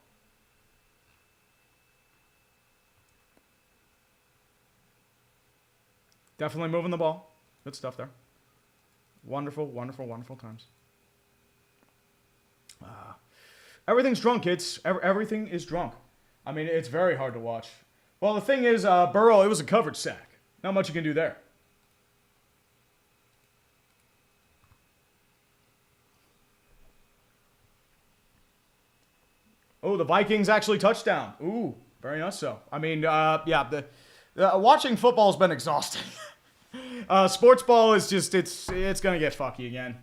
Definitely moving the ball. Good stuff there. Wonderful, wonderful, wonderful times. Everything's drunk, kids. Everything is drunk. I mean, it's very hard to watch. Well, the thing is, Burrow, it was a coverage sack. Not much you can do there. Oh, the Vikings actually touchdown. Ooh, very nice so. I mean, yeah, watching football has been exhausting. Sports ball is just, it's going to get fucky again.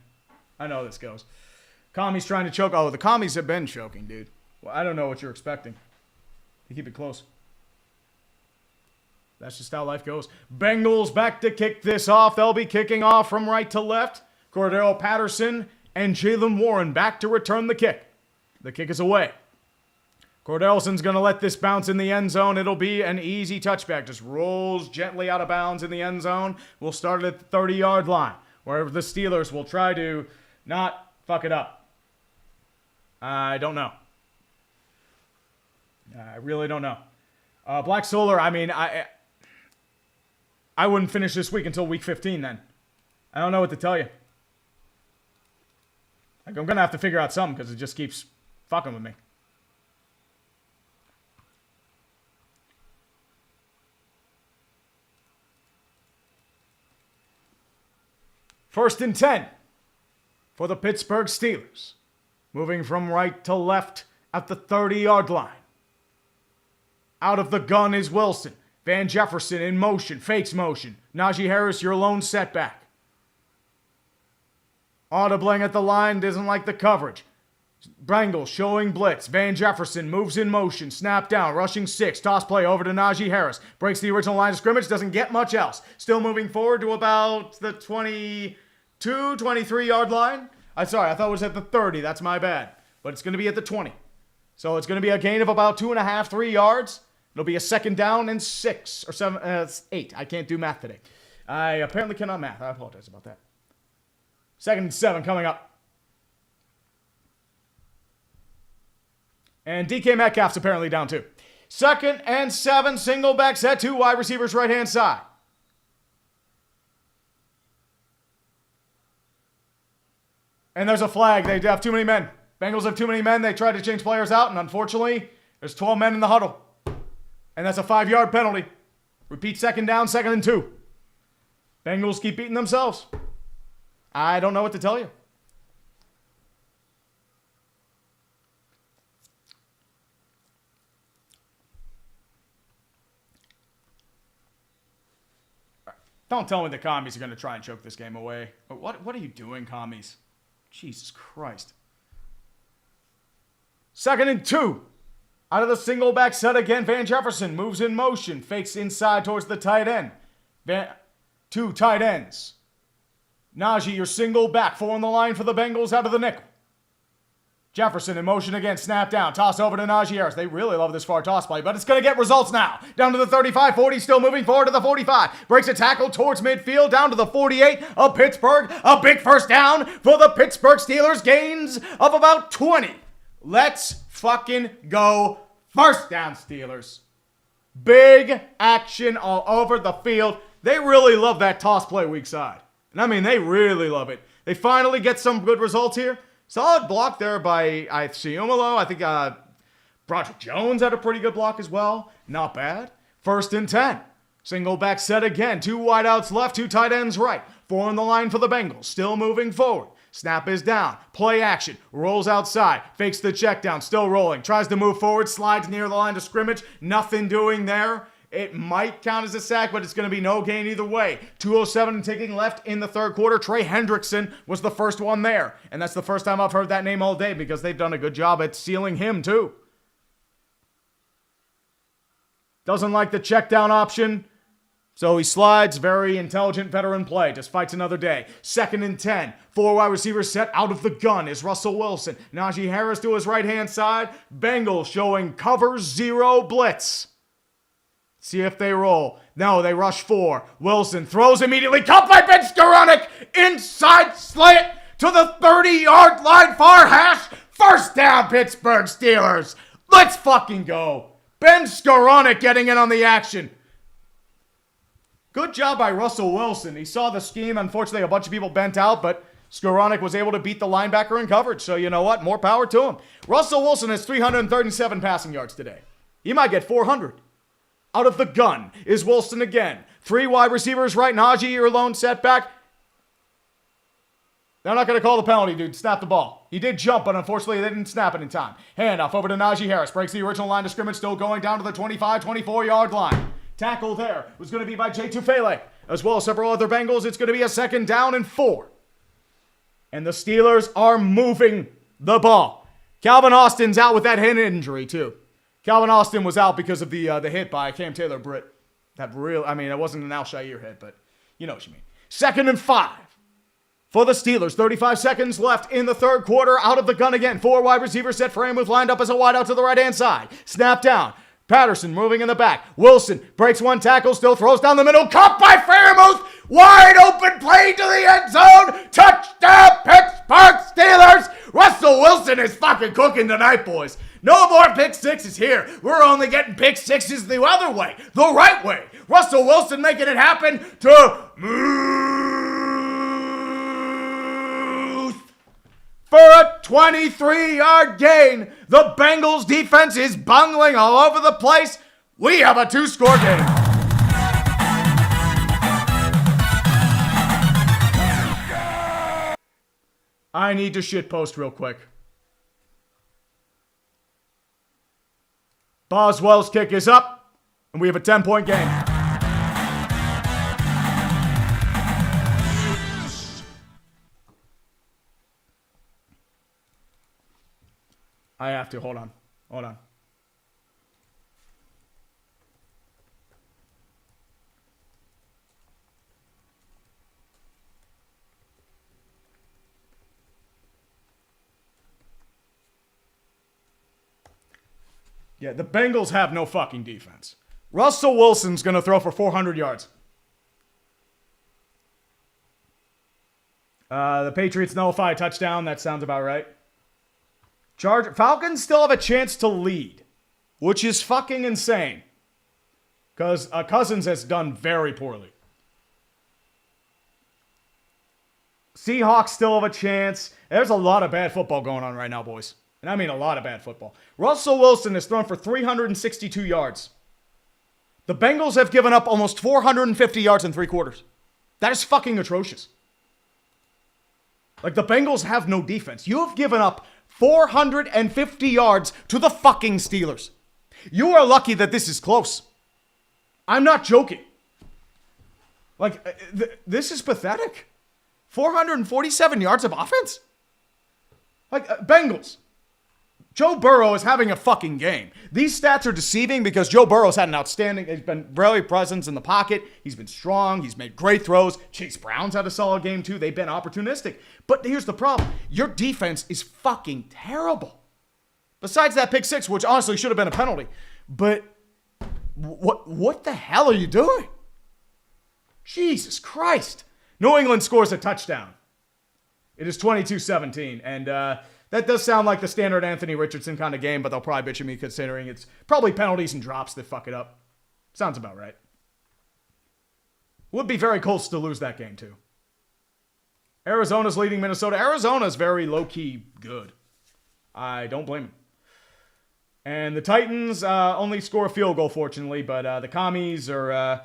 I know how this goes. Commies trying to choke. Oh, the commies have been choking, dude. Well, I don't know what you're expecting. You keep it close. That's just how life goes. Bengals back to kick this off. They'll be kicking off from right to left. Cordero Patterson and Jalen Warren back to return the kick. The kick is away. Cordelson's going to let this bounce in the end zone. It'll be an easy touchback. Just rolls gently out of bounds in the end zone. We'll start it at the 30-yard line, where the Steelers will try to not fuck it up. I don't know. I really don't know. Black Solar, I mean, I wouldn't finish this week until week 15 then. I don't know what to tell you. Like, I'm going to have to figure out something because it just keeps fucking with me. First and 10 for the Pittsburgh Steelers. Moving from right to left at the 30-yard line. Out of the gun is Wilson. Van Jefferson in motion, fakes motion. Najee Harris, your lone setback. Audibling at the line, doesn't like the coverage. Bengals showing blitz. Van Jefferson moves in motion, snap down, rushing 6. Toss play over to Najee Harris. Breaks the original line of scrimmage, doesn't get much else. Still moving forward to about the 23-yard line. I thought it was at the 30. That's my bad. But it's going to be at the 20. So it's going to be a gain of about 2.5, 3 yards. It'll be a second down and 6 or 7, 8. I can't do math today. I apparently cannot math. I apologize about that. Second and 7 coming up. And DK Metcalf's apparently down too. Second and 7, single back set, 2 wide receivers right-hand side. And there's a flag. They have too many men. Bengals have too many men. They tried to change players out, and unfortunately, there's 12 men in the huddle. And that's a 5-yard penalty. Repeat second down, 2nd and 2. Bengals keep beating themselves. I don't know what to tell you. Don't tell me the commies are going to try and choke this game away. What are you doing, commies? Jesus Christ. 2nd and 2. Out of the single back set again, Van Jefferson moves in motion, fakes inside towards the tight end. 2 tight ends. Najee, your single back, 4 on the line for the Bengals out of the nickel. Jefferson in motion again, snap down, toss over to Najee Harris. They really love this far toss play, but it's going to get results now. Down to the 35, 40, still moving forward to the 45. Breaks a tackle towards midfield, down to the 48 of Pittsburgh. A big first down for the Pittsburgh Steelers, gains of about 20. Let's fucking go. First down, Steelers. Big action all over the field. They really love that toss play weak side. And I mean, they really love it. They finally get some good results here. Solid block there by Ciumalo. I think Broderick Jones had a pretty good block as well. Not bad. 1st and 10. Single back set again. 2 wideouts left, 2 tight ends right. 4 on the line for the Bengals. Still moving forward. Snap is down. Play action. Rolls outside. Fakes the check down. Still rolling. Tries to move forward. Slides near the line of scrimmage. Nothing doing there. It might count as a sack, but it's going to be no gain either way. 2:07 ticking left in the third quarter. Trey Hendrickson was the first one there. And that's the first time I've heard that name all day because they've done a good job at sealing him too. Doesn't like the check down option. So he slides. Very intelligent veteran play. Just fights another day. 2nd and 10. 4 wide receivers set out of the gun is Russell Wilson. Najee Harris to his right-hand side. Bengals showing cover 0 blitz. See if they roll. No, they rush 4. Wilson throws immediately. Caught by Ben Skoranek. Inside slant to the 30-yard line. Far hash. First down, Pittsburgh Steelers. Let's fucking go. Ben Skoranek getting in on the action. Good job by Russell Wilson. He saw the scheme. Unfortunately, a bunch of people bent out, but Skoranek was able to beat the linebacker in coverage. So you know what? More power to him. Russell Wilson has 337 passing yards today. He might get 400. Out of the gun is Wilson again. 3 wide receivers right. Najee, your lone setback. They're not going to call the penalty, dude. Snap the ball. He did jump, but unfortunately they didn't snap it in time. Handoff over to Najee Harris. Breaks the original line of scrimmage, still going down to the 25, 24-yard line. Tackle there was going to be by Jay Tufele, as well as several other Bengals. It's going to be a 2nd down and 4. And the Steelers are moving the ball. Calvin Austin's out with that hand injury, too. Calvin Austin was out because of the hit by Cam Taylor-Britt. It wasn't an Al-Shaair hit, but you know what you mean. 2nd and 5 for the Steelers. 35 seconds left in the 3rd quarter. Out of the gun again. 4 wide receivers set for Freiermuth lined up as a wideout to the right-hand side. Snap down. Patterson moving in the back. Wilson breaks 1 tackle, still throws down the middle. Caught by Freiermuth. Wide open play to the end zone. Touchdown, Pittsburgh Steelers. Russell Wilson is fucking cooking tonight, boys. No more pick sixes here. We're only getting pick sixes the other way, the right way. Russell Wilson making it happen to Muth for a 23-yard gain. The Bengals defense is bungling all over the place. We have a 2-score game. I need to shitpost real quick. Boswell's kick is up, and we have a 10-point game. I have to. Hold on. Yeah, the Bengals have no fucking defense. Russell Wilson's going to throw for 400 yards. The Patriots nullify a touchdown. That sounds about right. Falcons still have a chance to lead, which is fucking insane. Because Cousins has done very poorly. Seahawks still have a chance. There's a lot of bad football going on right now, boys. And I mean a lot of bad football. Russell Wilson has thrown for 362 yards. The Bengals have given up almost 450 yards in 3 quarters. That is fucking atrocious. Like, the Bengals have no defense. You have given up 450 yards to the fucking Steelers. You are lucky that this is close. I'm not joking. Like, this is pathetic. 447 yards of offense? Like, Bengals. Joe Burrow is having a fucking game. These stats are deceiving because Joe Burrow's had an outstanding, he's been very present in the pocket. He's been strong. He's made great throws. Chase Brown's had a solid game too. They've been opportunistic. But here's the problem. Your defense is fucking terrible. Besides that pick 6, which honestly should have been a penalty. But what the hell are you doing? Jesus Christ. New England scores a touchdown. It is 22-17. And, that does sound like the standard Anthony Richardson kind of game, but they'll probably bitch at me considering it's probably penalties and drops that fuck it up. Sounds about right. Would be very close to lose that game, too. Arizona's leading Minnesota. Arizona's very low-key good. I don't blame him. And the Titans only score a field goal, fortunately, but the Commies are...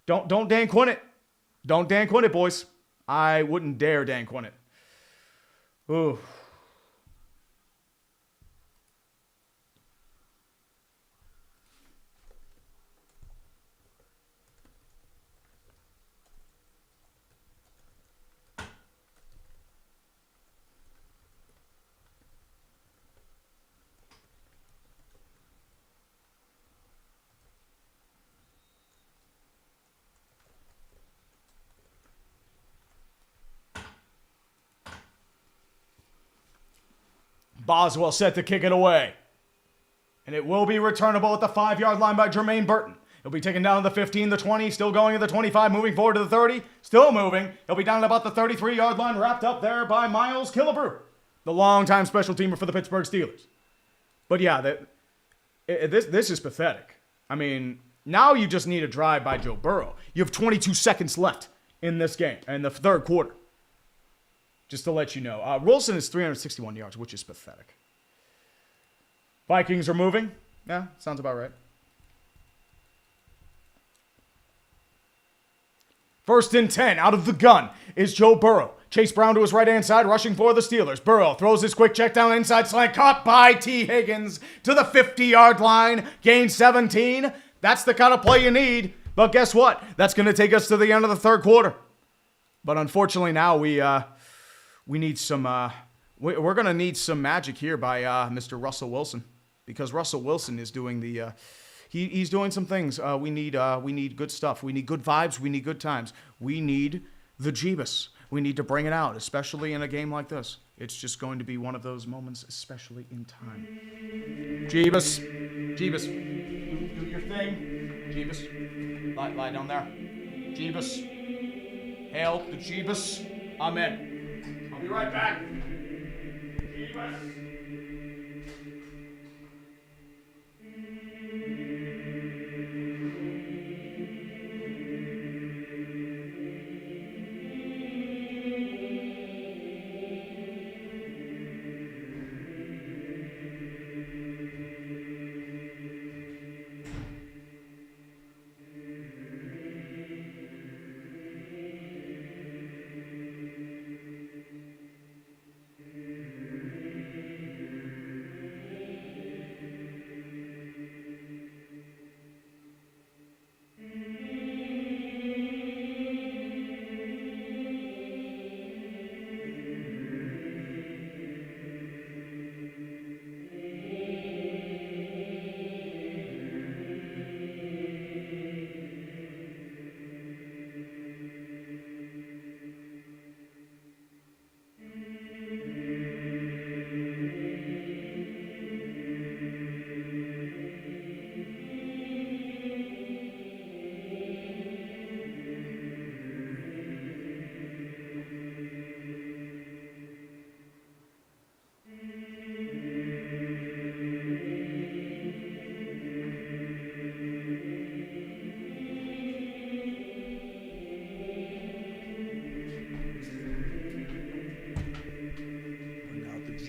Don't Dan Quinn it. Don't Dan Quinn it, boys. I wouldn't dare Dan Quinn it. Ooh. Boswell set to kick it away. And it will be returnable at the 5-yard line by Jermaine Burton. He'll be taken down to the 15, the 20, still going to the 25, moving forward to the 30, still moving. He'll be down at about the 33-yard line, wrapped up there by Miles Killebrew, the longtime special teamer for the Pittsburgh Steelers. But yeah, this is pathetic. I mean, now you just need a drive by Joe Burrow. You have 22 seconds left in this game, in the third quarter. Just to let you know. Wilson is 361 yards, which is pathetic. Vikings are moving. Yeah, sounds about right. First and 10, out of the gun, is Joe Burrow. Chase Brown to his right-hand side, rushing for the Steelers. Burrow throws his quick check down inside slant, caught by T. Higgins to the 50-yard line, gain 17. That's the kind of play you need. But guess what? That's going to take us to the end of the third quarter. But unfortunately now we need some, we're going to need some magic here by Mr. Russell Wilson. Because Russell Wilson is doing he's doing some things. We need good stuff. We need good vibes. We need good times. We need the Jeebus. We need to bring it out, especially in a game like this. It's just going to be one of those moments, especially in time. Jeebus. Jeebus. Do your thing. Jeebus. Lie down there. Jeebus. Hail the Jeebus. Amen. I'll be right back.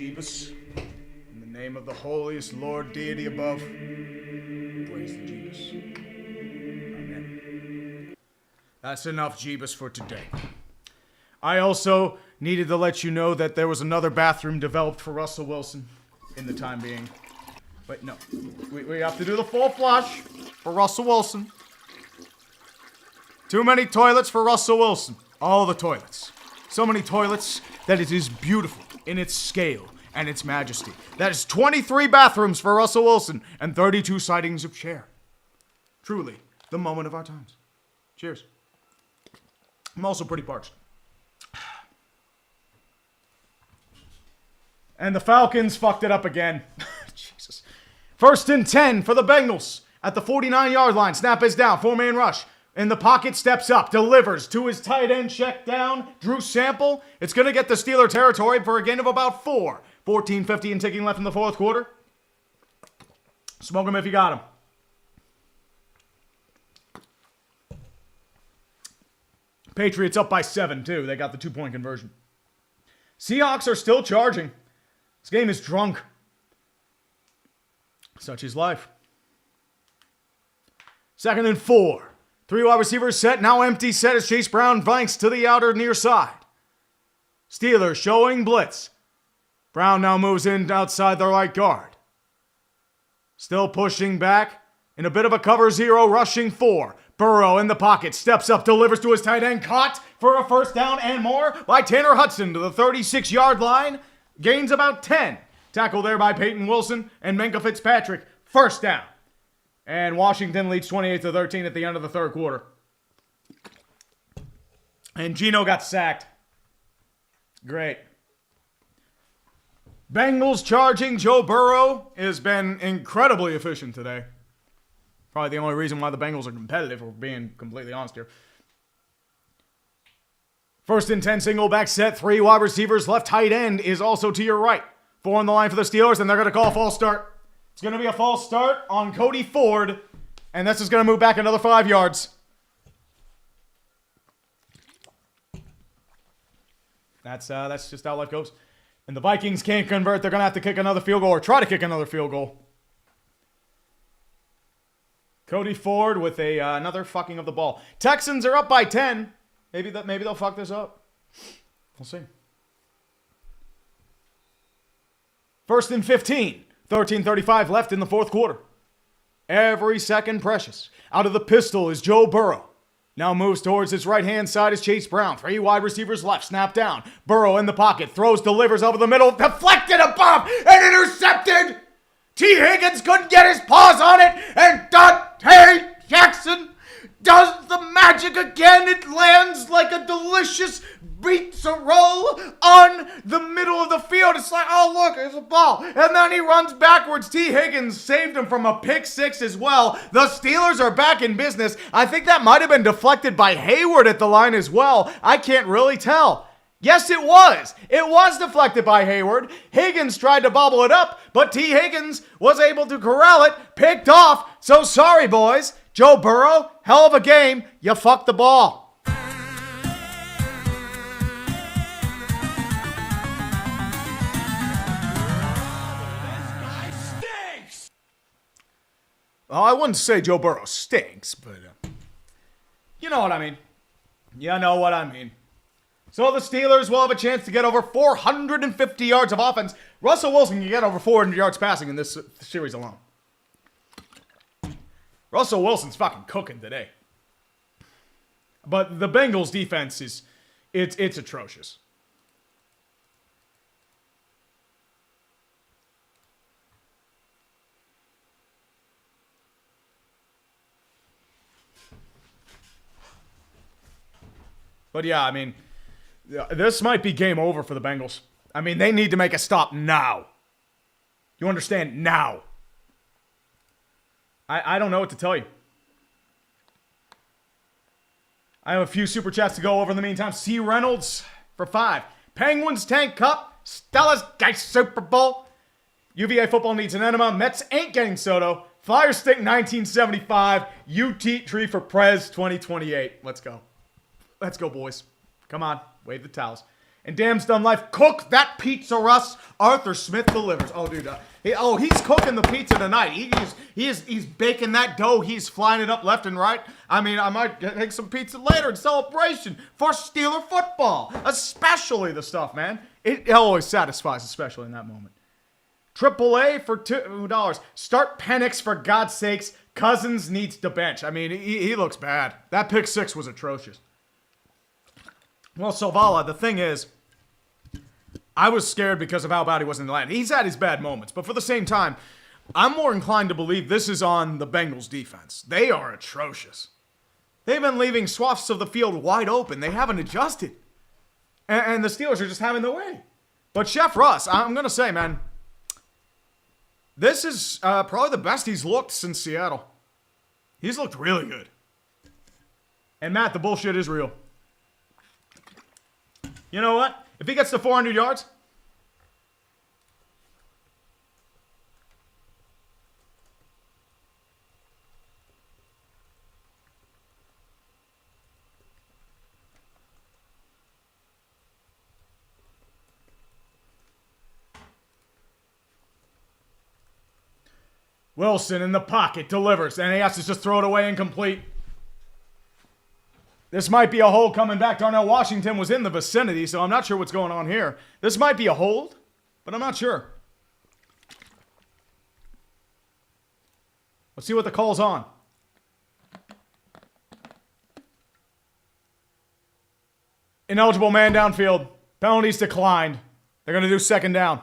Jeebus. In the name of the holiest Lord deity above, praise the Jeebus. Amen. That's enough Jeebus for today. I also needed to let you know that there was another bathroom developed for Russell Wilson in the time being. Wait, no. We have to do the full flush for Russell Wilson. Too many toilets for Russell Wilson. All the toilets. So many toilets that it is beautiful in its scale and its majesty. That is 23 bathrooms for Russell Wilson and 32 sightings of Cher. Truly, the moment of our times. Cheers. I'm also pretty parched. And the Falcons fucked it up again. Jesus. First and 10 for the Bengals at the 49-yard line. Snap is down. Four-man rush. In the pocket, steps up, delivers to his tight end, check down. Drew Sample. It's going to get the Steeler territory for a gain of about 4. 14:50 and ticking left in the fourth quarter. Smoke him if you got him. Patriots up by 7, too. They got the 2-point conversion. Seahawks are still charging. This game is drunk. Such is life. 2nd and 4. 3 wide receivers set, now empty set as Chase Brown flanks to the outer near side. Steelers showing blitz. Brown now moves in outside the right guard. Still pushing back in a bit of a cover 0, rushing 4. Burrow in the pocket, steps up, delivers to his tight end, caught for a first down and more by Tanner Hudson to the 36-yard line. Gains about 10. Tackle there by Peyton Wilson and Minkah Fitzpatrick. First down. And Washington leads 28-13 at the end of the third quarter. And Geno got sacked. Great. Bengals charging. Joe Burrow has been incredibly efficient today. Probably the only reason why the Bengals are competitive, if we're being completely honest here. 1st and 10 single back set. 3 wide receivers. Left tight end is also to your right. 4 on the line for the Steelers, and they're going to call a false start. It's going to be a false start on Cody Ford, and this is going to move back another 5 yards. That's just how life goes. And the Vikings can't convert. They're going to have to kick another field goal or try to kick another field goal. Cody Ford with another fucking of the ball. Texans are up by 10. Maybe they'll fuck this up. We'll see. 1st and 15. 13:35 left in the 4th quarter. Every second precious. Out of the pistol is Joe Burrow. Now moves towards his right-hand side is Chase Brown. 3 wide receivers left. Snap down. Burrow in the pocket. Throws, delivers over the middle. Deflected above and intercepted. T. Higgins couldn't get his paws on it. And Dante Jackson does the magic again. It lands like a delicious pizza roll on the middle of the field. It's like, oh, look, there's a ball. And then he runs backwards. T. Higgins saved him from a pick 6 as well. The Steelers are back in business. I think that might have been deflected by Hayward at the line as well. I can't really tell. Yes, it was. It was deflected by Hayward. Higgins tried to bobble it up, but T. Higgins was able to corral it, picked off. So sorry, boys. Joe Burrow, hell of a game. You fucked the ball. Well, I wouldn't say Joe Burrow stinks, but you know what I mean. You know what I mean. So the Steelers will have a chance to get over 450 yards of offense. Russell Wilson can get over 400 yards passing in this series alone. Russell Wilson's fucking cooking today. But the Bengals defense it's atrocious. But yeah, I mean, this might be game over for the Bengals. I mean, they need to make a stop now. You understand? Now. I don't know what to tell you. I have a few super chats to go over in the meantime. C. Reynolds for 5. Penguins Tank Cup. Stella's Geist Super Bowl. UVA football needs an enema. Mets ain't getting Soto. Flyers stink 1975. UT Tree for Prez 2028. Let's go. Let's go, boys. Come on. Wave the towels. And Dam's Done Life. Cook that pizza, Russ. Arthur Smith delivers. Oh, dude. He's cooking the pizza tonight. He's baking that dough. He's flying it up left and right. I mean, I might take some pizza later in celebration for Steeler football. Especially the stuff, man. It always satisfies, especially in that moment. AAA for $2. Start Penix, for God's sakes. Cousins needs to bench. I mean, he looks bad. That pick 6 was atrocious. Well, Sovala, the thing is, I was scared because of how bad he was in the land. He's had his bad moments, but for the same time, I'm more inclined to believe this is on the Bengals defense. They are atrocious. They've been leaving swaths of the field wide open. They haven't adjusted. And the Steelers are just having their way. But Chef Russ, I'm going to say, man, this is probably the best he's looked since Seattle. He's looked really good. And Matt, the bullshit is real. You know what? If he gets to 400 yards, Wilson in the pocket delivers, and he has to just throw it away incomplete. This might be a hold coming back. Darnell Washington was in the vicinity, so I'm not sure what's going on here. This might be a hold, but I'm not sure. Let's see what the call's on. Ineligible man downfield. Penalties declined. They're going to do 2nd down.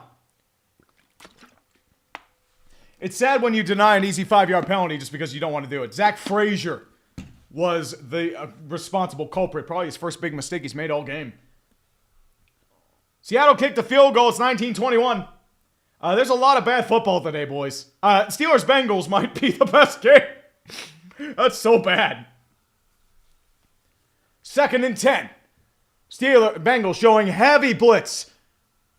It's sad when you deny an easy 5-yard penalty just because you don't want to do it. Zach Frazier was the responsible culprit. Probably his first big mistake he's made all game. Seattle kicked the field goal. It's 19-21. There's a lot of bad football today, boys. Steelers-Bengals might be the best game That's so bad. 2nd and 10. Bengals showing heavy blitz.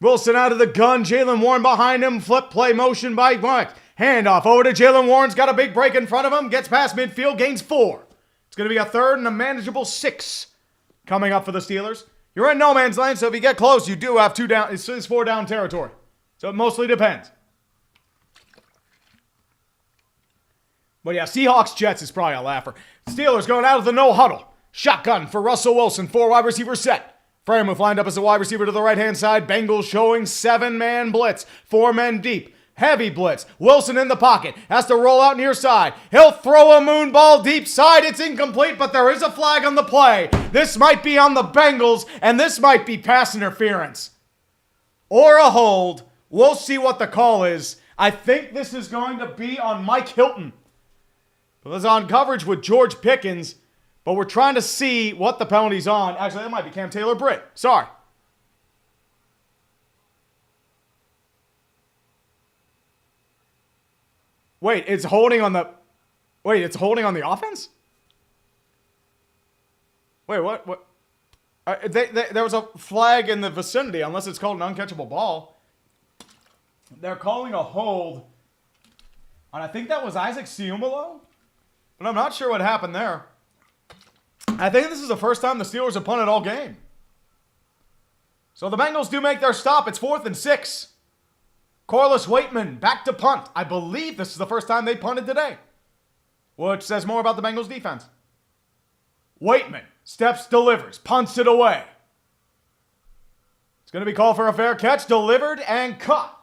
Wilson out of the gun. Jalen Warren behind him. Flip play motion by Mike. Handoff over to Jalen Warren's got a big break in front of him. Gets past midfield. Gains 4. It's going to be a 3rd and a manageable 6 coming up for the Steelers. You're in no man's land, so if you get close, you do have 2 down. It's 4 down territory. So it mostly depends. But yeah, Seahawks-Jets is probably a laugher. Steelers going out of the no huddle. Shotgun for Russell Wilson. 4 wide receiver set. Freiermuth lined up as a wide receiver to the right-hand side. Bengals showing 7-man blitz. 4 men deep. Heavy blitz. Wilson in the pocket. Has to roll out near side. He'll throw a moon ball deep side. It's incomplete, but there is a flag on the play. This might be on the Bengals, and this might be pass interference. Or a hold. We'll see what the call is. I think this is going to be on Mike Hilton. It was on coverage with George Pickens, but we're trying to see what the penalty's on. Actually, that might be Cam Taylor-Britt. Sorry. Wait, it's holding on the offense? Wait, what? There was a flag in the vicinity, unless it's called an uncatchable ball. They're calling a hold on, I think that was Isaac Ciumalo, but I'm not sure what happened there. I think this is the first time the Steelers have punted all game. So the Bengals do make their stop. It's 4th and 6. Corliss Waitman back to punt. I believe this is the first time they punted today, which says more about the Bengals defense. Waitman steps, delivers, punts it away. It's going to be called for a fair catch, delivered, and cut.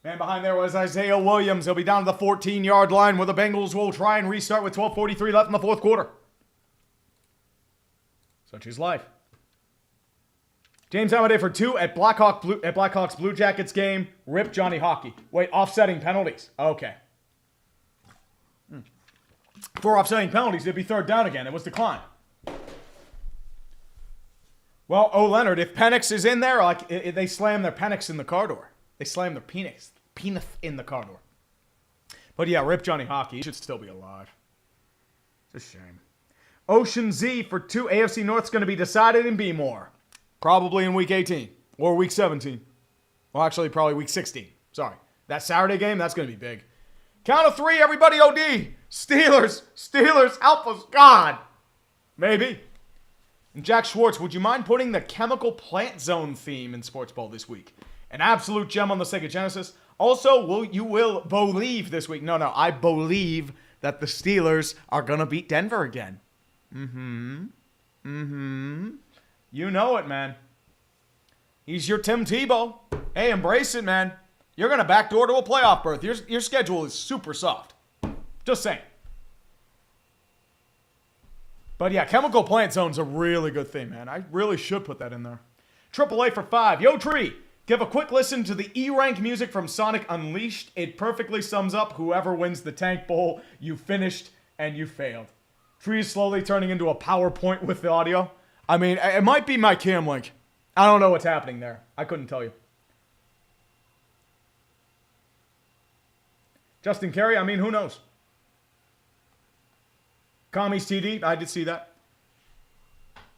Man behind there was Isaiah Williams. He'll be down to the 14-yard line where the Bengals will try and restart with 12:43 left in the 4th quarter. Such is life. James Amadei for 2 at Blackhawks Blue Jackets game. Rip Johnny Hockey. Wait, offsetting penalties. Okay. For offsetting penalties, it'd be 3rd down again. It was declined. Well, Leonard, if Penix is in there, they slam their Penix in the car door. They slam their penis in the car door. But yeah, Rip Johnny Hockey. He should still be alive. It's a shame. Ocean Z for 2. AFC North's going to be decided in B-More. Probably in Week 18 or Week 17. Well, actually, probably Week 16. Sorry. That Saturday game, that's going to be big. Count of 3, everybody OD. Steelers, Alphas, God. Maybe. And Jack Schwartz, would you mind putting the Chemical Plant Zone theme in Sports Ball this week? An absolute gem on the Sega Genesis. Also, you will believe this week. No, I believe that the Steelers are going to beat Denver again. You know it, man. He's your Tim Tebow. Hey, embrace it, man. You're going to backdoor to a playoff berth. Your schedule is super soft. Just saying. But yeah, Chemical Plant Zone's a really good thing, man. I really should put that in there. AAA for 5. Yo, Tree. Give a quick listen to the E-Rank music from Sonic Unleashed. It perfectly sums up whoever wins the Tank Bowl. You finished and you failed. Tree is slowly turning into a PowerPoint with the audio. I mean, it might be my cam link. I don't know what's happening there. I couldn't tell you. Justin Carey, I mean, who knows? Commies TD, I did see that.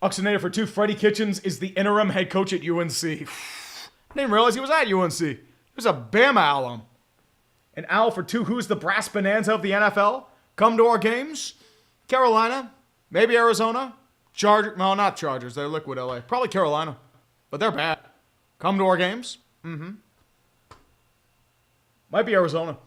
Oxinator for 2. Freddie Kitchens is the interim head coach at UNC. I didn't realize he was at UNC. He was a Bama alum. And Al for 2. Who's the brass bonanza of the NFL? Come to our games. Carolina. Maybe Arizona. Chargers. No, not Chargers. They're Liquid LA. Probably Carolina. But they're bad. Come to our games. Might be Arizona.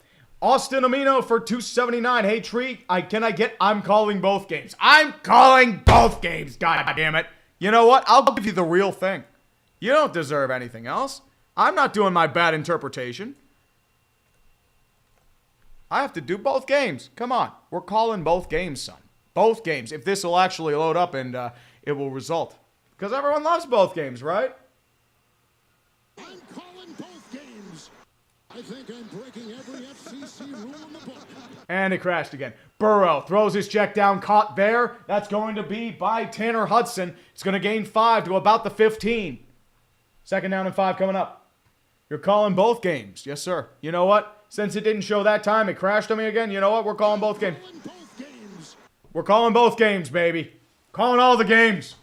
Austin Amino for 279. Hey, Tree, I'm calling both games. I'm calling both games, god damn it. You know what? I'll give you the real thing. You don't deserve anything else. I'm not doing my bad interpretation. I have to do both games. Come on. We're calling both games, son. Both games. If this will actually load up and it will result. Because everyone loves both games, right? I'm calling both games. I think I'm breaking every FCC rule in the book. And it crashed again. Burrow throws his check down, caught there. That's going to be by Tanner Hudson. It's going to gain 5 to about the 15. 2nd down and 5 coming up. You're calling both games. Yes, sir. You know what? Since it didn't show that time, it crashed on me again. You know what? We're calling both games. We're calling both games, baby. Calling all the games.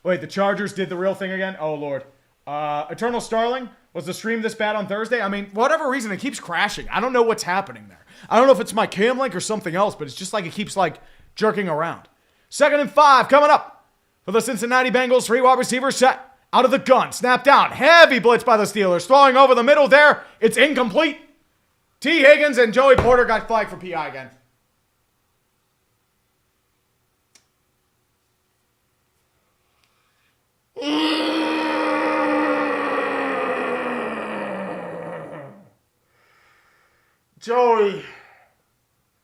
Wait, the Chargers did the real thing again? Oh, Lord. Eternal Starling, was the stream this bad on Thursday? I mean, whatever reason, it keeps crashing. I don't know what's happening there. I don't know if it's my cam link or something else, but it's just like it keeps, like, jerking around. 2nd and 5 coming up for the Cincinnati Bengals. 3 wide receivers set. Out of the gun. Snapped down. Heavy blitz by the Steelers. Throwing over the middle there. It's incomplete. T. Higgins and Joey Porter got flagged for PI again.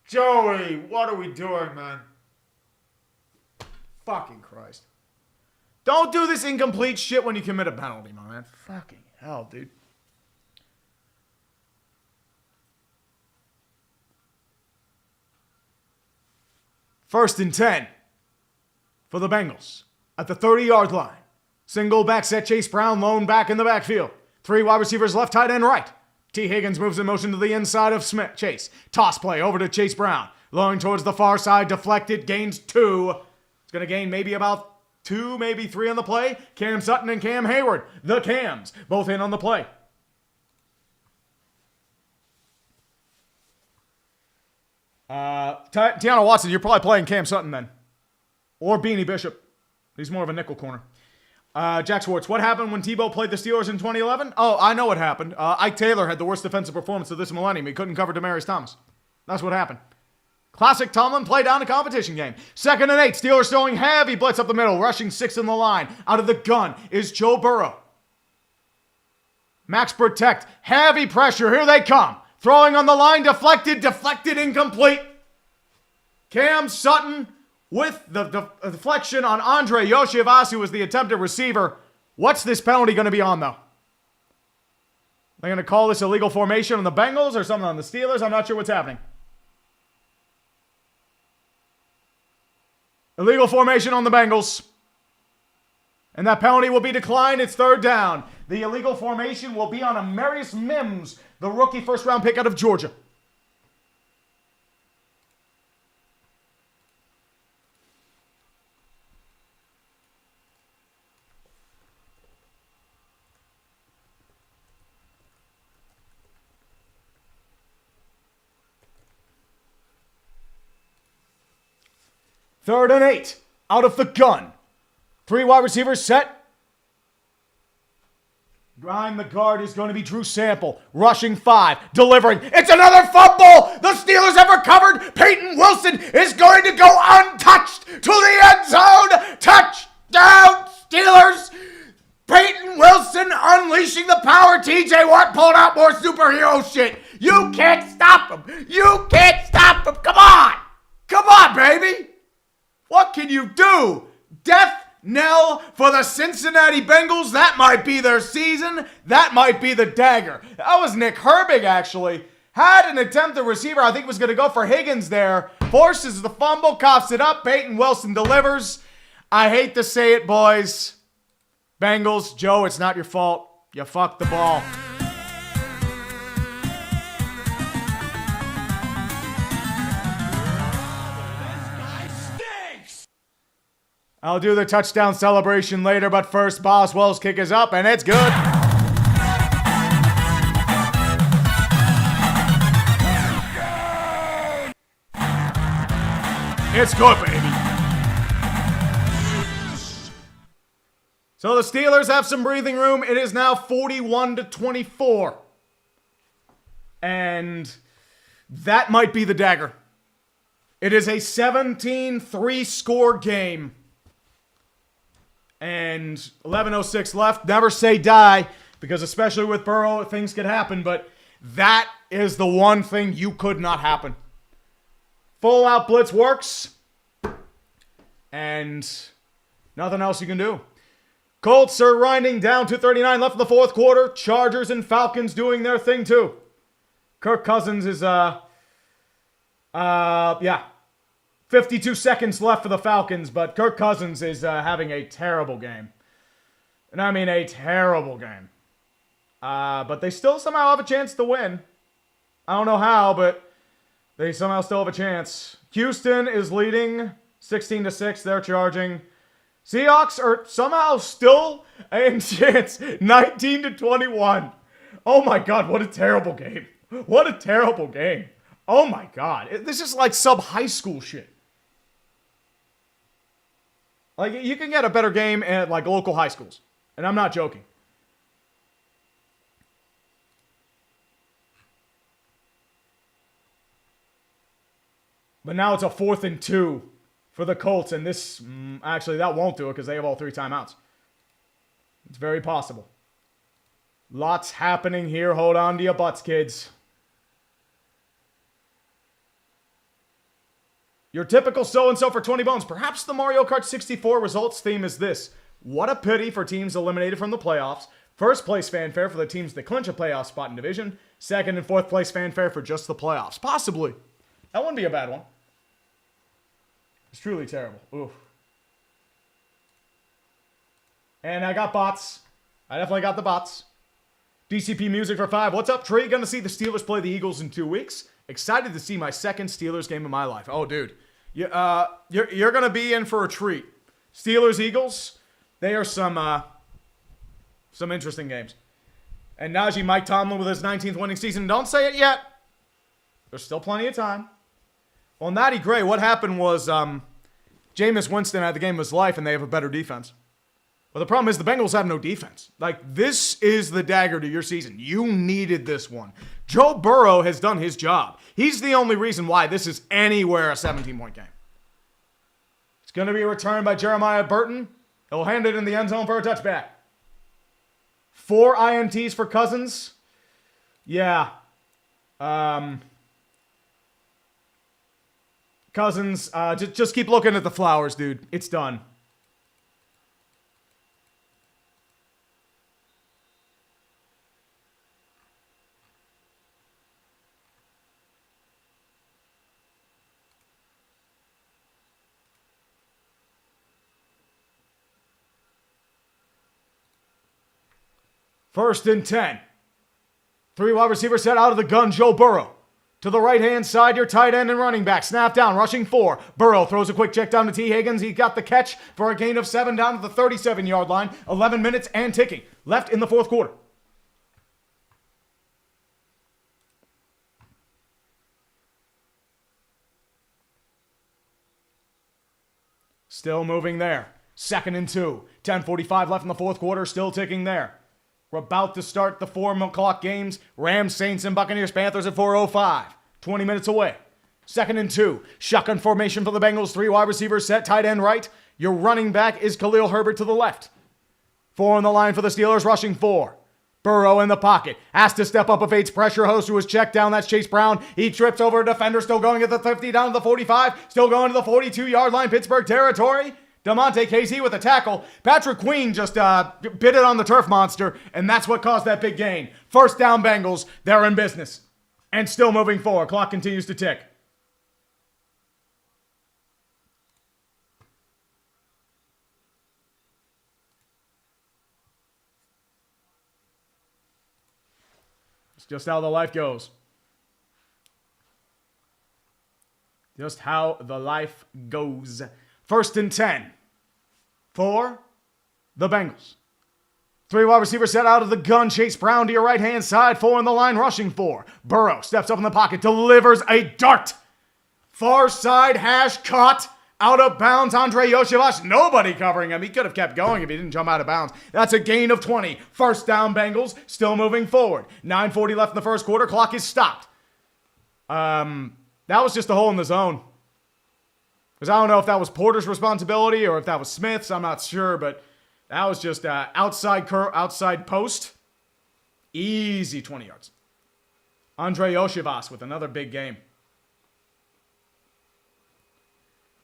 Joey, what are we doing, man? Fucking Christ. Don't do this incomplete shit when you commit a penalty, my man. Fucking hell, dude. First and 10 for the Bengals at the 30-yard line. Single back set, Chase Brown, lone back in the backfield. 3 wide receivers left, tight end right. T. Higgins moves in motion to the inside of Chase. Toss play over to Chase Brown. Lowing towards the far side, deflected, gains 2. It's going to gain maybe about 2, maybe 3 on the play. Cam Sutton and Cam Hayward, the Cams, both in on the play. Tiana Watson, you're probably playing Cam Sutton then. Or Beanie Bishop. He's more of a nickel corner. Jack Schwartz, what happened when Tebow played the Steelers in 2011? Oh, I know what happened. Ike Taylor had the worst defensive performance of this millennium. He couldn't cover Demaryius Thomas. That's what happened. Classic Tomlin play down a competition game. 2nd and 8. Steelers throwing heavy blitz up the middle. Rushing 6 in the line. Out of the gun is Joe Burrow. Max protect. Heavy pressure. Here they come. Throwing on the line. Deflected, incomplete. Cam Sutton with the deflection on Andre Yoshivas, who was the attempted receiver. What's this penalty going to be on, though? They're going to call this illegal formation on the Bengals or something on the Steelers? I'm not sure what's happening. Illegal formation on the Bengals. And that penalty will be declined. It's 3rd down. The illegal formation will be on Amarius Mims, the rookie first-round pick out of Georgia. Third and 8. Out of the gun. 3 wide receivers set. Behind the guard is going to be Drew Sample. Rushing 5. Delivering. It's another fumble. The Steelers have recovered. Peyton Wilson is going to go untouched to the end zone. Touchdown, Steelers. Peyton Wilson unleashing the power. TJ Watt pulled out more superhero shit. You can't stop him. You can't stop him. Come on. Come on, baby. What can you do? Death knell for the Cincinnati Bengals. That might be their season. That might be the dagger. That was Nick Herbig, actually. Had an attempted receiver. I think was going to go for Higgins there. Forces the fumble. Coughs it up. Peyton Wilson delivers. I hate to say it, boys. Bengals, Joe, it's not your fault. You fucked the ball. I'll do the touchdown celebration later, but first, Boswell's kick is up, and it's good. It's good, baby. So the Steelers have some breathing room. It is now 41-24. And that might be the dagger. It is a 17-3 score game. And 11:06 left. Never say die, because especially with Burrow, things could happen. But that is the one thing you could not happen. Full out blitz works. And nothing else you can do. Colts are winding down. 2:39 left in the fourth quarter. Chargers and Falcons doing their thing too. Kirk Cousins is 52 seconds left for the Falcons, but Kirk Cousins is having a terrible game. And I mean a terrible game. But they still somehow have a chance to win. I don't know how, but They somehow still have a chance. Houston is leading 16-6. They're charging. Seahawks are somehow still in chance 19-21. Oh my God, what a terrible game. What a terrible game. Oh my God. This is like sub-high school shit. Like, you can get a better game at like local high schools. And I'm not joking. But now it's a 4th and 2 for the Colts. And this, actually, that won't do it because they have all 3 timeouts. It's very possible. Lots happening here. Hold on to your butts, kids. Your typical so-and-so for 20 bones. Perhaps the Mario Kart 64 results theme is this. What a pity for teams eliminated from the playoffs. First place fanfare for the teams that clinch a playoff spot in division. Second and fourth place fanfare for just the playoffs. Possibly. That wouldn't be a bad one. It's truly terrible. Oof. And I got bots. I definitely got the bots. DCP Music for 5. What's up, Trey? Gonna see the Steelers play the Eagles in 2 weeks. Excited to see my second Steelers game of my life. Oh, dude. You're gonna be in for a treat. Steelers, Eagles. They are some interesting games. And Najee, Mike Tomlin with his 19th winning season. Don't say it yet. There's still plenty of time. Well, Natty Gray, what happened was Jameis Winston had the game of his life, and they have a better defense. But the problem is the Bengals have no defense. Like, this is the dagger to your season. You needed this one. Joe Burrow has done his job. He's the only reason why this is anywhere a 17-point game. It's going to be a return by Jeremiah Burton. He'll hand it in the end zone for a touchback. 4 INTs for Cousins. Yeah. Cousins, just keep looking at the flowers, dude. It's done. First and 10. 3 wide receivers set out of the gun. Joe Burrow. To the right-hand side, your tight end and running back. Snap down, rushing 4. Burrow throws a quick check down to T. Higgins. He got the catch for a gain of 7 down to the 37-yard line. 11 minutes and ticking. Left in the fourth quarter. Still moving there. 2nd and 2. 10:45 left in the fourth quarter. Still ticking there. We're about to start the 4 o'clock games. Rams, Saints, and Buccaneers, Panthers at 4:05. 20 minutes away. 2nd and 2. Shotgun formation for the Bengals. 3 wide receivers set. Tight end right. Your running back is Khalil Herbert to the left. 4 on the line for the Steelers, rushing 4. Burrow in the pocket. Has to step up, evades pressure. Host who was checked down. That's Chase Brown. He trips over a defender. Still going at the 50, down to the 45. Still going to the 42-yard line. Pittsburgh territory. DeMonte Casey with a tackle. Patrick Queen just bit it on the turf monster, and that's what caused that big gain. First down Bengals. They're in business. And still moving forward. Clock continues to tick. It's just how the life goes. Just how the life goes. 1st and 10 for the Bengals. 3 wide receivers set out of the gun. Chase Brown to your right-hand side. 4 in the line, rushing 4. Burrow steps up in the pocket, delivers a dart. Far side hash caught. Out of bounds, Andre Yoshivas. Nobody covering him. He could have kept going if he didn't jump out of bounds. That's a gain of 20. First down Bengals, still moving forward. 9:40 left in the first quarter. Clock is stopped. That was just a hole in the zone. Because I don't know if that was Porter's responsibility or if that was Smith's. I'm not sure, but that was just outside post. Easy 20 yards. Andre Yoshivas with another big game.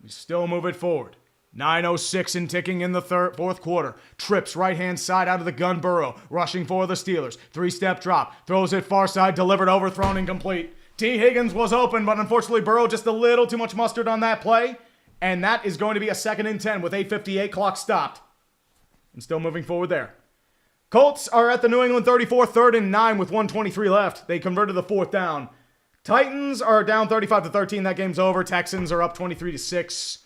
We still move it forward. 9:06 and ticking in the fourth quarter. Trips right-hand side out of the gun. Burrow rushing for the Steelers. 3-step drop. Throws it far side. Delivered, overthrown, incomplete. T. Higgins was open, but unfortunately Burrow just a little too much mustard on that play. And that is going to be a 2nd and 10 with 8:58. Clock stopped. And still moving forward there. Colts are at the New England 34, 3rd and 9 with 1:23 left. They converted the 4th down. Titans are down 35-13. That game's over. Texans are up 23-6.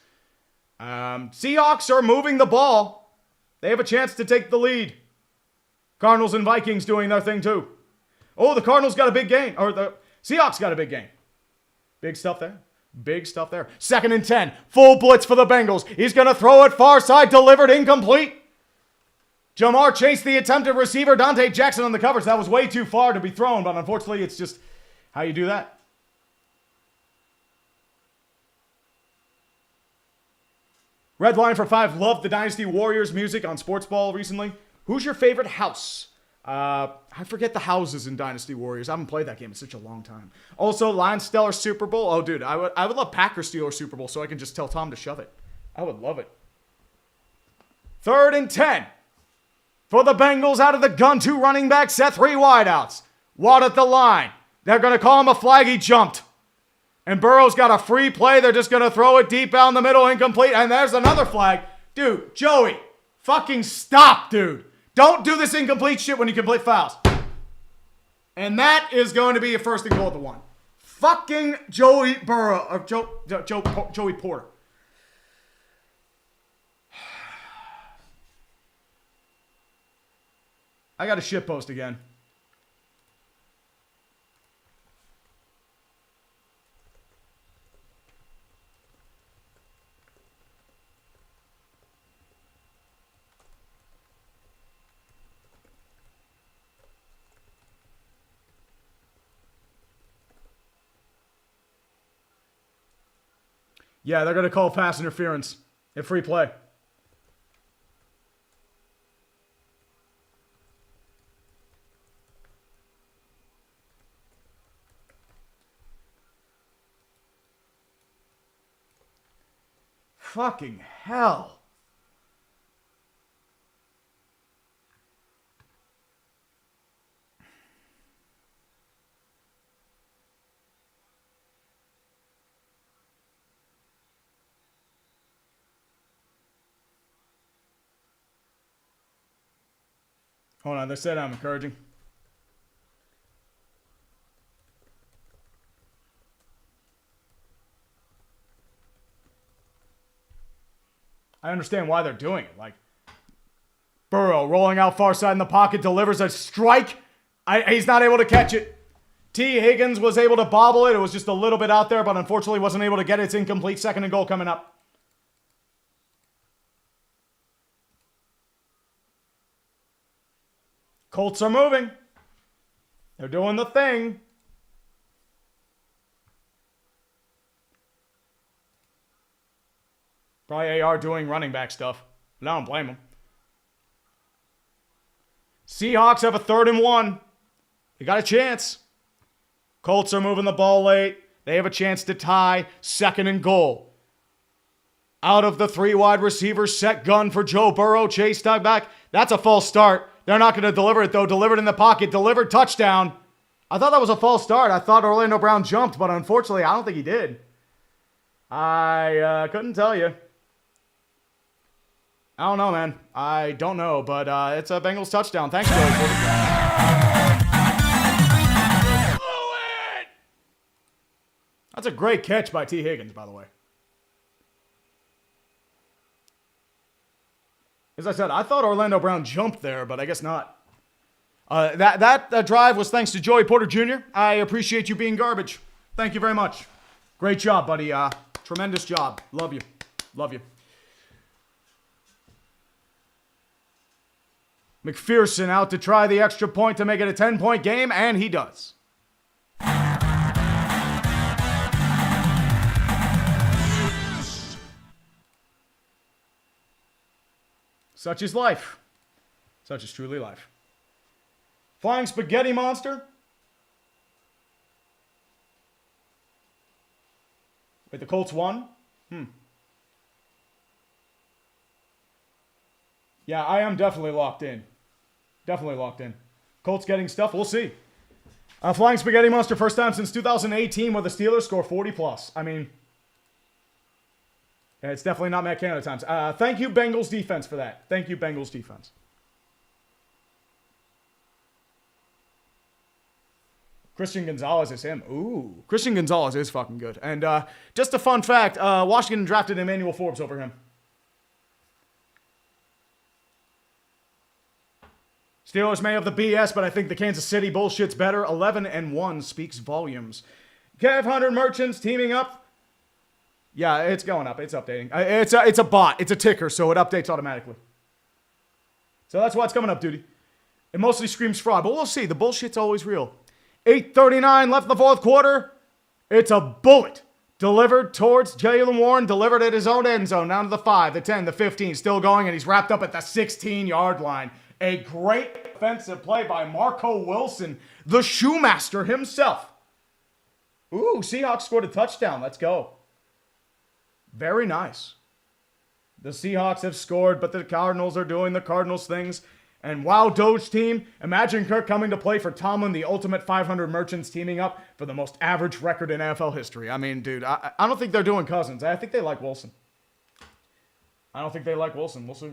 Seahawks are moving the ball. They have a chance to take the lead. Cardinals and Vikings doing their thing too. Oh, the Cardinals got a big game. Or the Seahawks got a big game. Big stuff there. Big stuff there. 2nd and 10. Full blitz for the Bengals. He's going to throw it far side. Delivered incomplete. Jamar chased the attempted receiver. Dante Jackson on the coverage. That was way too far to be thrown, but unfortunately it's just how you do that. Red Line for 5. Loved the Dynasty Warriors music on Sports Ball recently. Who's your favorite house? I forget the houses in Dynasty Warriors. I haven't played that game in such a long time. Also, Lions Steelers Super Bowl. Oh, dude, I would love Packers Steelers Super Bowl so I can just tell Tom to shove it. I would love it. 3rd and 10. For the Bengals out of the gun, 2 running backs, set 3 wideouts. Watt at the line. They're going to call him a flag. He jumped. And Burrow's got a free play. They're just going to throw it deep out in the middle, incomplete. And there's another flag. Dude, Joey, fucking stop, dude. Don't do this incomplete shit when you complete fouls. And that is going to be a 1st and goal at the 1. Fucking Joey Burrow, or Joey Porter. I got a shitpost again. Yeah, they're going to call pass interference and free play. Fucking hell. Hold on, they said I'm encouraging. I understand why they're doing it. Like, Burrow rolling out far side in the pocket, delivers a strike. He's not able to catch it. T. Higgins was able to bobble it. It was just a little bit out there, but unfortunately wasn't able to get it. It's incomplete. 2nd and goal coming up. Colts are moving. They're doing the thing. Probably AR doing running back stuff. But I don't blame them. Seahawks have a 3rd and 1. They got a chance. Colts are moving the ball late. They have a chance to tie. 2nd and goal. Out of the 3 wide receivers, set gun for Joe Burrow. Chase dug back. That's a false start. They're not going to deliver it, though. Delivered in the pocket. Delivered touchdown. I thought that was a false start. I thought Orlando Brown jumped, but unfortunately, I don't think he did. I couldn't tell you. I don't know, man. I don't know, but it's a Bengals touchdown. Thanks, Joey. That's a great catch by T. Higgins, by the way. As I said, I thought Orlando Brown jumped there, but I guess not. That drive was thanks to Joey Porter Jr. I appreciate you being garbage. Thank you very much. Great job, buddy. Tremendous job. Love you. Love you. McPherson out to try the extra point to make it a 10-point game, and he does. Such is life. Such is truly life. Flying Spaghetti Monster. Wait, the Colts won? Yeah, I am definitely locked in. Definitely locked in. Colts getting stuff. We'll see. Flying Spaghetti Monster, first time since 2018 where the Steelers score 40+. I mean, yeah, it's definitely not Matt Canada times. Thank you, Bengals defense, for that. Thank you, Bengals defense. Christian Gonzalez is him. Ooh. Christian Gonzalez is fucking good. And just a fun fact, Washington drafted Emmanuel Forbes over him. Steelers may have the BS, but I think the Kansas City bullshit's better. 11-1 speaks volumes. Kev 100 Merchants teaming up. Yeah, it's going up. It's updating. It's a bot. It's a ticker, so it updates automatically. So that's why it's coming up, duty. It mostly screams fraud, but we'll see. The bullshit's always real. 8:39 left in the fourth quarter. It's a bullet delivered towards Jaylen Warren, delivered at his own end zone, down to the 5, the 10, the 15, still going, and he's wrapped up at the 16-yard line. A great defensive play by Marco Wilson, the shoemaster himself. Ooh, Seahawks scored a touchdown. Let's go. Very nice. The Seahawks have scored, but the Cardinals are doing the Cardinals things. And wow, Doge team, imagine Kirk coming to play for Tomlin, the ultimate 500 Merchants teaming up for the most average record in NFL history. I mean, dude, I don't think they're doing Cousins. I think they like Wilson. We'll see.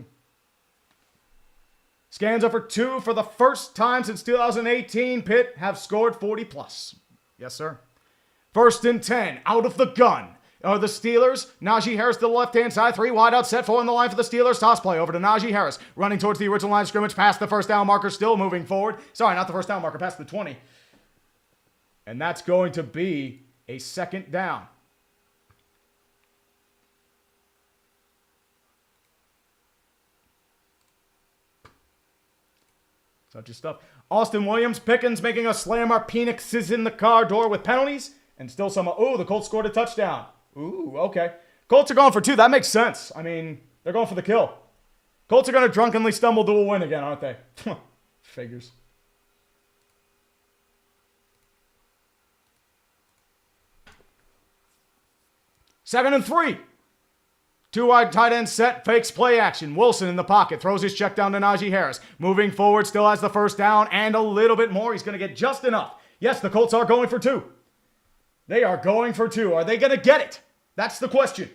Scans up for 2 for the first time since 2018. Pitt have scored 40 plus. Yes, sir. 1st and 10, out of the gun. Are the Steelers. Najee Harris to the left-hand side. 3 wide out, set 4 on the line for the Steelers. Toss play over to Najee Harris. Running towards the original line of scrimmage. Past the first down marker. Still moving forward. Sorry, not the first down marker. Past the 20. And that's going to be a 2nd down. Such a stuff. Austin Williams. Pickens making a slam our penises in the car door with penalties. And still some. Ooh, the Colts scored a touchdown. Ooh, okay. Colts are going for 2. That makes sense. I mean, they're going for the kill. Colts are going to drunkenly stumble to a win again, aren't they? Figures. Second and 3. 2 wide tight end set, fakes play action. Wilson in the pocket, throws his check down to Najee Harris. Moving forward, still has the first down and a little bit more. He's going to get just enough. Yes, the Colts are going for 2. They are going for 2. Are they going to get it? That's the question.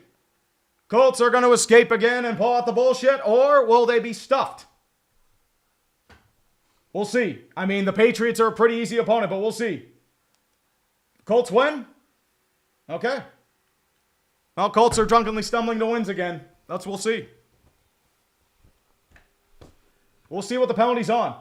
Colts are going to escape again and pull out the bullshit, or will they be stuffed? We'll see. I mean, the Patriots are a pretty easy opponent, but we'll see. Colts win? Okay. Well, Colts are drunkenly stumbling to wins again. We'll see. We'll see what the penalty's on.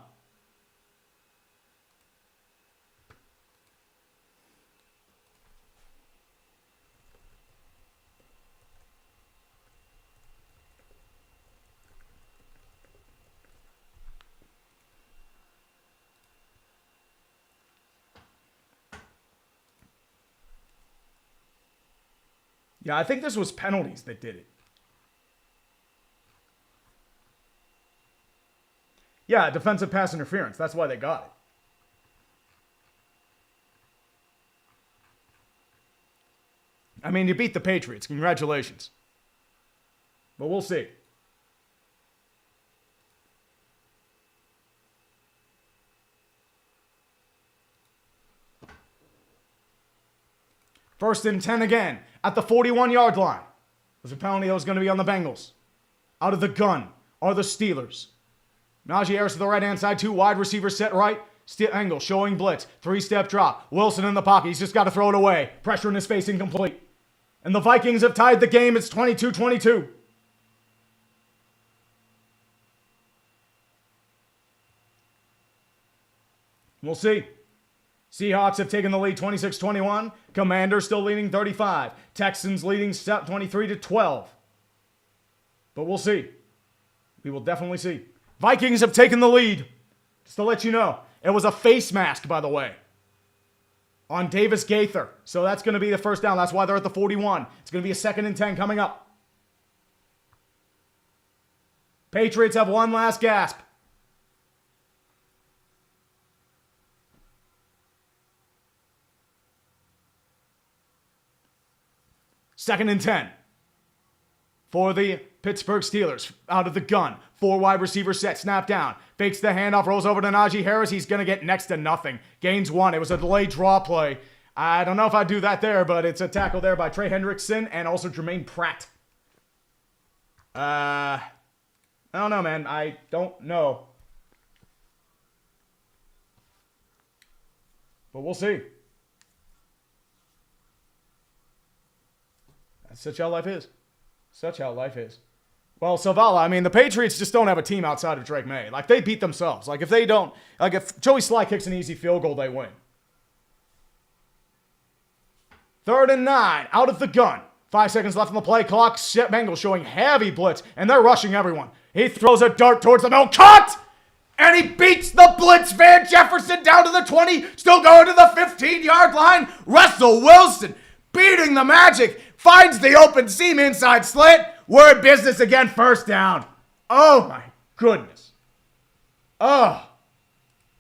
Yeah, I think this was penalties that did it. Yeah, defensive pass interference. That's why they got it. I mean, you beat the Patriots. Congratulations. But we'll see. First and 10 again at the 41-yard line. There's a penalty that was going to be on the Bengals. Out of the gun are the Steelers. Najee Harris to the right-hand side. 2 wide receivers set right. Angle showing blitz. 3-step drop. Wilson in the pocket. He's just got to throw it away. Pressure in his face, incomplete. And the Vikings have tied the game. It's 22-22. We'll see. Seahawks have taken the lead 26-21. Commanders still leading 35. Texans leading 23-12. But we'll see. We will definitely see. Vikings have taken the lead. Just to let you know. It was a face mask, by the way, on Davis Gaither. So that's going to be the first down. That's why they're at the 41. It's going to be a 2nd and 10 coming up. Patriots have one last gasp. Second and 10 for the Pittsburgh Steelers. Out of the gun. 4 wide receiver set. Snap down. Fakes the handoff. Rolls over to Najee Harris. He's going to get next to nothing. Gains 1. It was a delayed draw play. I don't know if I'd do that there, but it's a tackle there by Trey Hendrickson and also Jermaine Pratt. I don't know, man. I don't know. But we'll see. That's such how life is. Such how life is. Well, Savala, I mean, the Patriots just don't have a team outside of Drake May. Like, they beat themselves. Like, if they don't, like, if Joey Sly kicks an easy field goal, they win. 3rd and 9, out of the gun. 5 seconds left on the play clock. Bengals showing heavy blitz, and they're rushing everyone. He throws a dart towards the middle. Cut! And he beats the blitz. Van Jefferson down to the 20, still going to the 15-yard line. Russell Wilson beating the Magic. Finds the open seam inside slant. We're in business again, first down. Oh, my goodness. Oh.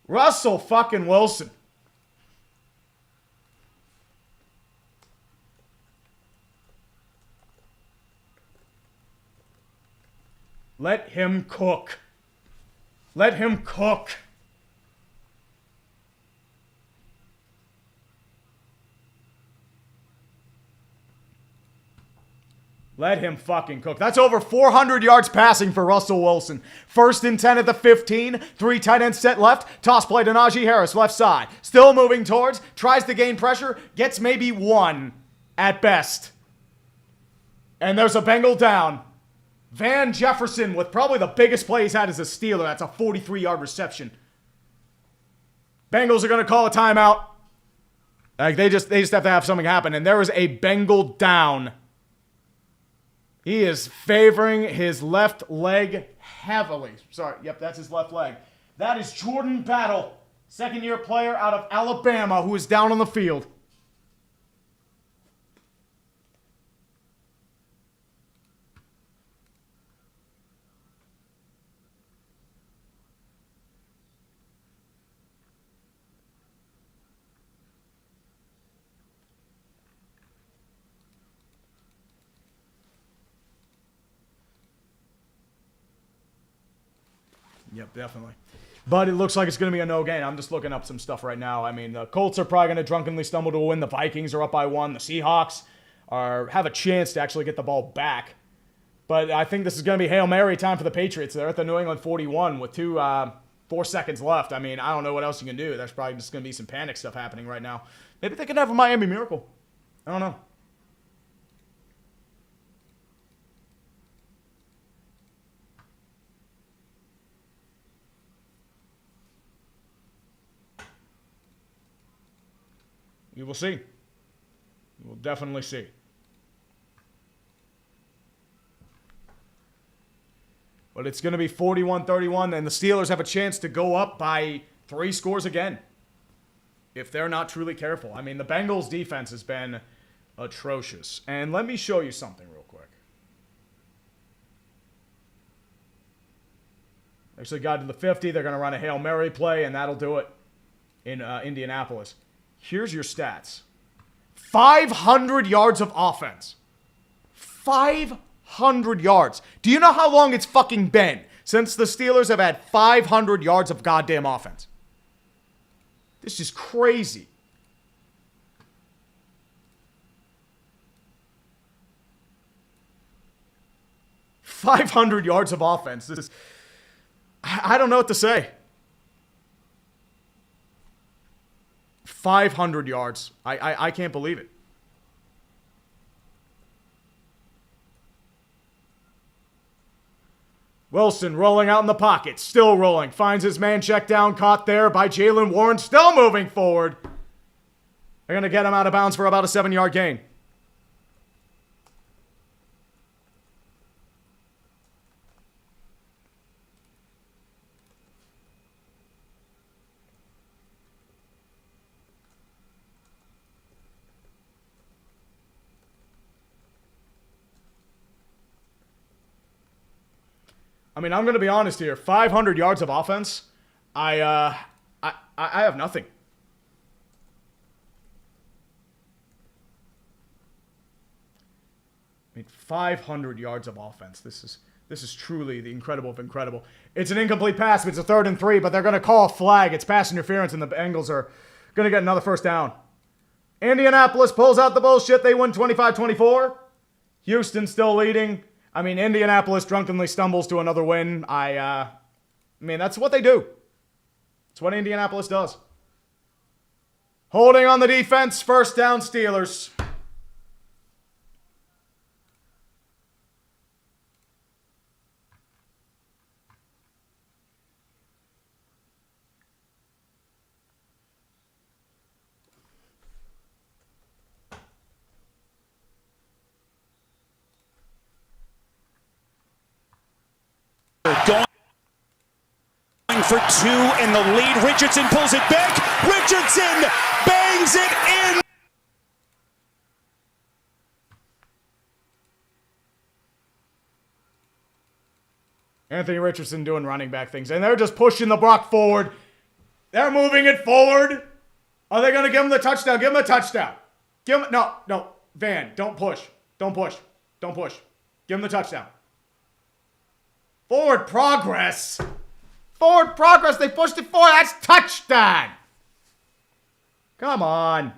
Russell fucking Wilson. Let him cook. Let him cook. Let him fucking cook. That's over 400 yards passing for Russell Wilson. 1st and 10 at the 15. 3 tight ends set left. Toss play to Najee Harris, left side. Still moving towards. Tries to gain pressure. Gets maybe 1 at best. And there's a Bengal down. Van Jefferson with probably the biggest play he's had as a Steeler. That's a 43-yard reception. Bengals are going to call a timeout. Like they just have to have something happen. And there is a Bengal down. He is favoring his left leg heavily. Sorry, yep, that's his left leg. That is Jordan Battle, second-year player out of Alabama, who is down on the field. Yep, definitely. But it looks like it's going to be a no gain. I'm just looking up some stuff right now. I mean, the Colts are probably going to drunkenly stumble to a win. The Vikings are up by 1. The Seahawks have a chance to actually get the ball back. But I think this is going to be Hail Mary time for the Patriots. They're at the New England 41 with 4 seconds left. I mean, I don't know what else you can do. There's probably just going to be some panic stuff happening right now. Maybe they can have a Miami Miracle. I don't know. We will see. We will definitely see. But it's going to be 41-31, and the Steelers have a chance to go up by 3 scores again if they're not truly careful. I mean, the Bengals' defense has been atrocious. And let me show you something real quick. Actually got to the 50. They're going to run a Hail Mary play, and that'll do it in Indianapolis. Here's your stats. 500 yards of offense. 500 yards. Do you know how long it's fucking been since the Steelers have had 500 yards of goddamn offense? This is crazy. $500 yards of offense. This is, I don't know what to say. 500 yards. I can't believe it. Wilson rolling out in the pocket. Still rolling. Finds his man, check down. Caught there by Jalen Warren. Still moving forward. They're going to get him out of bounds for about a 7-yard gain. I mean, I'm going to be honest here. 500 yards of offense, I have nothing. I mean, 500 yards of offense. This is truly the incredible of incredible. It's an incomplete pass. It's a 3rd and 3, but they're going to call a flag. It's pass interference, and the Bengals are going to get another first down. Indianapolis pulls out the bullshit. They win 25-24. Houston still leading. I mean, Indianapolis drunkenly stumbles to another win. I mean, that's what they do. It's what Indianapolis does. Holding on the defense. First down, Steelers. Going for two in the lead. Richardson pulls it back. Richardson bangs it in. Anthony Richardson doing running back things. And they're just pushing the block forward. They're moving it forward. Are they going to give him the touchdown? Give him a touchdown. Give him... No. Van, don't push. Don't push. Give him the touchdown. Forward progress. They pushed it forward. That's touchdown. Come on.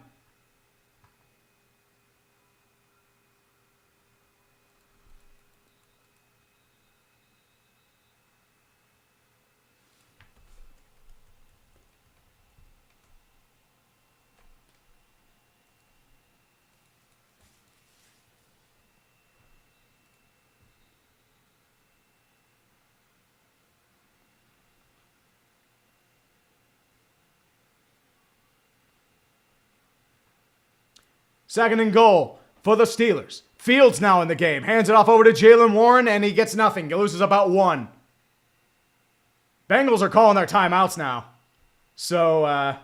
Second and goal for the Steelers. Fields now in the game. Hands it off over to Jaylen Warren, and he gets nothing. He loses about 1. Bengals are calling their timeouts now. So,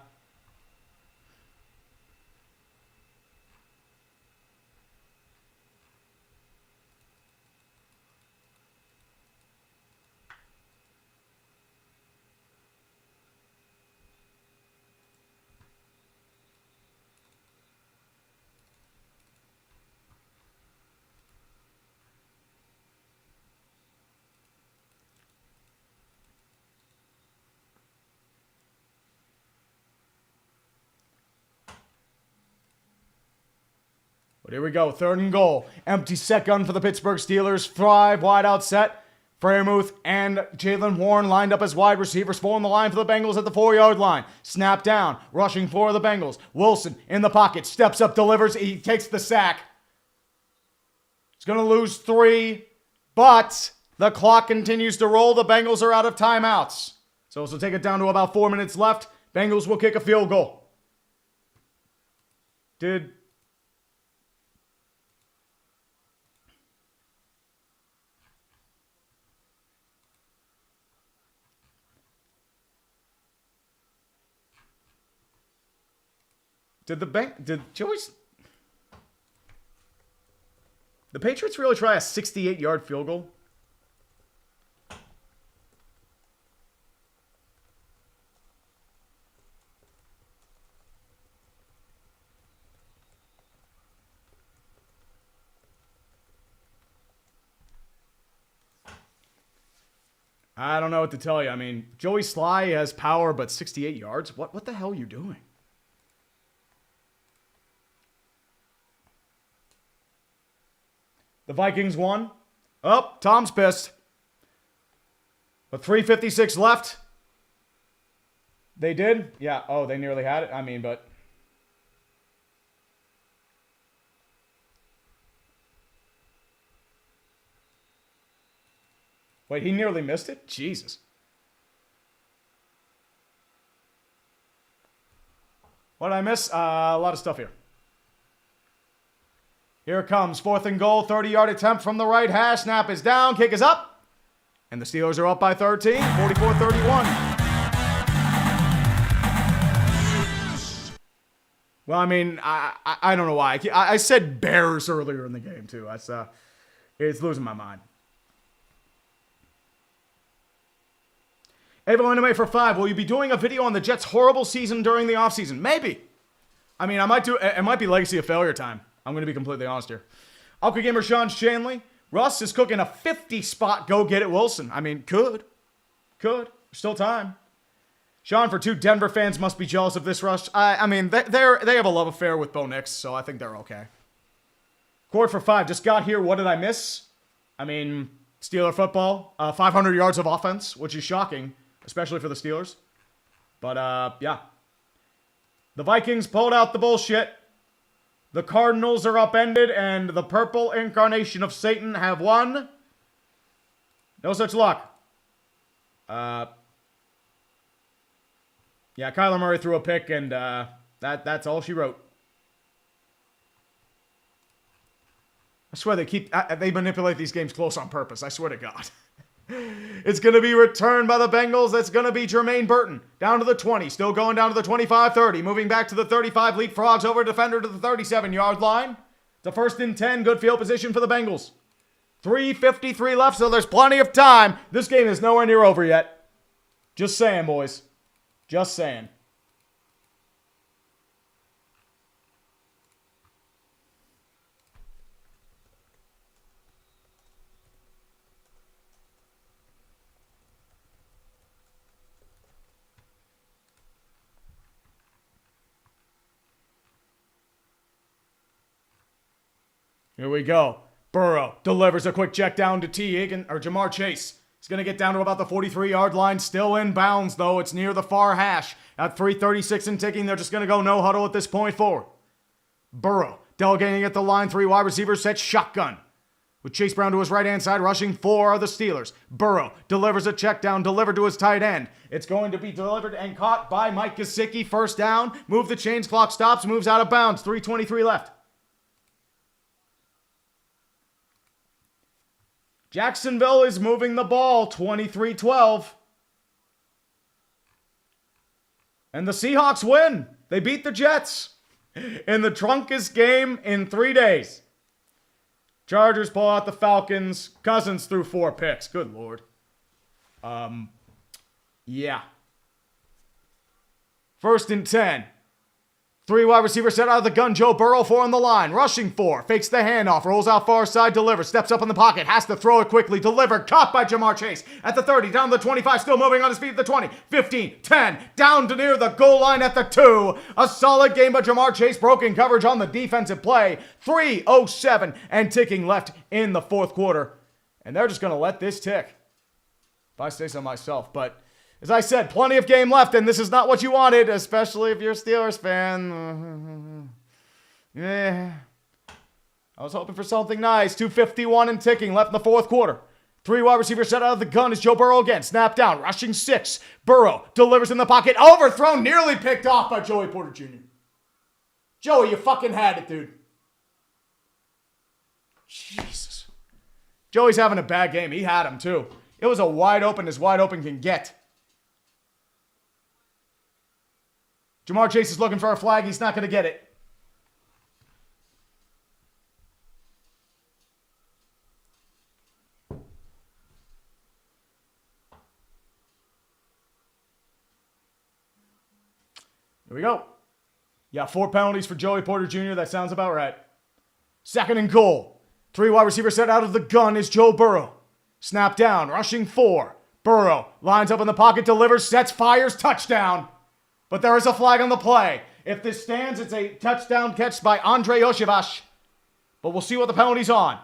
But here we go. Third and goal. Empty set gun for the Pittsburgh Steelers. Thrive wide out set. Freiermuth and Jaylen Warren lined up as wide receivers. 4 on the line for the Bengals at the 4-yard line. Snap down. Rushing for the Bengals. Wilson in the pocket. Steps up, delivers. He takes the sack. He's going to lose 3. But the clock continues to roll. The Bengals are out of timeouts. So this will take it down to about 4 minutes left. Bengals will kick a field goal. Did the Patriots really try a 68-yard field goal? I don't know what to tell you. I mean, Joey Sly has power, but 68 yards? What the hell are you doing? The Vikings won. Oh, Tom's pissed. With 3:56 left. They did? Yeah. Oh, they nearly had it. I mean, but... Wait, he nearly missed it? Jesus. What did I miss? A lot of stuff here. Here it comes. 4th and goal. 30-yard attempt from the right hash. Snap is down. Kick is up. And the Steelers are up by 13. 44-31. Well, I mean, I don't know why. I said Bears earlier in the game, too. It's losing my mind. Everyone away for 5. Will you be doing a video on the Jets' horrible season during the offseason? Maybe. I mean, I might do. It might be legacy of failure time. I'm going to be completely honest here. Alka Gamer Sean Shanley. Russ is cooking a 50-spot go-get-it Wilson. I mean, could. There's still time. Sean, for 2 Denver fans must be jealous of this rush. I mean, they have a love affair with Bo Nix, so I think they're okay. Court for 5. Just got here. What did I miss? I mean, Steeler football. 500 yards of offense, which is shocking, especially for the Steelers. But, yeah. The Vikings pulled out the bullshit. The Cardinals are upended, and the purple incarnation of Satan have won. No such luck. Yeah, Kyler Murray threw a pick, and that's all she wrote. I swear they manipulate these games close on purpose. I swear to God. It's going to be returned by the Bengals. That's going to be Jermaine Burton. Down to the 20. Still going down to the 25-30. Moving back to the 35. Leapfrogs over defender to the 37-yard line. It's a 1st and 10. Good field position for the Bengals. 3:53 left, so there's plenty of time. This game is nowhere near over yet. Just saying, boys. Just saying. Here we go. Burrow delivers a quick check down to Jamar Chase. He's going to get down to about the 43-yard line. Still in bounds, though. It's near the far hash. At 3:36 and ticking, they're just going to go no huddle at this point forward. Burrow delegating at the line. 3 wide receivers set shotgun. With Chase Brown to his right-hand side, rushing 4 are the Steelers. Burrow delivers a check down, delivered to his tight end. It's going to be delivered and caught by Mike Gesicki. First down. Move the chains. Clock stops. Moves out of bounds. 3:23 left. Jacksonville is moving the ball, 23-12. And the Seahawks win. They beat the Jets in the drunkest game in 3 days. Chargers pull out the Falcons. Cousins threw 4 picks. Good Lord. Yeah. 1st and 10. 3 wide receivers set out of the gun. Joe Burrow, 4 on the line. Rushing 4. Fakes the handoff. Rolls out far side. Delivers. Steps up in the pocket. Has to throw it quickly. Delivered. Caught by Jamar Chase. At the 30. Down to the 25. Still moving on his feet at the 20. 15. 10. Down to near the goal line at the 2. A solid game by Jamar Chase. Broken coverage on the defensive play. 3:07 and ticking left in the 4th quarter. And they're just going to let this tick. If I say so myself. But as I said, plenty of game left, and this is not what you wanted, especially if you're a Steelers fan. Yeah. I was hoping for something nice. 2:51 and ticking left in the 4th quarter. 3 wide receivers set out of the gun. Is Joe Burrow again. Snap down. Rushing 6. Burrow delivers in the pocket. Overthrown. Nearly picked off by Joey Porter Jr. Joey, you fucking had it, dude. Jesus. Joey's having a bad game. He had him, too. It was a wide open as wide open can get. Jamar Chase is looking for a flag. He's not going to get it. Here we go. Yeah, 4 penalties for Joey Porter Jr. That sounds about right. 2nd and goal. 3 wide receivers set out of the gun is Joe Burrow. Snap down. Rushing 4. Burrow lines up in the pocket. Delivers. Sets. Fires. Touchdown. But there is a flag on the play. If this stands, it's a touchdown catch by Andre Oshivash. But we'll see what the penalty's on.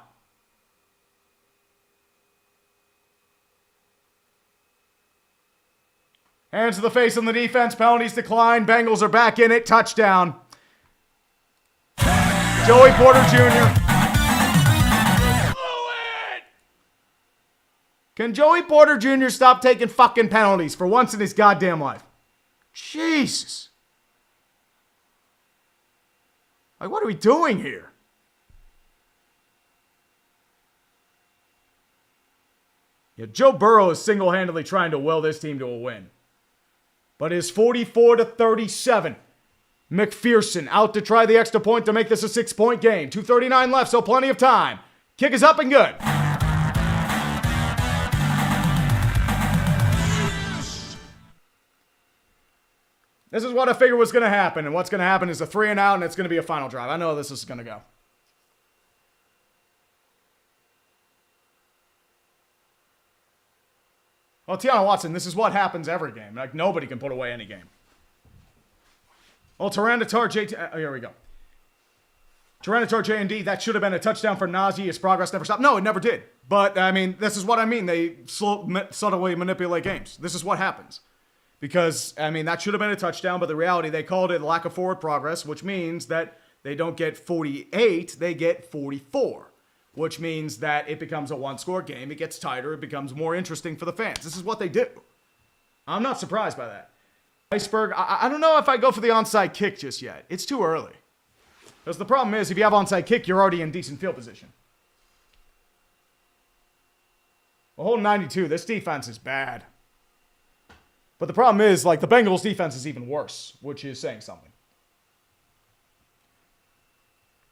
Hands to the face on the defense. Penalties decline. Bengals are back in it. Touchdown. Joey Porter Jr. Can Joey Porter Jr. stop taking fucking penalties for once in his goddamn life? Jesus. Like, what are we doing here? Yeah, Joe Burrow is single-handedly trying to will this team to a win. But it's 44-37. McPherson out to try the extra point to make this a 6-point game. 2:39 left, so plenty of time. Kick is up and good. This is what I figured was going to happen, and what's going to happen is a 3 and out, and it's going to be a final drive. I know this is going to go. Well, Tiana Watson, this is what happens every game. Like, nobody can put away any game. Well, Tyranitar JT... here we go. Tyranitar J&D, that should have been a touchdown for Najee. His progress never stopped. No, it never did. But, I mean, this is what I mean. They subtly manipulate games. This is what happens. Because, I mean, that should have been a touchdown, but the reality, they called it lack of forward progress, which means that they don't get 48, they get 44. Which means that it becomes a one-score game. It gets tighter. It becomes more interesting for the fans. This is what they do. I'm not surprised by that. Iceberg, I don't know if I go for the onside kick just yet. It's too early. Because the problem is, if you have onside kick, you're already in decent field position. Well, hold 92. This defense is bad. But the problem is, like, the Bengals' defense is even worse, which is saying something.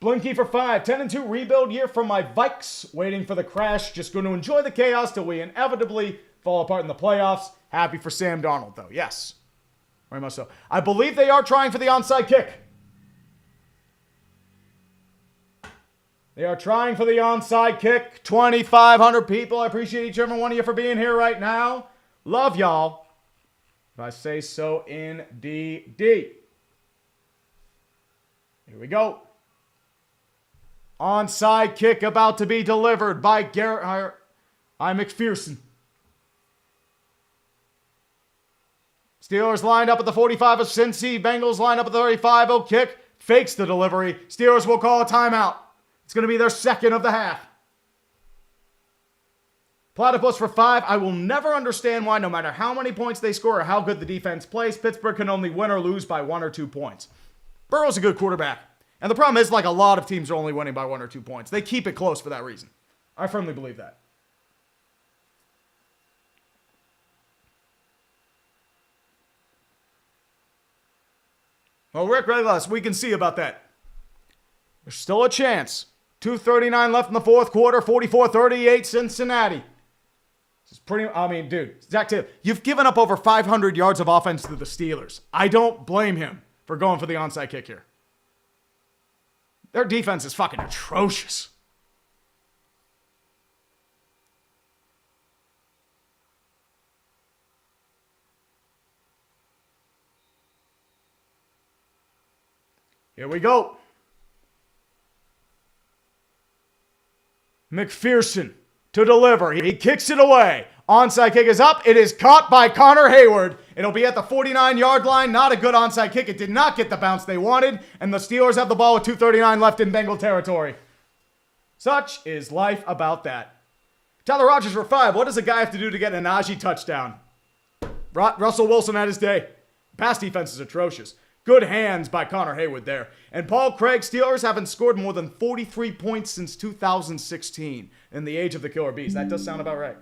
Blinky for 5. 10-2 rebuild year from my Vikes. Waiting for the crash. Just going to enjoy the chaos till we inevitably fall apart in the playoffs. Happy for Sam Darnold, though. Yes. Very much so. I believe they are trying for the onside kick. They are trying for the onside kick. 2,500 people. I appreciate each and every one of you for being here right now. Love y'all. If I say so indeed. Here we go. Onside kick about to be delivered by McPherson. Steelers lined up at the 45 of Cincy. Bengals lined up at the 35. Oh, kick. Fakes the delivery. Steelers will call a timeout. It's going to be their second of the half. Platypus for 5. I will never understand why, no matter how many points they score or how good the defense plays, Pittsburgh can only win or lose by 1 or 2 points. Burrow's a good quarterback. And the problem is, like, a lot of teams are only winning by 1 or 2 points. They keep it close for that reason. I firmly believe that. Well, Rick Reglas, we can see about that. There's still a chance. 2:39 left in the fourth quarter. 44-38 Cincinnati. This is pretty, I mean, dude, Zach Taylor, you've given up over 500 yards of offense to the Steelers. I don't blame him for going for the onside kick here. Their defense is fucking atrocious. Here we go. McPherson to deliver. He kicks it away. Onside kick is up. It is caught by Connor Hayward. It'll be at the 49-yard line. Not a good onside kick. It did not get the bounce they wanted. And the Steelers have the ball with 2:39 left in Bengal territory. Such is life about that. Tyler Rogers for 5. What does a guy have to do to get a Najee touchdown? Russell Wilson at his day. Pass defense is atrocious. Good hands by Connor Hayward there. And Paul Craig, Steelers haven't scored more than 43 points since 2016 in the age of the Killer Bees. That does sound about right.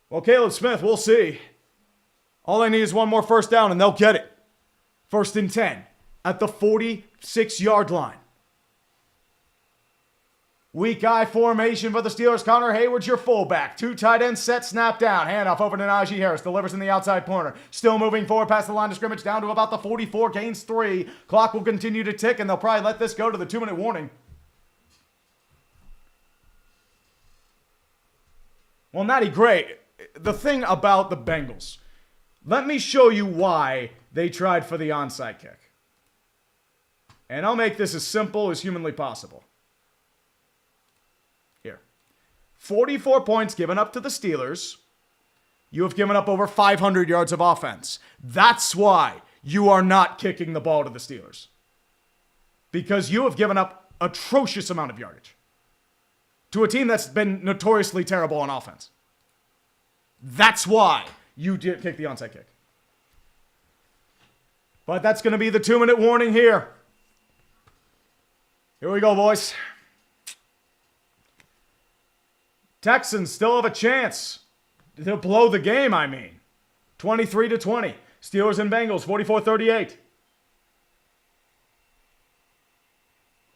Well, Caleb Smith, we'll see. All they need is one more first down and they'll get it. 1st and 10 at the 46-yard line. Weak eye formation for the Steelers. Connor Hayward's your fullback. 2 tight ends set, snap down. Handoff over to Najee Harris. Delivers in the outside corner. Still moving forward past the line of scrimmage down to about the 44. Gains 3. Clock will continue to tick, and they'll probably let this go to the 2-minute warning. Well, Natty Gray, the thing about the Bengals. Let me show you why they tried for the onside kick. And I'll make this as simple as humanly possible. 44 points given up to the Steelers. You have given up over 500 yards of offense. That's why you are not kicking the ball to the Steelers. Because you have given up atrocious amount of yardage to a team that's been notoriously terrible on offense. That's why you did kick the onside kick. But that's going to be the 2-minute warning here. Here we go, boys. Texans still have a chance to blow the game, I mean. 23-20. Steelers and Bengals, 44-38.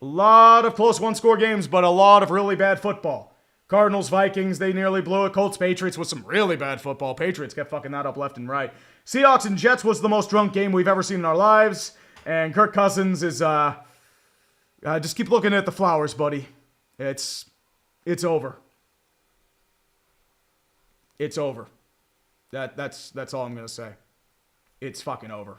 A lot of close one-score games, but a lot of really bad football. Cardinals, Vikings, they nearly blew it. Colts, Patriots was some really bad football. Patriots kept fucking that up left and right. Seahawks and Jets was the most drunk game we've ever seen in our lives. And Kirk Cousins is, just keep looking at the flowers, buddy. It's over. It's over. That's all I'm going to say. It's fucking over.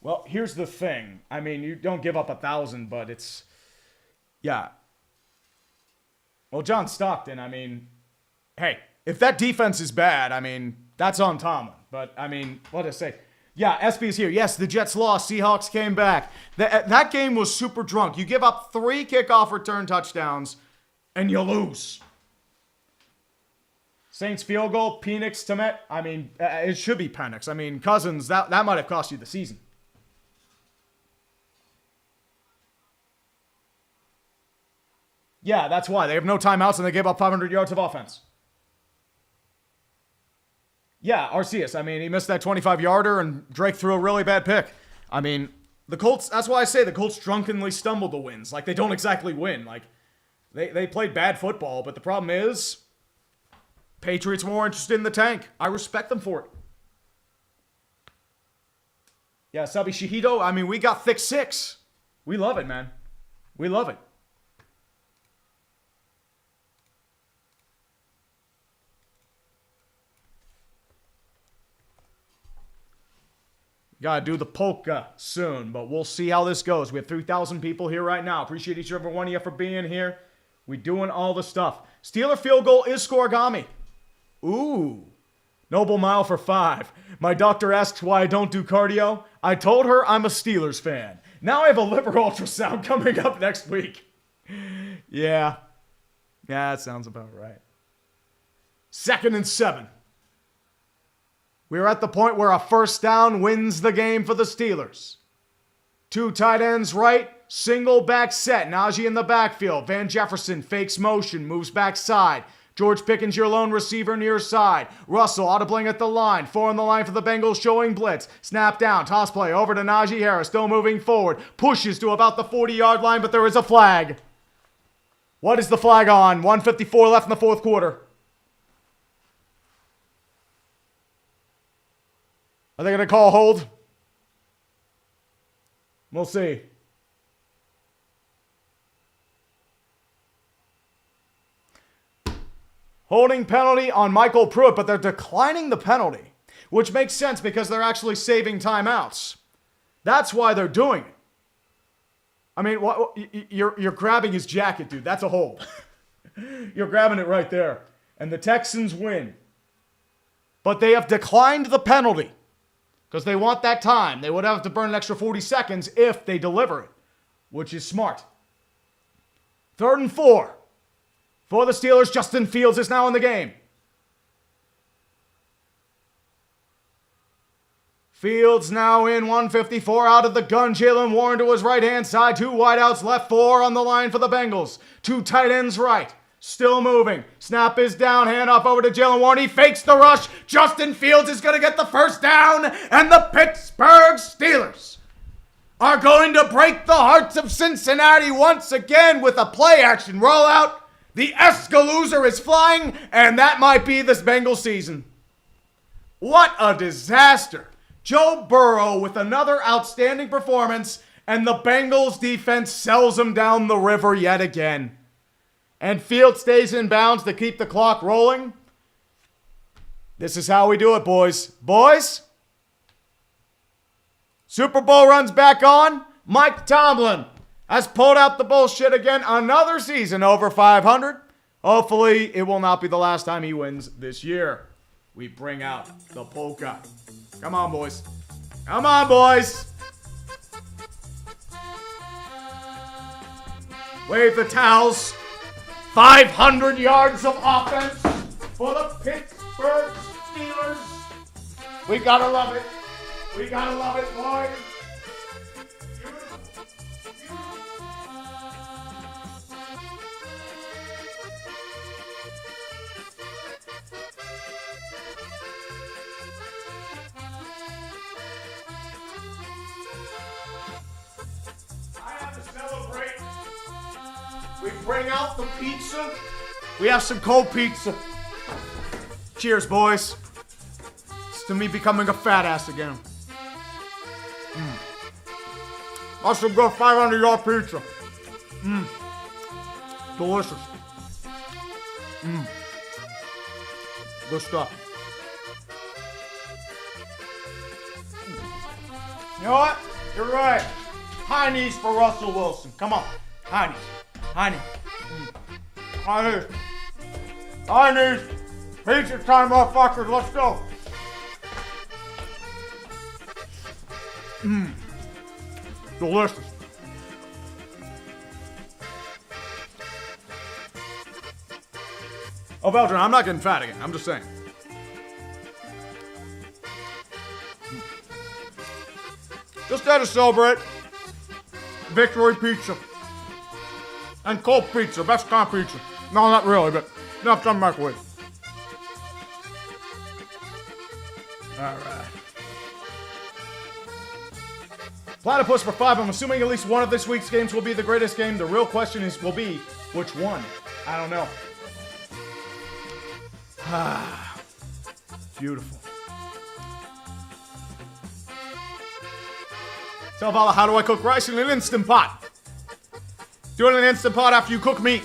Well, here's the thing. I mean, you don't give up 1,000, but it's... Yeah. Well, John Stockton, I mean... Hey, if that defense is bad, I mean, that's on Tomlin. But, I mean, what did I say? Yeah, SB's here. Yes, the Jets lost. Seahawks came back. That game was super drunk. You give up 3 kickoff return touchdowns, and you lose. Saints field goal, Penix to Met. I mean, it should be Penix. I mean, Cousins, that might have cost you the season. Yeah, that's why. They have no timeouts, and they gave up 500 yards of offense. Yeah, Arceus. I mean, he missed that 25-yarder, and Drake threw a really bad pick. I mean, the Colts, that's why I say the Colts drunkenly stumble to wins. Like, they don't exactly win. Like, they played bad football, but the problem is Patriots more interested in the tank. I respect them for it. Yeah, Sabi Shihito, I mean, we got thick 6. We love it, man. We love it. Gotta do the polka soon, but we'll see how this goes. We have 3,000 people here right now. Appreciate each and every one of you for being here. We doing all the stuff. Steeler field goal is scoregami. Ooh. Noble Mile for 5. My doctor asks why I don't do cardio. I told her I'm a Steelers fan. Now I have a liver ultrasound coming up next week. Yeah. Yeah, that sounds about right. 2nd and 7. We're at the point where a first down wins the game for the Steelers. 2 tight ends right, single back set. Najee in the backfield. Van Jefferson fakes motion, moves backside. George Pickens, your lone receiver near side. Russell audibling at the line. 4 on the line for the Bengals showing blitz. Snap down, toss play over to Najee Harris. Still moving forward. Pushes to about the 40-yard line, but there is a flag. What is the flag on? 1:54 left in the 4th quarter. Are they going to call a hold? We'll see. Holding penalty on Michael Pruitt, but they're declining the penalty, which makes sense because they're actually saving timeouts. That's why they're doing it. I mean, you're grabbing his jacket, dude. That's a hold. You're grabbing it right there. And the Texans win. But they have declined the penalty. Because they want that time. They would have to burn an extra 40 seconds if they deliver it, which is smart. 3rd and 4. For the Steelers, Justin Fields is now in the game. Fields now in 1:54 out of the gun. Jalen Warren to his right-hand side. 2 wideouts left, 4 on the line for the Bengals. 2 tight ends right. Still moving. Snap is down. Hand off over to Jalen Warren. He fakes the rush. Justin Fields is going to get the first down. And the Pittsburgh Steelers are going to break the hearts of Cincinnati once again with a play-action rollout. The Escaloozer is flying, and that might be this Bengals season. What a disaster. Joe Burrow with another outstanding performance, and the Bengals defense sells him down the river yet again. And Fields stays in bounds to keep the clock rolling. This is how we do it, boys. Boys? Super Bowl runs back on. Mike Tomlin has pulled out the bullshit again. Another season over 500. Hopefully, it will not be the last time he wins this year. We bring out the polka. Come on, boys. Come on, boys. Wave the towels. 500 yards of offense for the Pittsburgh Steelers. We gotta love it. We gotta love it, boys. I have to celebrate. We bring out the pizza. We have some cold pizza. Cheers, boys. It's to me becoming a fat ass again. That's some good 500-yard pizza. Delicious. Good stuff. You know what? You're right. High knees for Russell Wilson. Come on. High knees. High knees. High knees. High knees. Pizza time, motherfuckers. Let's go. Delicious. Oh, Belgian, I'm not getting fat again. I'm just saying. Just had to celebrate victory pizza. And cold pizza. Best kind of pizza. No, not really, but enough time microwave. Alright. Platypus for 5. I'm assuming at least one of this week's games will be the greatest game. The real question will be, which one? I don't know. Beautiful. Tell Vala, how do I cook rice in an Instant Pot? Do it in an Instant Pot after you cook meat.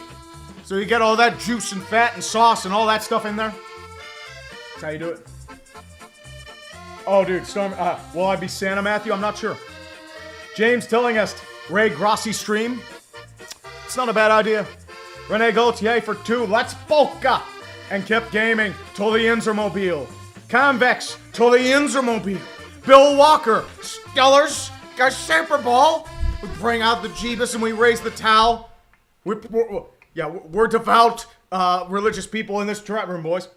So you get all that juice and fat and sauce and all that stuff in there. That's how you do it. Oh, dude, Storm, will I be Santa, Matthew? I'm not sure. James telling us, Ray Grossi stream. It's not a bad idea. Rene Gaultier for 2. Let's polka. And kept gaming till the Inzermobile. Convex till the Inzermobile. Bill Walker. Steelers. Got Super Bowl. We bring out the Jeebus and we raise the towel. We're devout, religious people in this chat room, boys.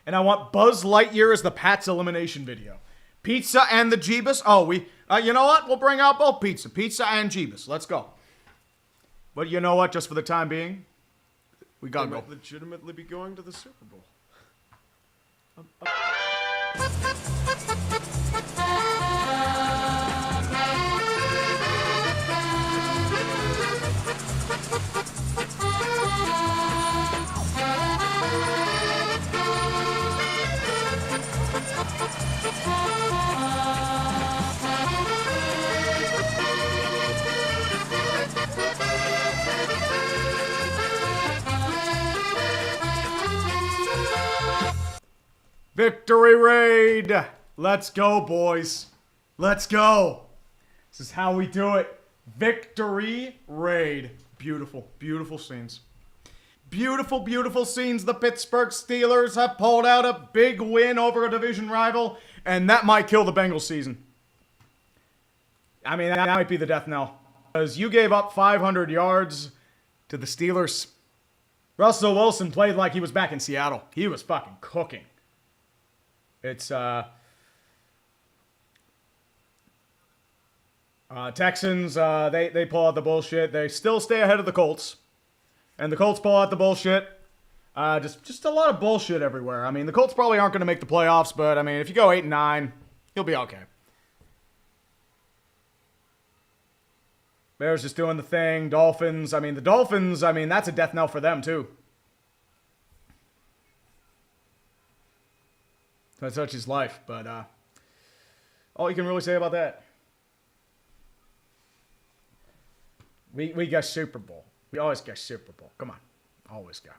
And I want Buzz Lightyear as the Pats elimination video. Pizza and the Jeebus. Oh, you know what? We'll bring out both pizza. Pizza and Jeebus. Let's go. But you know what? Just for the time being, we gotta go. Might legitimately be going to the Super Bowl. Victory raid! Let's go, boys. Let's go. This is how we do it. Victory raid. Beautiful, beautiful scenes. Beautiful, beautiful scenes. The Pittsburgh Steelers have pulled out a big win over a division rival, and that might kill the Bengals season. I mean, that might be the death knell. Because you gave up 500 yards to the Steelers. Russell Wilson played like he was back in Seattle. He was fucking cooking. It's, Texans, they pull out the bullshit. They still stay ahead of the Colts. And the Colts pull out the bullshit. Just a lot of bullshit everywhere. I mean, the Colts probably aren't going to make the playoffs, but, I mean, if you go 8-9, you'll be okay. Bears just doing the thing. Dolphins, the Dolphins, that's a death knell for them, too. That's such his life, but all you can really say about that. We got Super Bowl. We always got Super Bowl. Come on. Always got.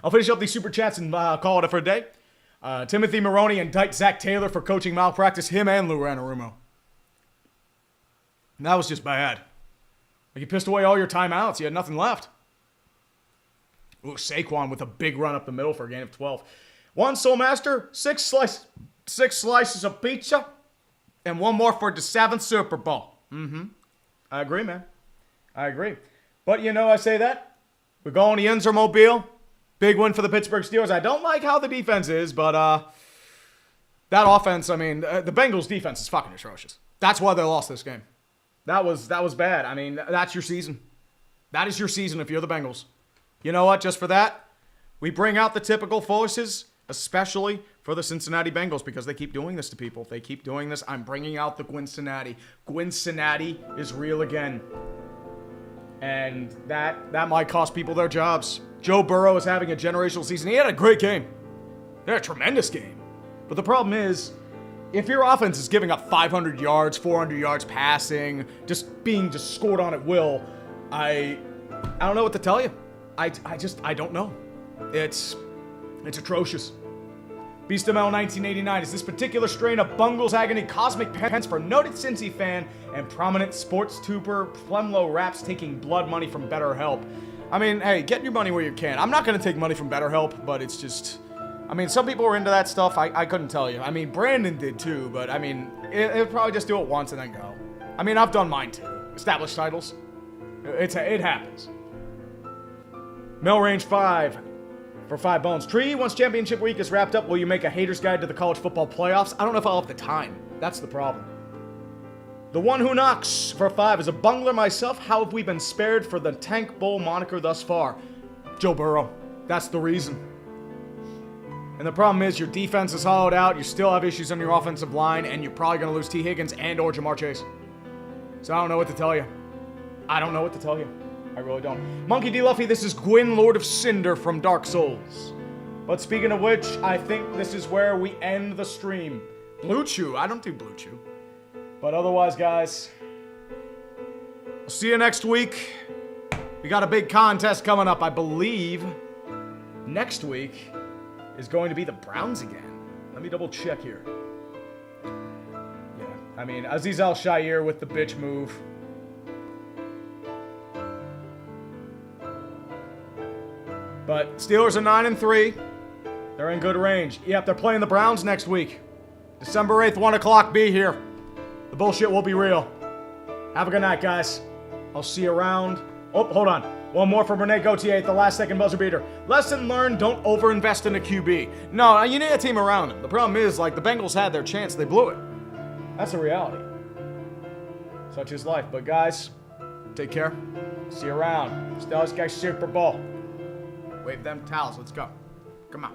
I'll finish up these super chats and call it for a day. Timothy Maroney indict Zach Taylor for coaching malpractice, him and Lou Anarumo. And that was just bad. Like, you pissed away all your timeouts. You had nothing left. Ooh, Saquon with a big run up the middle for a gain of 12. One Soulmaster, six slices of pizza, and one more for the 7th Super Bowl. I agree, man. I agree. But, I say that. We're going to the Inzermobile. Big win for the Pittsburgh Steelers. I don't like how the defense is, but that offense, the Bengals defense is fucking atrocious. That's why they lost this game. That was bad. That's your season. That is your season if you're the Bengals. You know what? Just for that, we bring out the typical forces, especially for the Cincinnati Bengals, because they keep doing this to people. They keep doing this. I'm bringing out the Gwincinnati. Gwincinnati is real again. And that might cost people their jobs. Joe Burrow is having a generational season. He had a great game. He had a tremendous game. But the problem is, if your offense is giving up 500 yards, 400 yards passing, just being scored on at will, I don't know what to tell you. I don't know. It's atrocious. Beast ML 1989. Is this particular strain of Bungles Agony cosmic pence for noted Cincy fan and prominent sports tuber Plemlo Raps taking blood money from BetterHelp? I mean, hey, get your money where you can. I'm not going to take money from BetterHelp, but it's just... I mean, some people were into that stuff. I couldn't tell you. I mean, Brandon did too, but I mean, it'll probably just do it once and then go. I mean, I've done mine too. Established titles. It happens. Mill Range 5 for 5 bones. Tree, once championship week is wrapped up, will you make a hater's guide to the college football playoffs? I don't know if I'll have the time. That's the problem. The one who knocks for 5 is a bungler myself. How have we been spared for the Tank Bowl moniker thus far? Joe Burrow. That's the reason. And the problem is your defense is hollowed out, you still have issues on your offensive line, and you're probably going to lose T. Higgins and or Jamar Chase. So I don't know what to tell you. I don't know what to tell you. I really don't. Monkey D. Luffy, this is Gwyn, Lord of Cinder from Dark Souls. But speaking of which, I think this is where we end the stream. Blue Chew. I don't do Blue Chew. But otherwise, guys, I'll see you next week. We got a big contest coming up, I believe. Next week is going to be the Browns again. Let me double check here. Yeah, I mean, Aziz Al-Shaair with the bitch move. But Steelers are 9-3. They're in good range. Yep, they're playing the Browns next week. December 8th, 1 o'clock, be here. The bullshit will be real. Have a good night, guys. I'll see you around. Oh, hold on. One more from Renee Gauthier, the last second buzzer beater. Lesson learned, don't overinvest in a QB. No, you need a team around him. The problem is, like, the Bengals had their chance, they blew it. That's the reality. Such is life. But guys, take care. See you around. Steelers guys Super Bowl. Wave them towels, let's go. Come on.